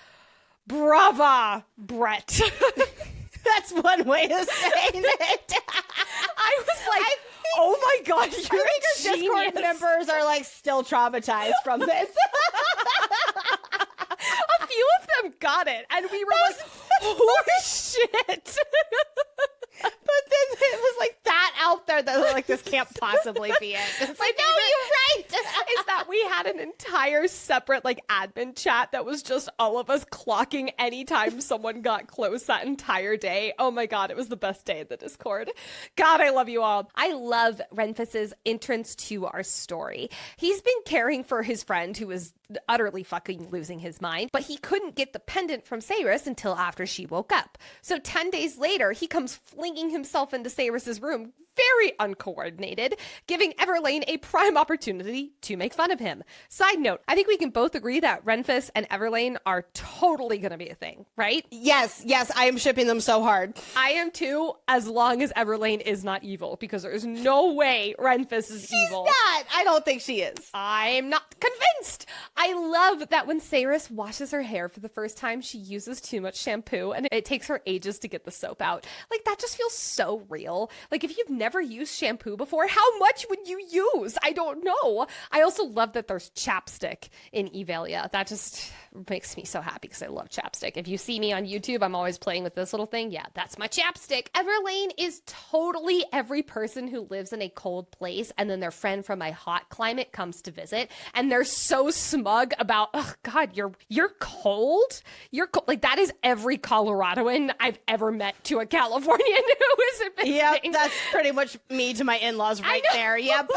Brava, Brett. That's one way of saying it. I was like, oh my God, you're a genius. Discord members are like still traumatized from this. A few of them got it, and we were like, holy shit. But then it was like that out there that like, this can't possibly be it. It's like, no, you're right. Is that we had an entire separate like admin chat that was just all of us clocking anytime someone got close that entire day. Oh my God, it was the best day in the Discord. God, I love you all. I love Renfus's entrance to our story. He's been caring for his friend who was utterly fucking losing his mind, but he couldn't get the pendant from Saris until after she woke up. So 10 days later, he comes flinging himself into Saris's room, very uncoordinated, giving Everlane a prime opportunity to make fun of him. Side note, I think we can both agree that Renfus and Everlane are totally going to be a thing, right? Yes, I am shipping them so hard. I am too, as long as Everlane is not evil, because there's no way Renfus is evil. She's not. I don't think she is. I'm not convinced. I love that when Saris washes her hair for the first time, she uses too much shampoo and it takes her ages to get the soap out. Like, that just feels so real. Like, if you've never used shampoo before, how much would you use? I don't know. I also love that there's chapstick in Evalia. That just makes me so happy because I love chapstick. If you see me on YouTube, I'm always playing with this little thing. Yeah, that's my chapstick. Everlane is totally every person who lives in a cold place and then their friend from a hot climate comes to visit and they're so smug about, oh God, you're cold? You're cold. Like, that is every Coloradoan I've ever met to a Californian who is visiting. Yep, that's pretty much me to my in-laws right there. Yep.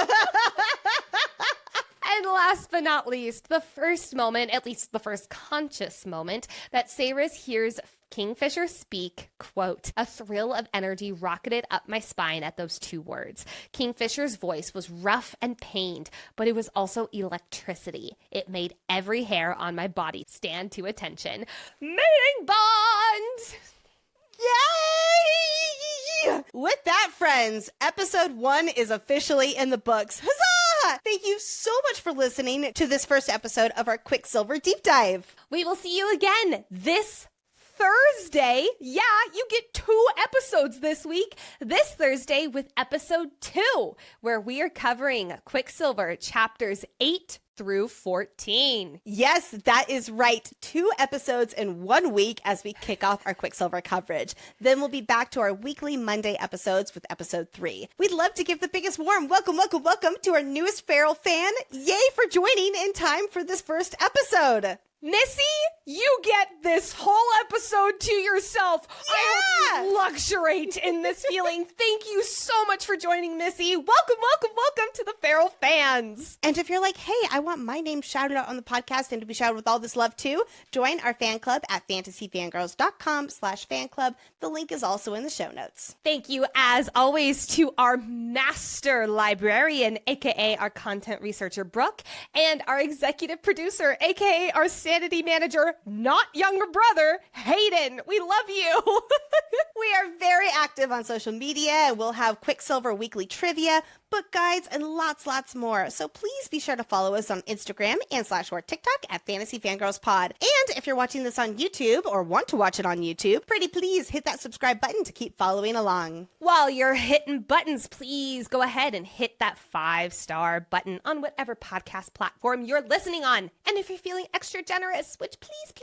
And last but not least, the first moment, at least the first conscious moment, that Saris hears Kingfisher speak, quote, "A thrill of energy rocketed up my spine at those two words. Kingfisher's voice was rough and pained, but it was also electricity. It made every hair on my body stand to attention. Mating bond!" Yay! Yay! With that, friends, episode 1 is officially in the books. Huzzah! Thank you so much for listening to this first episode of our Quicksilver Deep Dive. We will see you again this Thursday. Yeah, you get 2 episodes this week. This Thursday with episode 2, where we are covering Quicksilver chapters 8 through 14. Yes, that is right. 2 episodes in 1 week as we kick off our Quicksilver coverage. Then we'll be back to our weekly Monday episodes with episode 3. We'd love to give the biggest warm welcome to our newest Feral fan. Yay for joining in time for this first episode. Missy, you get this whole episode to yourself. Yeah! I hope you luxuriate in this feeling. Thank you so much for joining, Missy. Welcome to the Feral fans. And if you're like, hey, I want my name shouted out on the podcast and to be shouted with all this love too, join our fan club at fantasyfangirls.com/fan club. The link is also in the show notes. Thank you, as always, to our master librarian, aka our content researcher, Brooke, and our executive producer, aka our sanity manager, not younger brother, Hayden. We love you. We are very active on social media, and we'll have Quicksilver weekly trivia, book guides, and lots more. So please be sure to follow us on Instagram and /or TikTok at Fantasy Fangirls Pod. And if you're watching this on YouTube or want to watch it on YouTube, pretty please hit that subscribe button to keep following along. While you're hitting buttons, please go ahead and hit that 5-star button on whatever podcast platform you're listening on. And if you're feeling extra generous, which please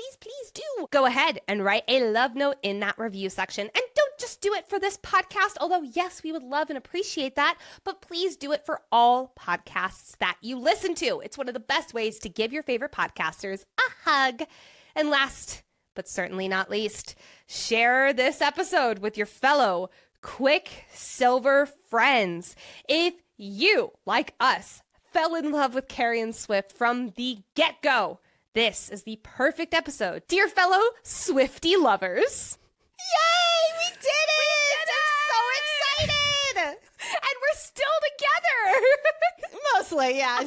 do, go ahead and write a love note in that review section. And don't just do it for this podcast, although yes, we would love and appreciate that, but please do it for all podcasts that you listen to. It's one of the best ways to give your favorite podcasters a hug. And last, but certainly not least, share this episode with your fellow Quicksilver friends. If you, like us, fell in love with Karrion Swift from the get-go, this is the perfect episode. Dear fellow Swiftie lovers. Yay! We did it! I'm so excited! And we're still together. Mostly, yeah.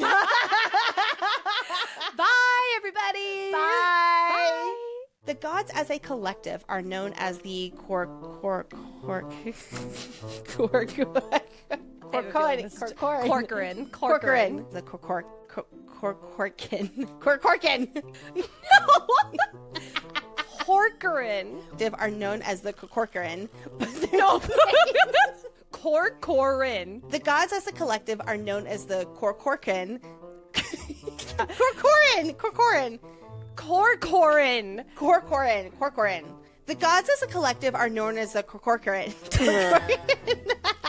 Bye, everybody. Bye. The gods as a collective are known as the Corcoran. The Corcoran. No. Corcoran. They are known as the Corcoran. No. Corcoran. The gods as a collective are known as the Corcoran. Corcoran. The gods as a collective are known as the Corcoran.